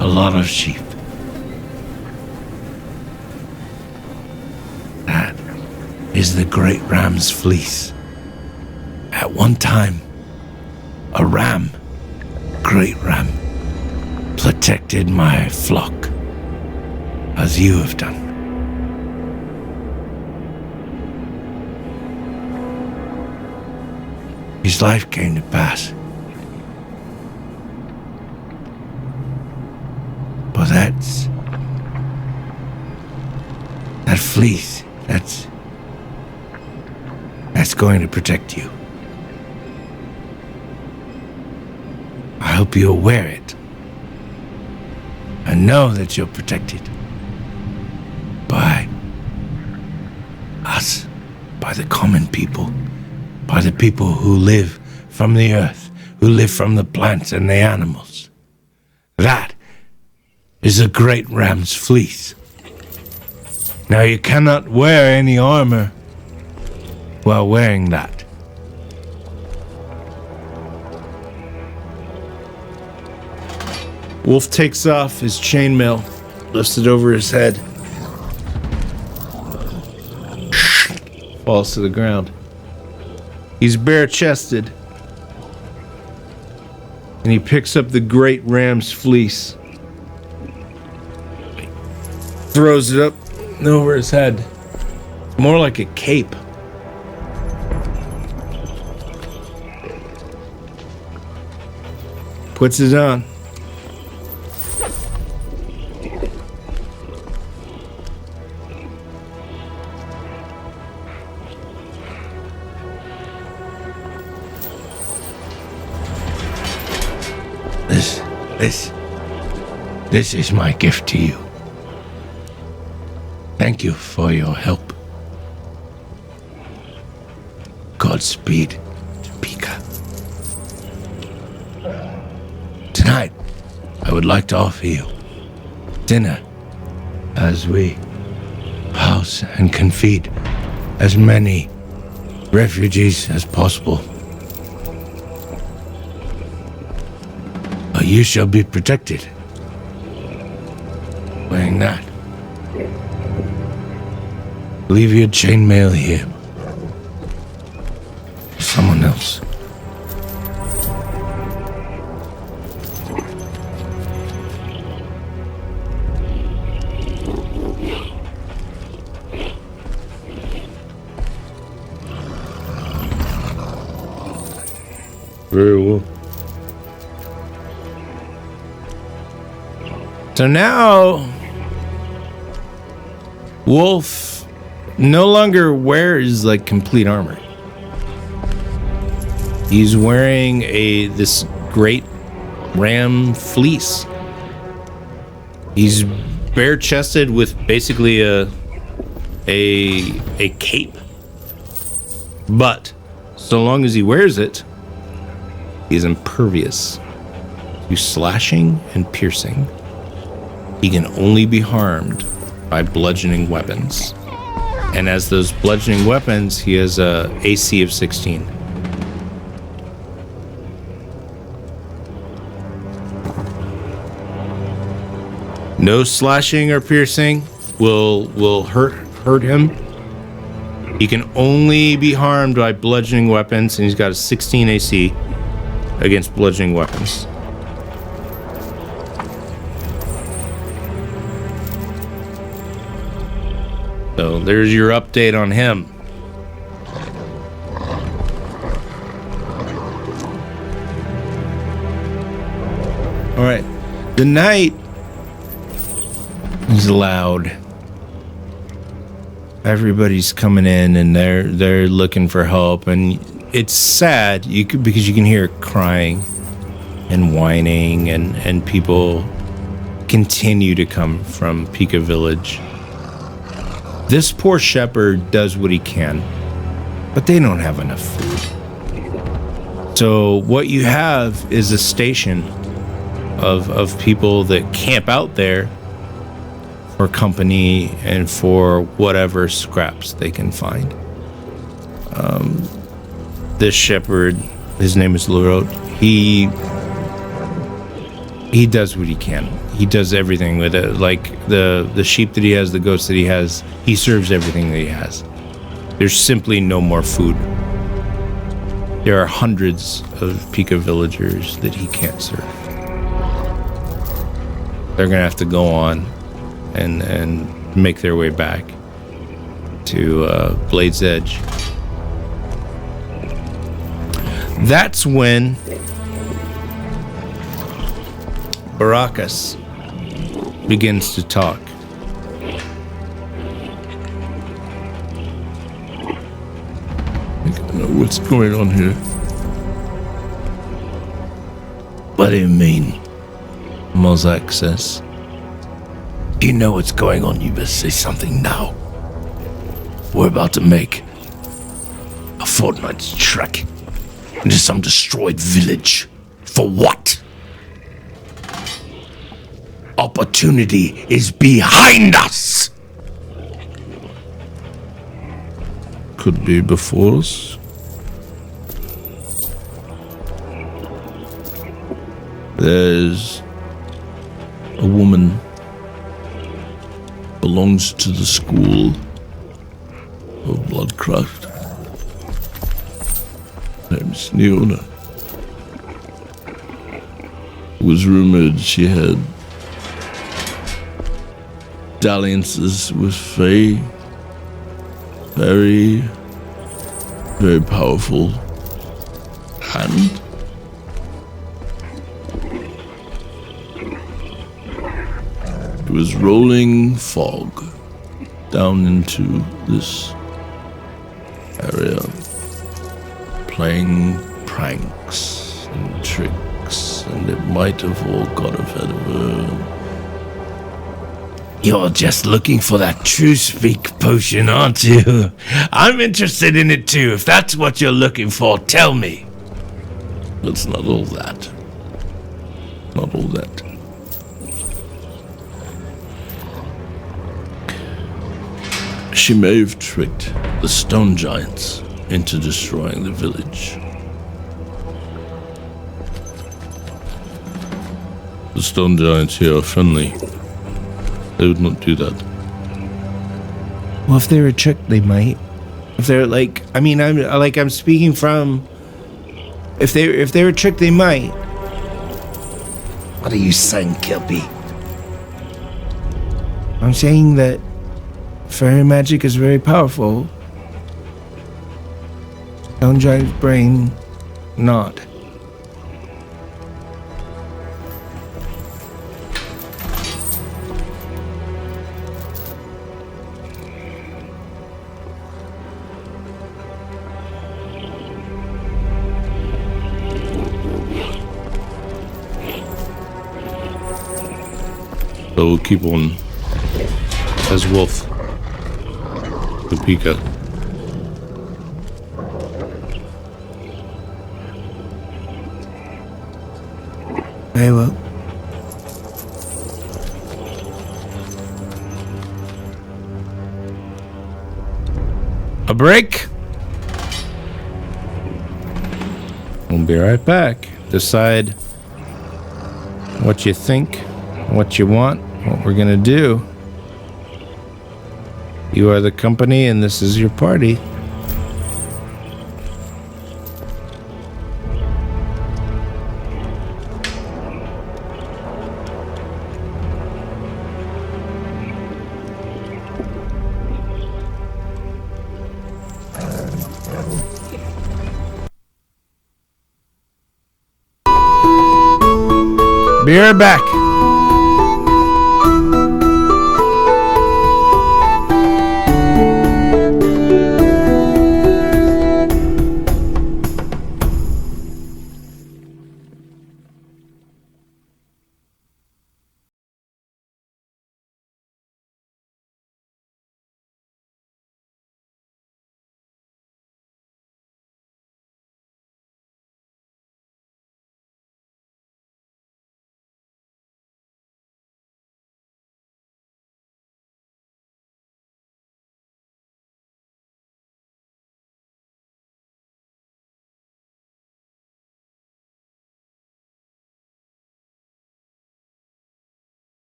a lot of sheep. That is the great ram's fleece. At one time, a ram, great ram, protected my flock, as you have done. His life came to pass. But that fleece, that's going to protect you. I hope you'll wear it and know that you're protected by us, by the common people, by the people who live from the earth, who live from the plants and the animals. That is a great ram's fleece. Now you cannot wear any armor while wearing that. Wolf takes off his chainmail, lifts it over his head, falls to the ground. He's bare-chested, and he picks up the great ram's fleece, throws it up over his head, more like a cape. Puts it on. This is my gift to you. Thank you for your help. Godspeed, Topeka. Tonight, I would like to offer you dinner as we house and can feed as many refugees as possible. You shall be protected. Wearing that. Leave your chainmail here. Someone else. Very well. So now, Wolf no longer wears like complete armor. He's wearing this great ram fleece. He's bare-chested with basically a cape. But so long as he wears it, he's impervious to slashing and piercing. He can only be harmed by bludgeoning weapons. And as those bludgeoning weapons, he has a AC of 16. No slashing or piercing will hurt him. He can only be harmed by bludgeoning weapons, and he's got a 16 AC against bludgeoning weapons. So there's your update on him. All right. The night is loud. Everybody's coming in and they're looking for help, and it's sad because you can hear crying and whining, and people continue to come from Pika Village. This poor shepherd does what he can, but they don't have enough food. So what you have is a station of people that camp out there for company and for whatever scraps they can find. This shepherd, his name is Lurot, he does what he can. He does everything with it. Like the sheep that he has, the goats that he has, he serves everything that he has. There's simply no more food. There are hundreds of Pika villagers that he can't serve. They're gonna have to go on and make their way back to Blade's Edge. That's when Baracus begins to talk. I don't know what's going on here. What do you mean? Mosaic says. You know what's going on, you best say something now. We're about to make a fortnight's trek into some destroyed village. For what? Opportunity is behind us! Could be before us. There's a woman belongs to the school of Bloodcraft. Name's Neona. It was rumored she had dalliances with Fae. Very, very powerful. And was rolling fog down into this area, playing pranks and tricks, and it might have all got ahead of her. You're just looking for that true speak potion, aren't you? I'm interested in it too. If that's what you're looking for, tell me. It's not all that. Not all that. She may have tricked the stone giants into destroying the village. The stone giants here are friendly. They would not do that. Well, if they were tricked, they might. If they're like, I mean, I'm speaking from. If they were tricked, they might. What are you saying, Kilby? I'm saying that fairy magic is very powerful. Stone giant's brain, not. So we'll keep on as Wolf, Topeka. Very well. A break. We'll be right back. Decide what you think, what you want, what we're gonna do. You are the company and this is your party. Be right back.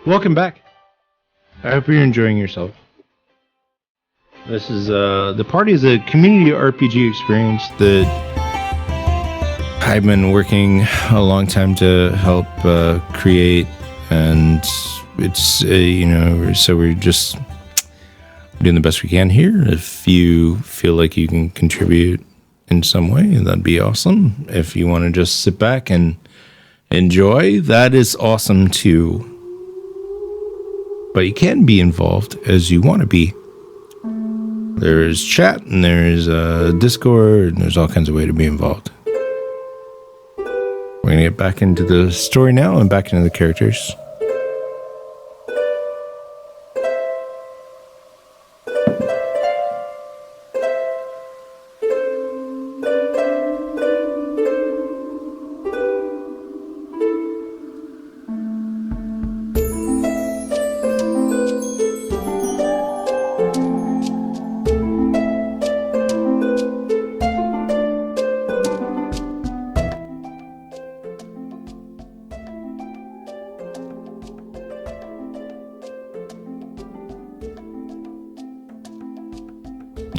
Welcome back. I hope you're enjoying yourself. This is the party is a community RPG experience that I've been working a long time to help create, and it's so we're just doing the best we can here. If you feel like you can contribute in some way, that'd be awesome. If you want to just sit back and enjoy, that is awesome too. But you can be involved as you want to be. There's chat and there's Discord and there's all kinds of ways to be involved. We're going to get back into the story now and back into the characters.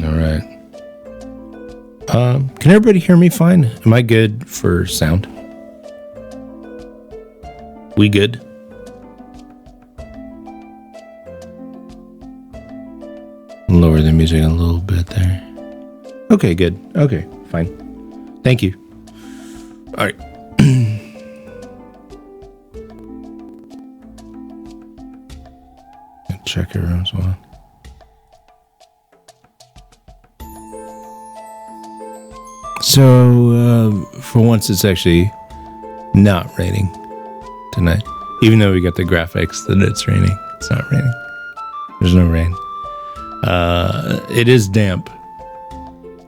All right. Can everybody hear me fine? Am I good for sound? We good? Lower the music a little bit there. Okay, good. Okay, fine. Thank you. All right. Check it as well. So, for once, it's actually not raining tonight. Even though we got the graphics that it's raining, it's not raining. There's no rain. It is damp,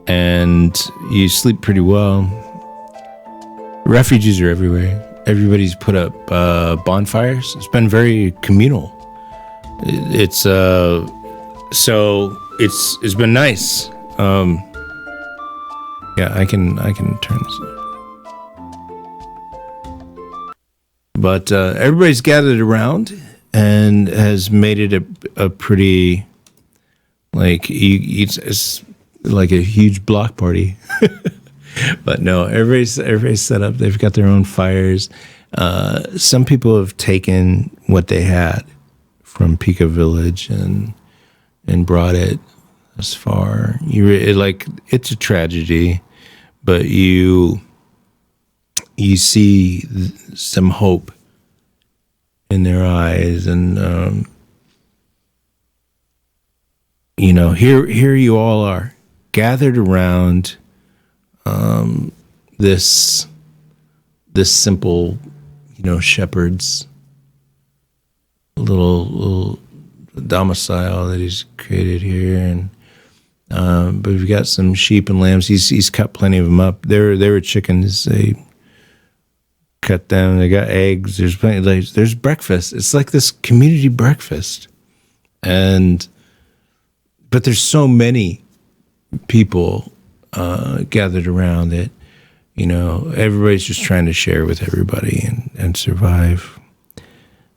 and you sleep pretty well. Refugees are everywhere. Everybody's put up bonfires. It's been very communal. It's so it's been nice. Yeah, I can turn this on. But everybody's gathered around and has made it a pretty, like, it's like a huge block party. But no, everybody's set up. They've got their own fires. Some people have taken what they had from Pika Village and brought it as far. It's a tragedy, but you see some hope in their eyes, and here you all are gathered around this simple, shepherd's little domicile that he's created here, and but we've got some sheep and lambs. He's cut plenty of them up. They were chickens. They cut them. They got eggs. There's plenty. There's breakfast. It's like this community breakfast, but there's so many people gathered around it. Everybody's just trying to share with everybody and survive.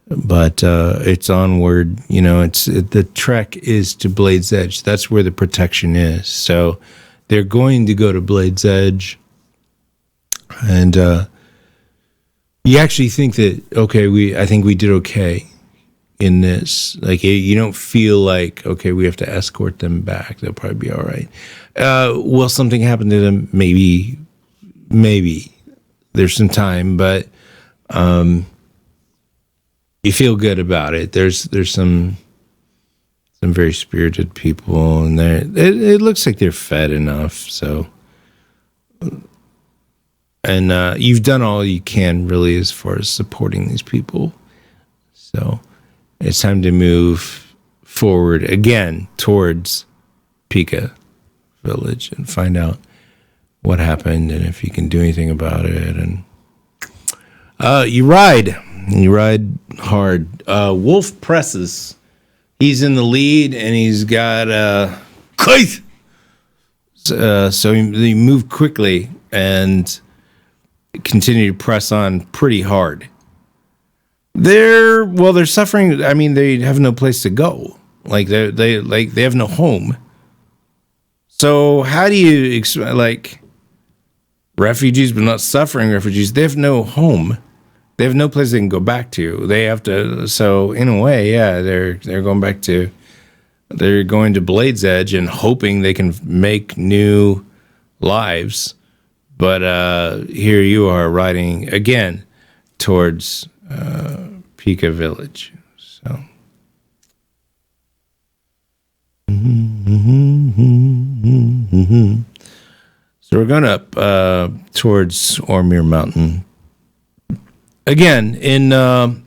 But it's onward. The trek is to Blade's Edge. That's where the protection is. So they're going to go to Blade's Edge, and you actually think that I think we did okay in this. Like, you don't feel like we have to escort them back. They'll probably be all right. Will something happen to them? Maybe there's some time, but you feel good about it. There's some very spirited people, and it looks like they're fed enough. So, and you've done all you can really as far as supporting these people. So it's time to move forward again towards Pika Village and find out what happened and if you can do anything about it. And you ride hard. Wolf presses. He's in the lead, and he's got Keith. So they move quickly and continue to press on pretty hard. They're suffering. I mean, they have no place to go. Like they have no home. So how do you like refugees, but not suffering refugees? They have no home. They have no place they can go back to. They have to. So in a way, yeah, they're going back to. They're going to Blade's Edge and hoping they can make new lives. But here you are riding again towards Pika Village. So. So we're going up towards Ormir Mountain. Again, in the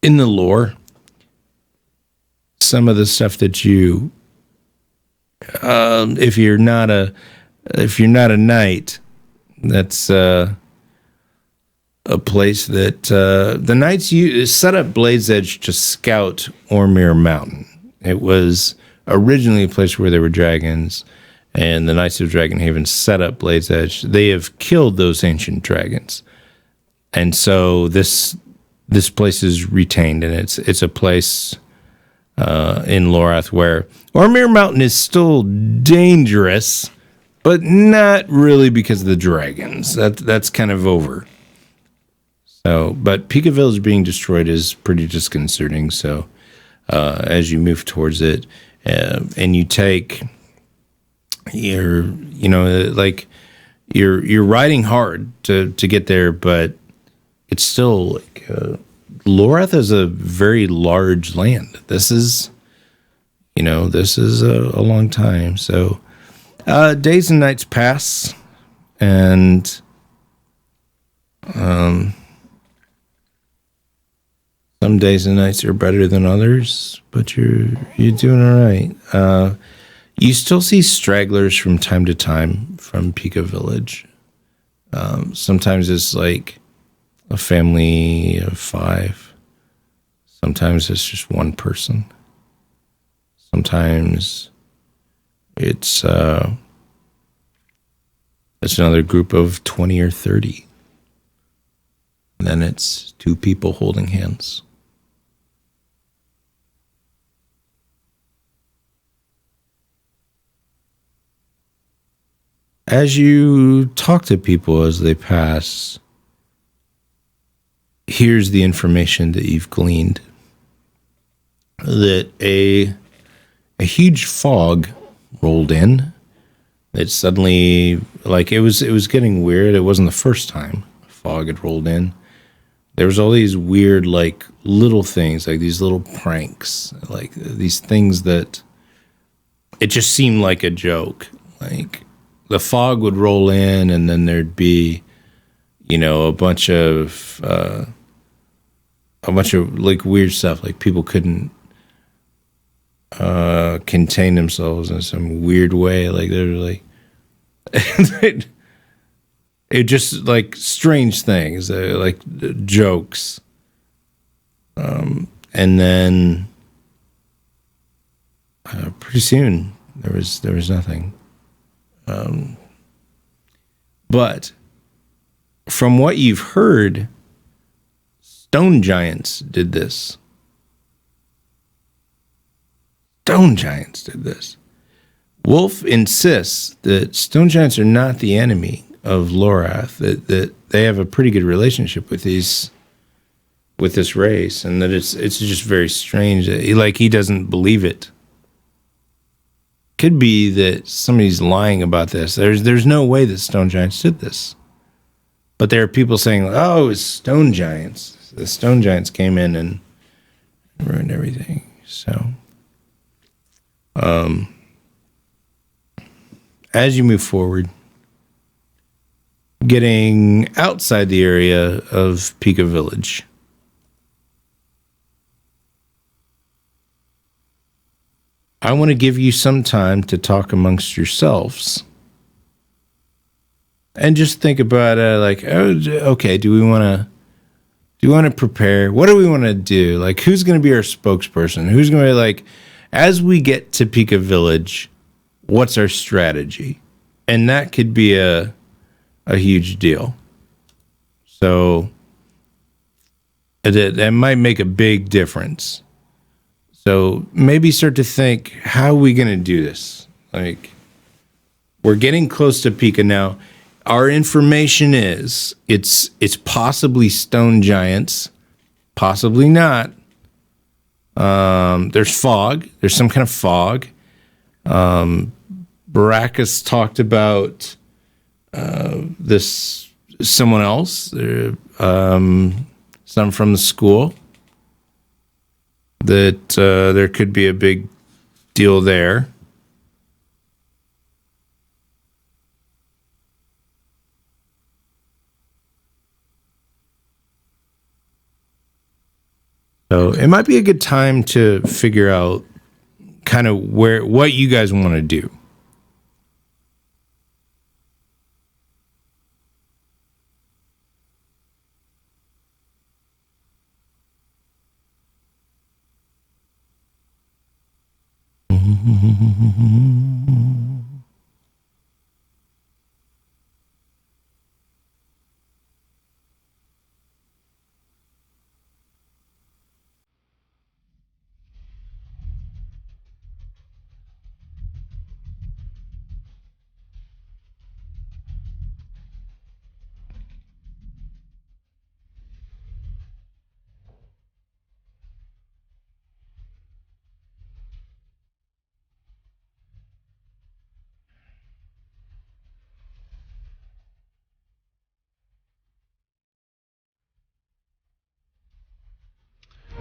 lore, some of the stuff that you, if you're not a knight, that's a place that the knights set up Blade's Edge to scout Ormir Mountain. It was originally a place where there were dragons, and the Knights of Dragonhaven set up Blade's Edge. They have killed those ancient dragons, and so this place is retained, and it's a place in Lorath where Ormir Mountain is still dangerous, but not really because of the dragons. That's kind of over. So, but Pika Village being destroyed is pretty disconcerting. So, as you move towards it, and you take you're riding hard to get there, but it's still like Lorath is a very large land. This is a long time. So days and nights pass, and some days and nights are better than others, but you're doing all right. You still see stragglers from time to time from Pika Village. Sometimes it's like a family of 5. Sometimes it's just one person. Sometimes it's another group of 20 or 30. And then it's 2 people holding hands. As you talk to people as they pass, here's the information that you've gleaned. That a huge fog rolled in. It suddenly, like, it was getting weird. It wasn't the first time a fog had rolled in. There was all these weird, like, little things, like these little pranks, like these things that it just seemed like a joke. Like, the fog would roll in, and then there'd be, a bunch of like weird stuff. Like people couldn't contain themselves in some weird way. Like they're like, it just like strange things, like jokes. And then pretty soon there was nothing. But from what you've heard, stone giants did this. Stone giants did this. Wolf insists that stone giants are not the enemy of Lorath, that they have a pretty good relationship with this race, and that it's just very strange that he doesn't believe it. Could be that somebody's lying about this. There's no way that stone giants did this. But there are people saying, oh, it's stone giants. The stone giants came in and ruined everything. So, as you move forward, getting outside the area of Pika Village, I want to give you some time to talk amongst yourselves and just think about okay, do we want to prepare? What do we want to do? Like, who's going to be our spokesperson? Who's going to be like, as we get to Pika Village, what's our strategy? And that could be a huge deal. So that might make a big difference. So maybe start to think, how are we going to do this? Like, we're getting close to Pika now. Our information is it's possibly stone giants, possibly not. There's fog. There's some kind of fog. Baracus talked about this someone else, some from the school, that there could be a big deal there. So it might be a good time to figure out kind of what you guys want to do.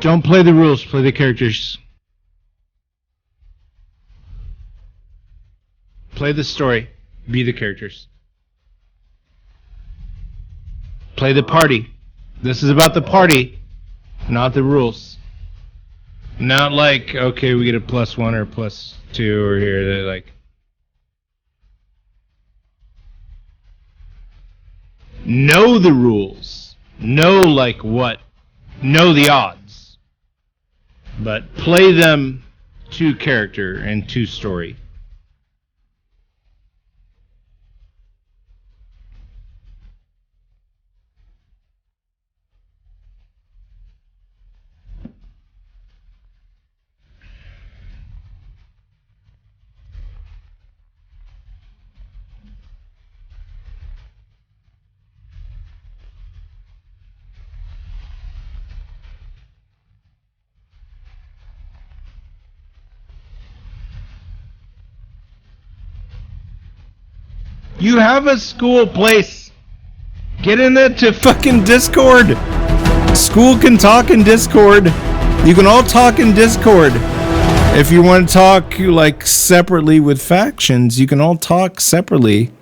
Don't play the rules, play the characters. Play the story, be the characters. Play the party. This is about the party, not the rules. Not like, okay, we get a +1 or +2 or here. They're like, know the rules. Know like what? Know the odds. But play them to character and to story. You have a school place. Get in it to fucking Discord. School can talk in Discord. You can all talk in Discord. If you want to talk like separately with factions, you can all talk separately.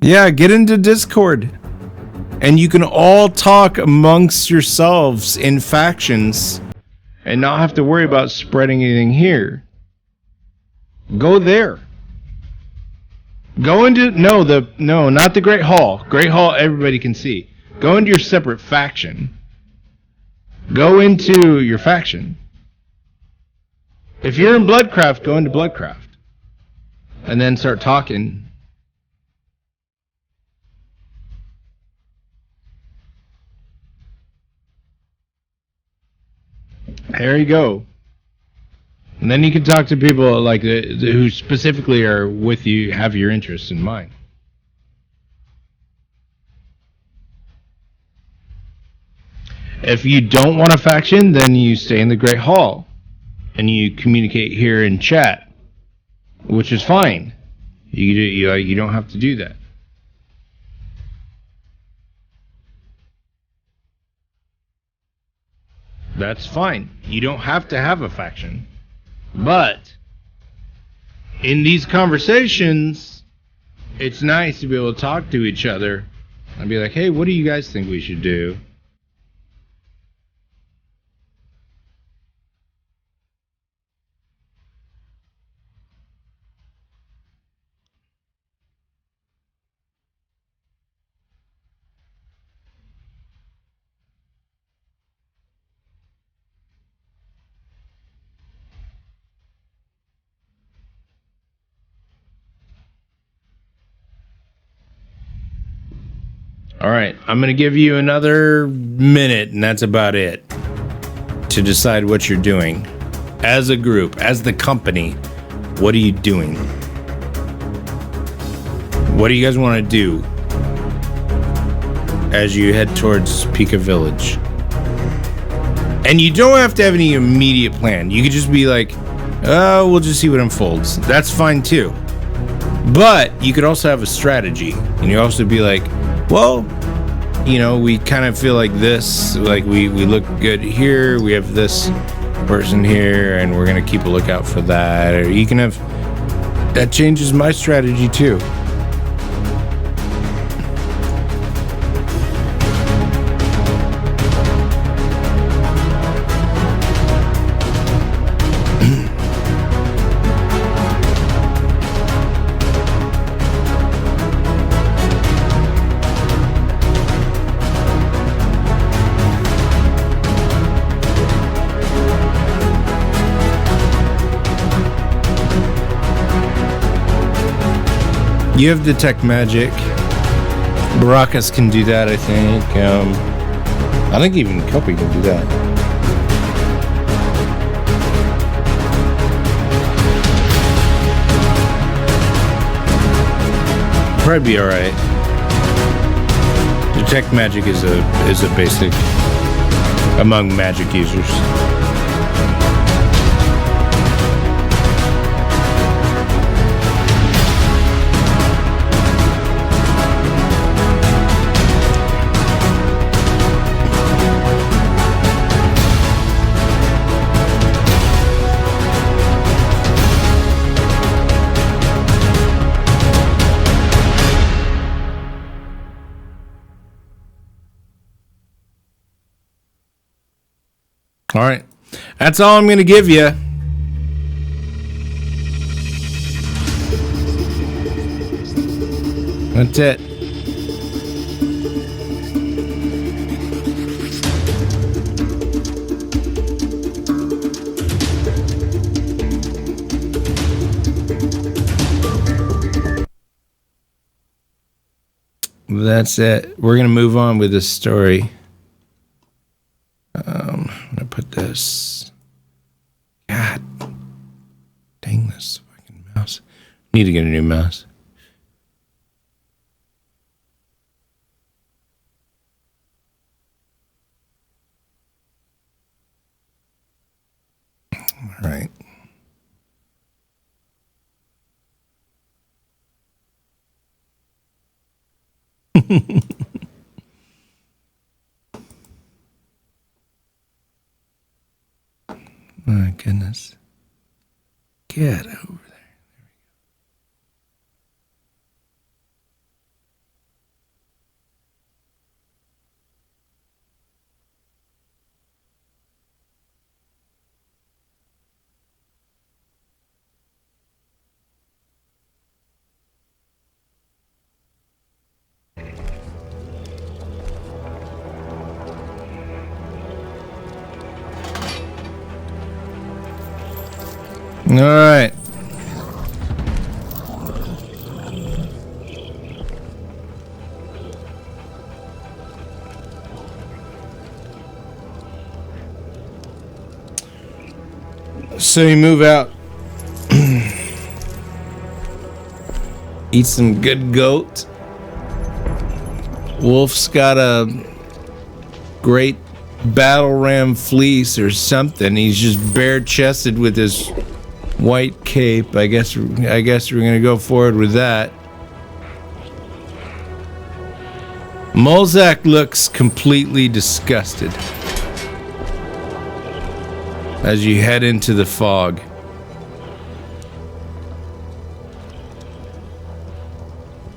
Yeah, get into Discord. And you can all talk amongst yourselves in factions and not have to worry about spreading anything here. Go there. Go into not the Great Hall. Great Hall everybody can see. Go into your separate faction. Go into your faction. If you're in Bloodcraft, go into Bloodcraft. And then start talking. There you go. And then you can talk to people like who specifically are with you, have your interests in mind. If you don't want a faction, then you stay in the Great Hall and you communicate here in chat, which is fine. You don't have to do that. That's fine. You don't have to have a faction. But in these conversations, it's nice to be able to talk to each other and be like, hey, what do you guys think we should do? All right, I'm going to give you another minute, and that's about it, to decide what you're doing. As a group, as the company, what are you doing? What do you guys want to do as you head towards Pika Village? And you don't have to have any immediate plan. You could just be like, oh, we'll just see what unfolds. That's fine too. But you could also have a strategy. And you also be like, well, you know, we kind of feel like this, like we look good here, we have this person here, and we're going to keep a lookout for that. Or you can have, that changes my strategy too. You have detect magic. Baracus can do that, I think. I think even Kopi can do that. Probably be all right. Detect magic is a basic among magic users. All right. That's all I'm going to give you. That's it. That's it. We're going to move on with this story. I'm going to put this. God dang this fucking mouse. Need to get a new mouse. All right. My goodness. Get over there. All right. So you move out, eat some good goat. Wolf's got a great battle ram fleece or something. He's just bare chested with his white cape. I guess we're gonna go forward with that. Molzak looks completely disgusted as you head into the fog.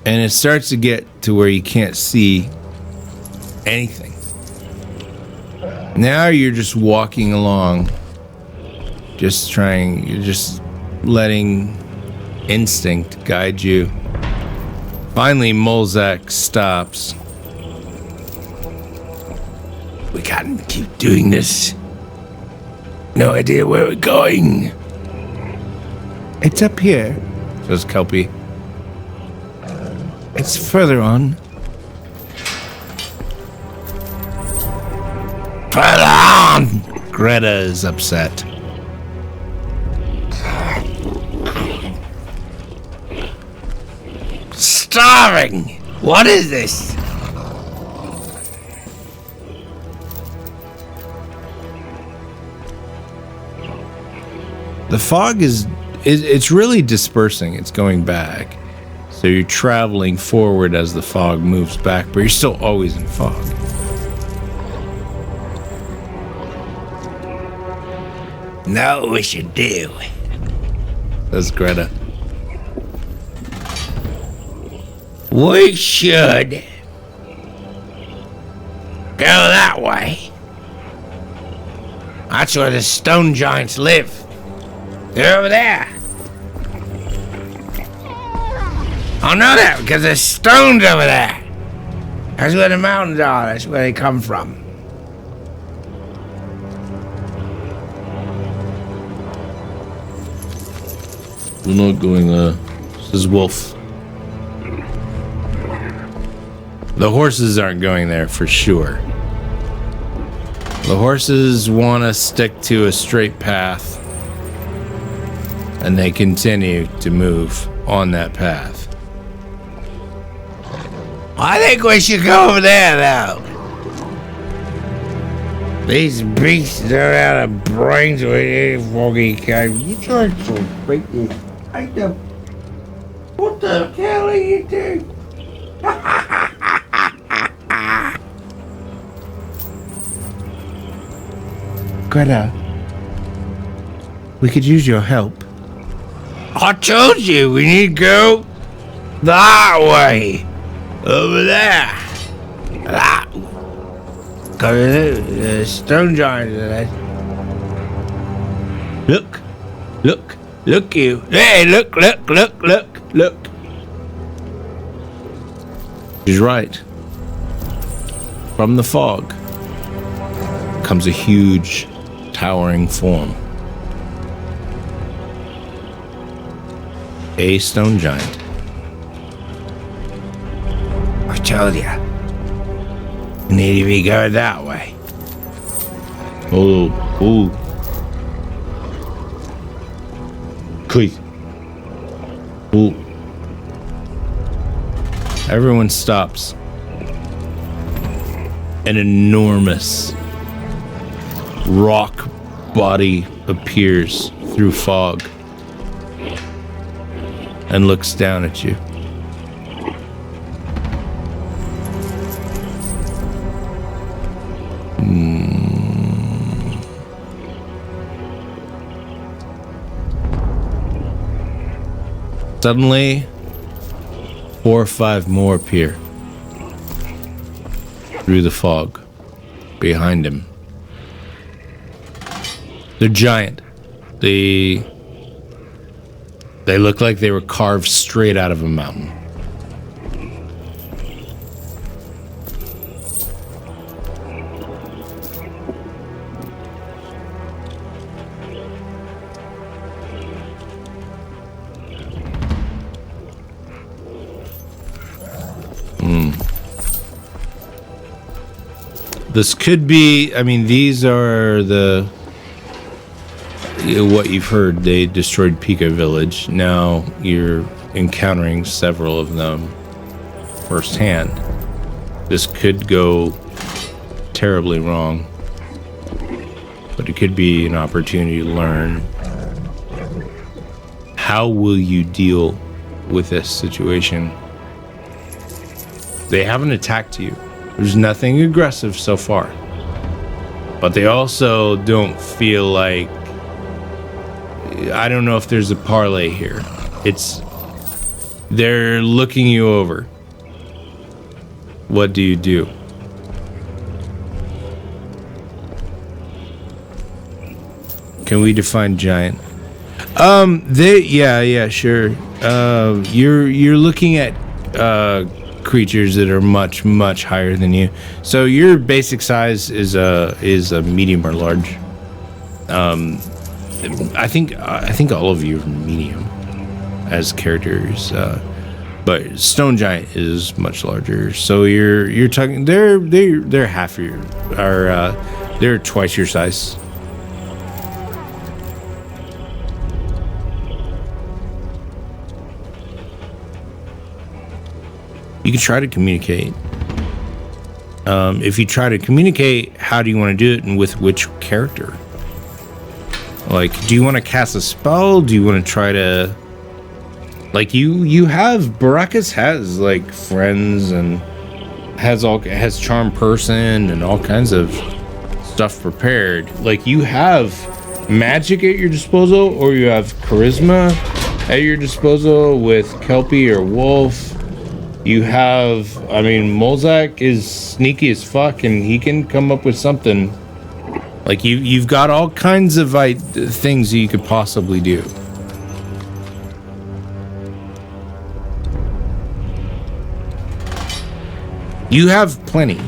And it starts to get to where you can't see anything. Now you're just walking along, you're just letting instinct guide you. Finally, Molzak stops. We can't keep doing this. No idea where we're going. It's up here, says Kelpie. It's further on. Put it on! Greta is upset. Starving! What is this? The fog it's really dispersing. It's going back. So you're traveling forward as the fog moves back, but you're still always in fog. Know what we should do. Says Greta. We should go that way. That's where the stone giants live. They're over there. I know that because there's stones over there. That's where the mountains are. That's where they come from. We're not going there. Says Wolf. The horses aren't going there for sure. The horses want to stick to a straight path, and they continue to move on that path. I think we should go over there now. These beasts don't have the brains with any foggy kind. You trying to break this? I know. What the hell are you doing? Greta, we could use your help. I told you we need to go that way. Over there. That. Cause the stone giants are there. Look you. Hey, look. She's right. From the fog comes a huge, towering form. A stone giant. I told you. We need to be going that way. Oh. Quick. Oh. Everyone stops. An enormous rock body appears through fog and looks down at you. Suddenly, 4 or 5 more appear through the fog behind him. They're giant. They look like they were carved straight out of a mountain. This could be, I mean, these are what you've heard. They destroyed Pika Village. Now you're encountering several of them firsthand. This could go terribly wrong, but it could be an opportunity to learn. How will you deal with this situation? They haven't attacked you. There's nothing aggressive so far. But they also don't feel like... I don't know if there's a parlay here. They're looking you over. What do you do? Can we define giant? Sure. You're looking at creatures that are much, much higher than you. So your basic size is a medium or large. I think all of you are medium as characters, but Stone Giant is much larger. So you're talking they're half your They're twice your size. You can try to communicate. If you try to communicate, how do you want to do it and with which character? Like, do you want to cast a spell? Do you want to try to... Like, Baracus has, like, friends and has charm person and all kinds of stuff prepared. Like, you have magic at your disposal, or you have charisma at your disposal with Kelpie or Wolf. You have, I mean, Molzak is sneaky as fuck, and he can come up with something. Like, you've got all kinds of things you could possibly do. You have plenty.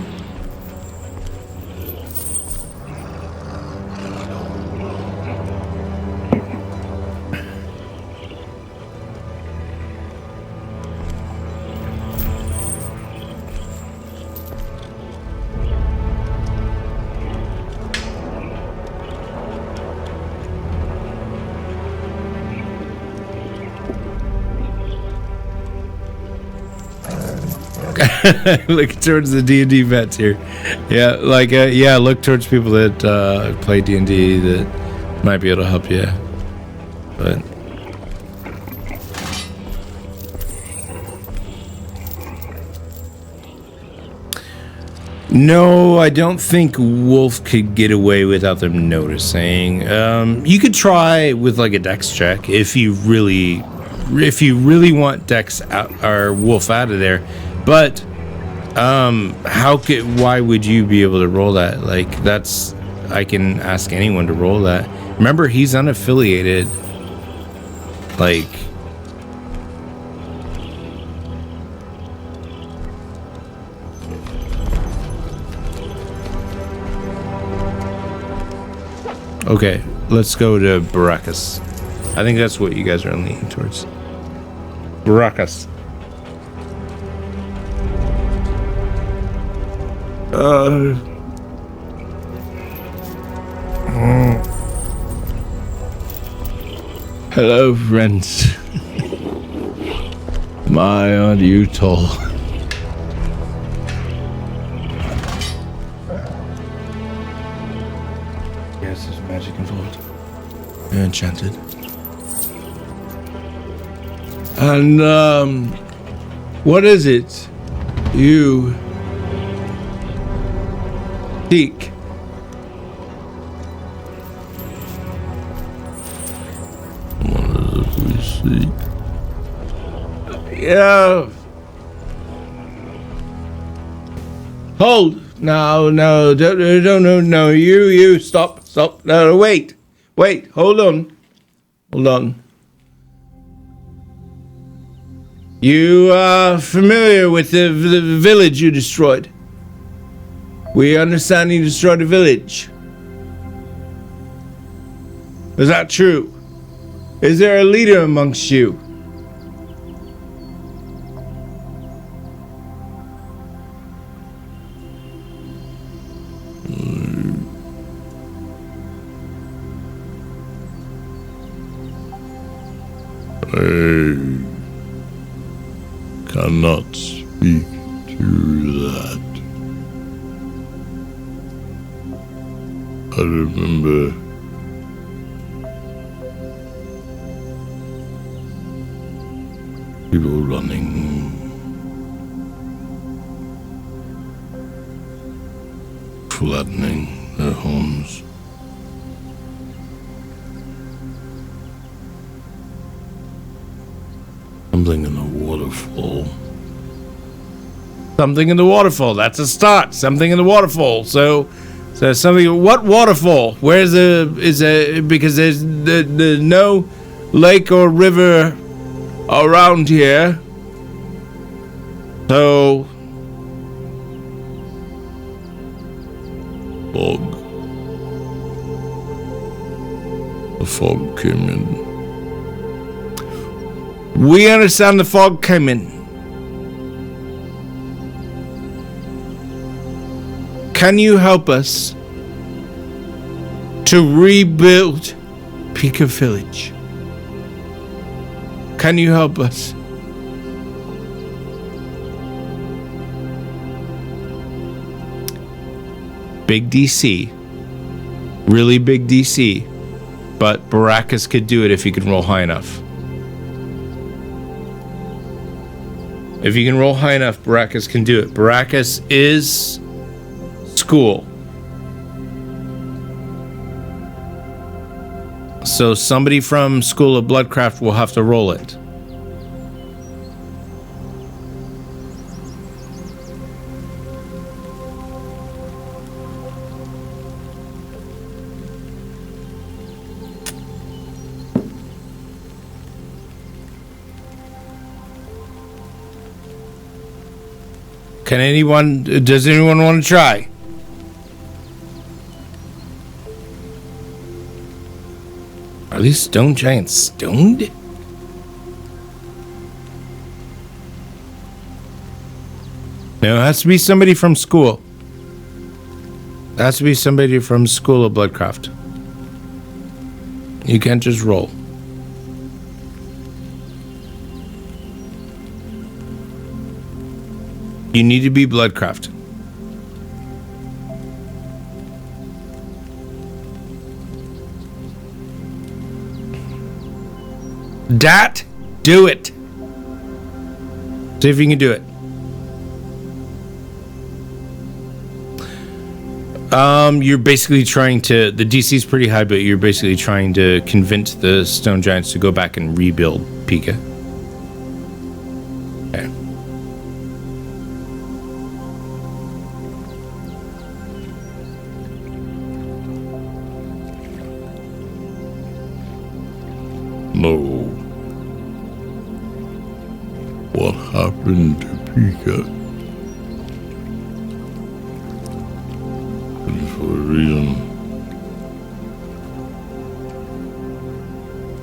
Look towards the D&D vets here. Yeah, like, look towards people that play D&D that might be able to help you. But no, I don't think Wolf could get away without them noticing. You could try with like a dex check if you really want Dex out, or Wolf out of there. But why would you be able to roll that? Like, I can ask anyone to roll that. Remember, he's unaffiliated. Like, okay, let's go to Baracus. I think that's what you guys are leaning towards. Baracus. Hello, friends. My, aren't you tall? Yes, there's magic involved. You're enchanted. And, what is it you seek? What is it we seek? Yeah. Hold. No, don't, you, stop, no, wait, hold on. You are familiar with the village you destroyed? We understand you destroyed a village. Is that true? Is there a leader amongst you? I cannot speak to that. I remember people running, flattening their homes. Something in the waterfall. Something in the waterfall. That's a start. Something in the waterfall. So something. What waterfall? Where's because there's no lake or river around here. So Fog. The fog came in. we understand the fog came in. Can you help us to rebuild Pika Village. Can you help us? Big DC. Really big DC. But Baracus could do it if he could roll high enough. If you can roll high enough, Baracus can do it. Baracus is school. So somebody from School of Bloodcraft will have to roll it. Does anyone want to try? Are these stone giants stoned? No, it has to be somebody from school. It has to be somebody from School of Bloodcraft. You can't just roll. You need to be Bloodcraft. Dat, do it. See if you can do it. You're basically trying to, the DC's pretty high, but you're basically trying to convince the stone giants to go back and rebuild Pika. Okay. No. What happened to Pika? And for a reason.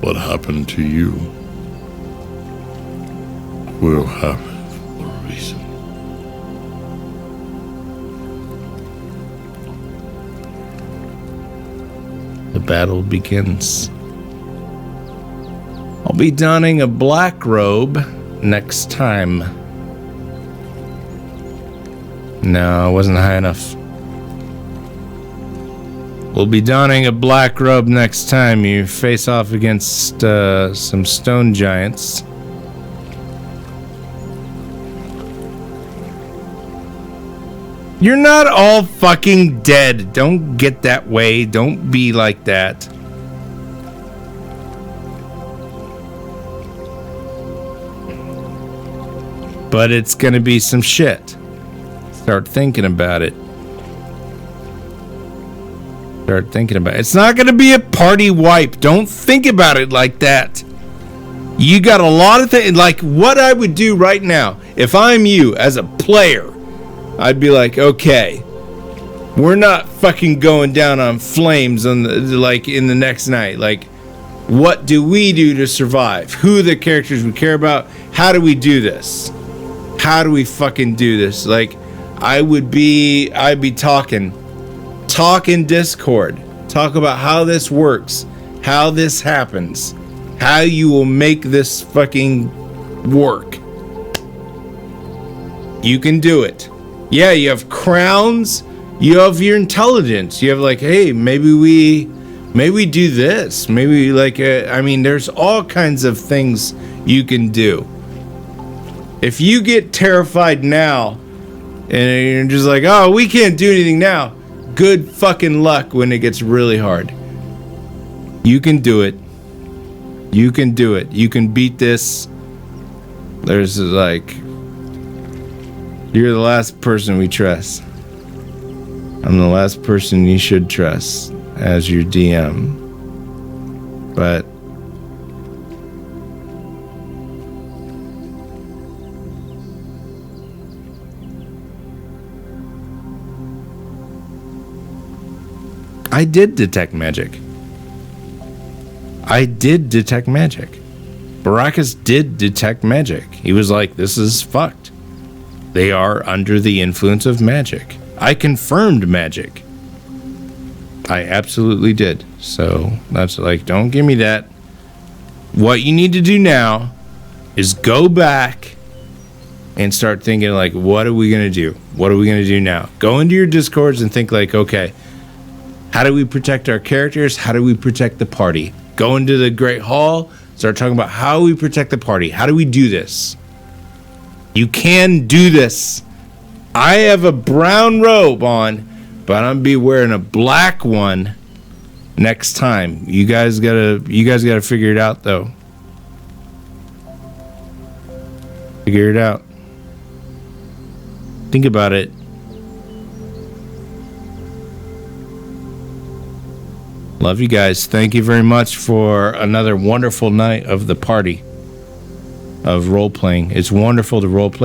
What happened to you will happen for a reason. The battle begins. I'll be donning a black robe next time. No, it wasn't high enough. We'll be donning a black robe next time you face off against some stone giants. You're not all fucking dead. Don't get that way. Don't be like that. But it's gonna be some shit. Start thinking about it. Start thinking about it. It's not gonna be a party wipe. Don't think about it like that. You got a lot of things. Like what I would do right now, if I'm you as a player, I'd be like, okay, we're not fucking going down on flames on the, like in the next night. Like, what do we do to survive? Who are the characters we care about? How do we do this? How do we fucking do this? Like, I'd be talking Discord, talk about how this works, how this happens, how you will make this fucking work. You can do it. Yeah, you have crowns, you have your intelligence, you have like, hey, maybe we do this, maybe like, I mean, there's all kinds of things you can do. If you get terrified now and you're just like, oh, we can't do anything now, good fucking luck when it gets really hard. You can do it. You can do it. You can beat this. There's like, you're the last person we trust. I'm the last person you should trust as your DM. But I did detect magic. Baracus did detect magic. He was like, this is fucked. They are under the influence of magic. I confirmed magic. I absolutely did. So that's like, don't give me that. What you need to do now is go back and start thinking like, what are we going to do? What are we going to do now? Go into your Discords and think like, okay, how do we protect our characters? How do we protect the party? Go into the Great Hall, start talking about how we protect the party. How do we do this? You can do this. I have a brown robe on, but I'm gonna be wearing a black one next time. You guys gotta figure it out though. Figure it out. Think about it. Love you guys. Thank you very much for another wonderful night of the party of role playing. It's wonderful to role play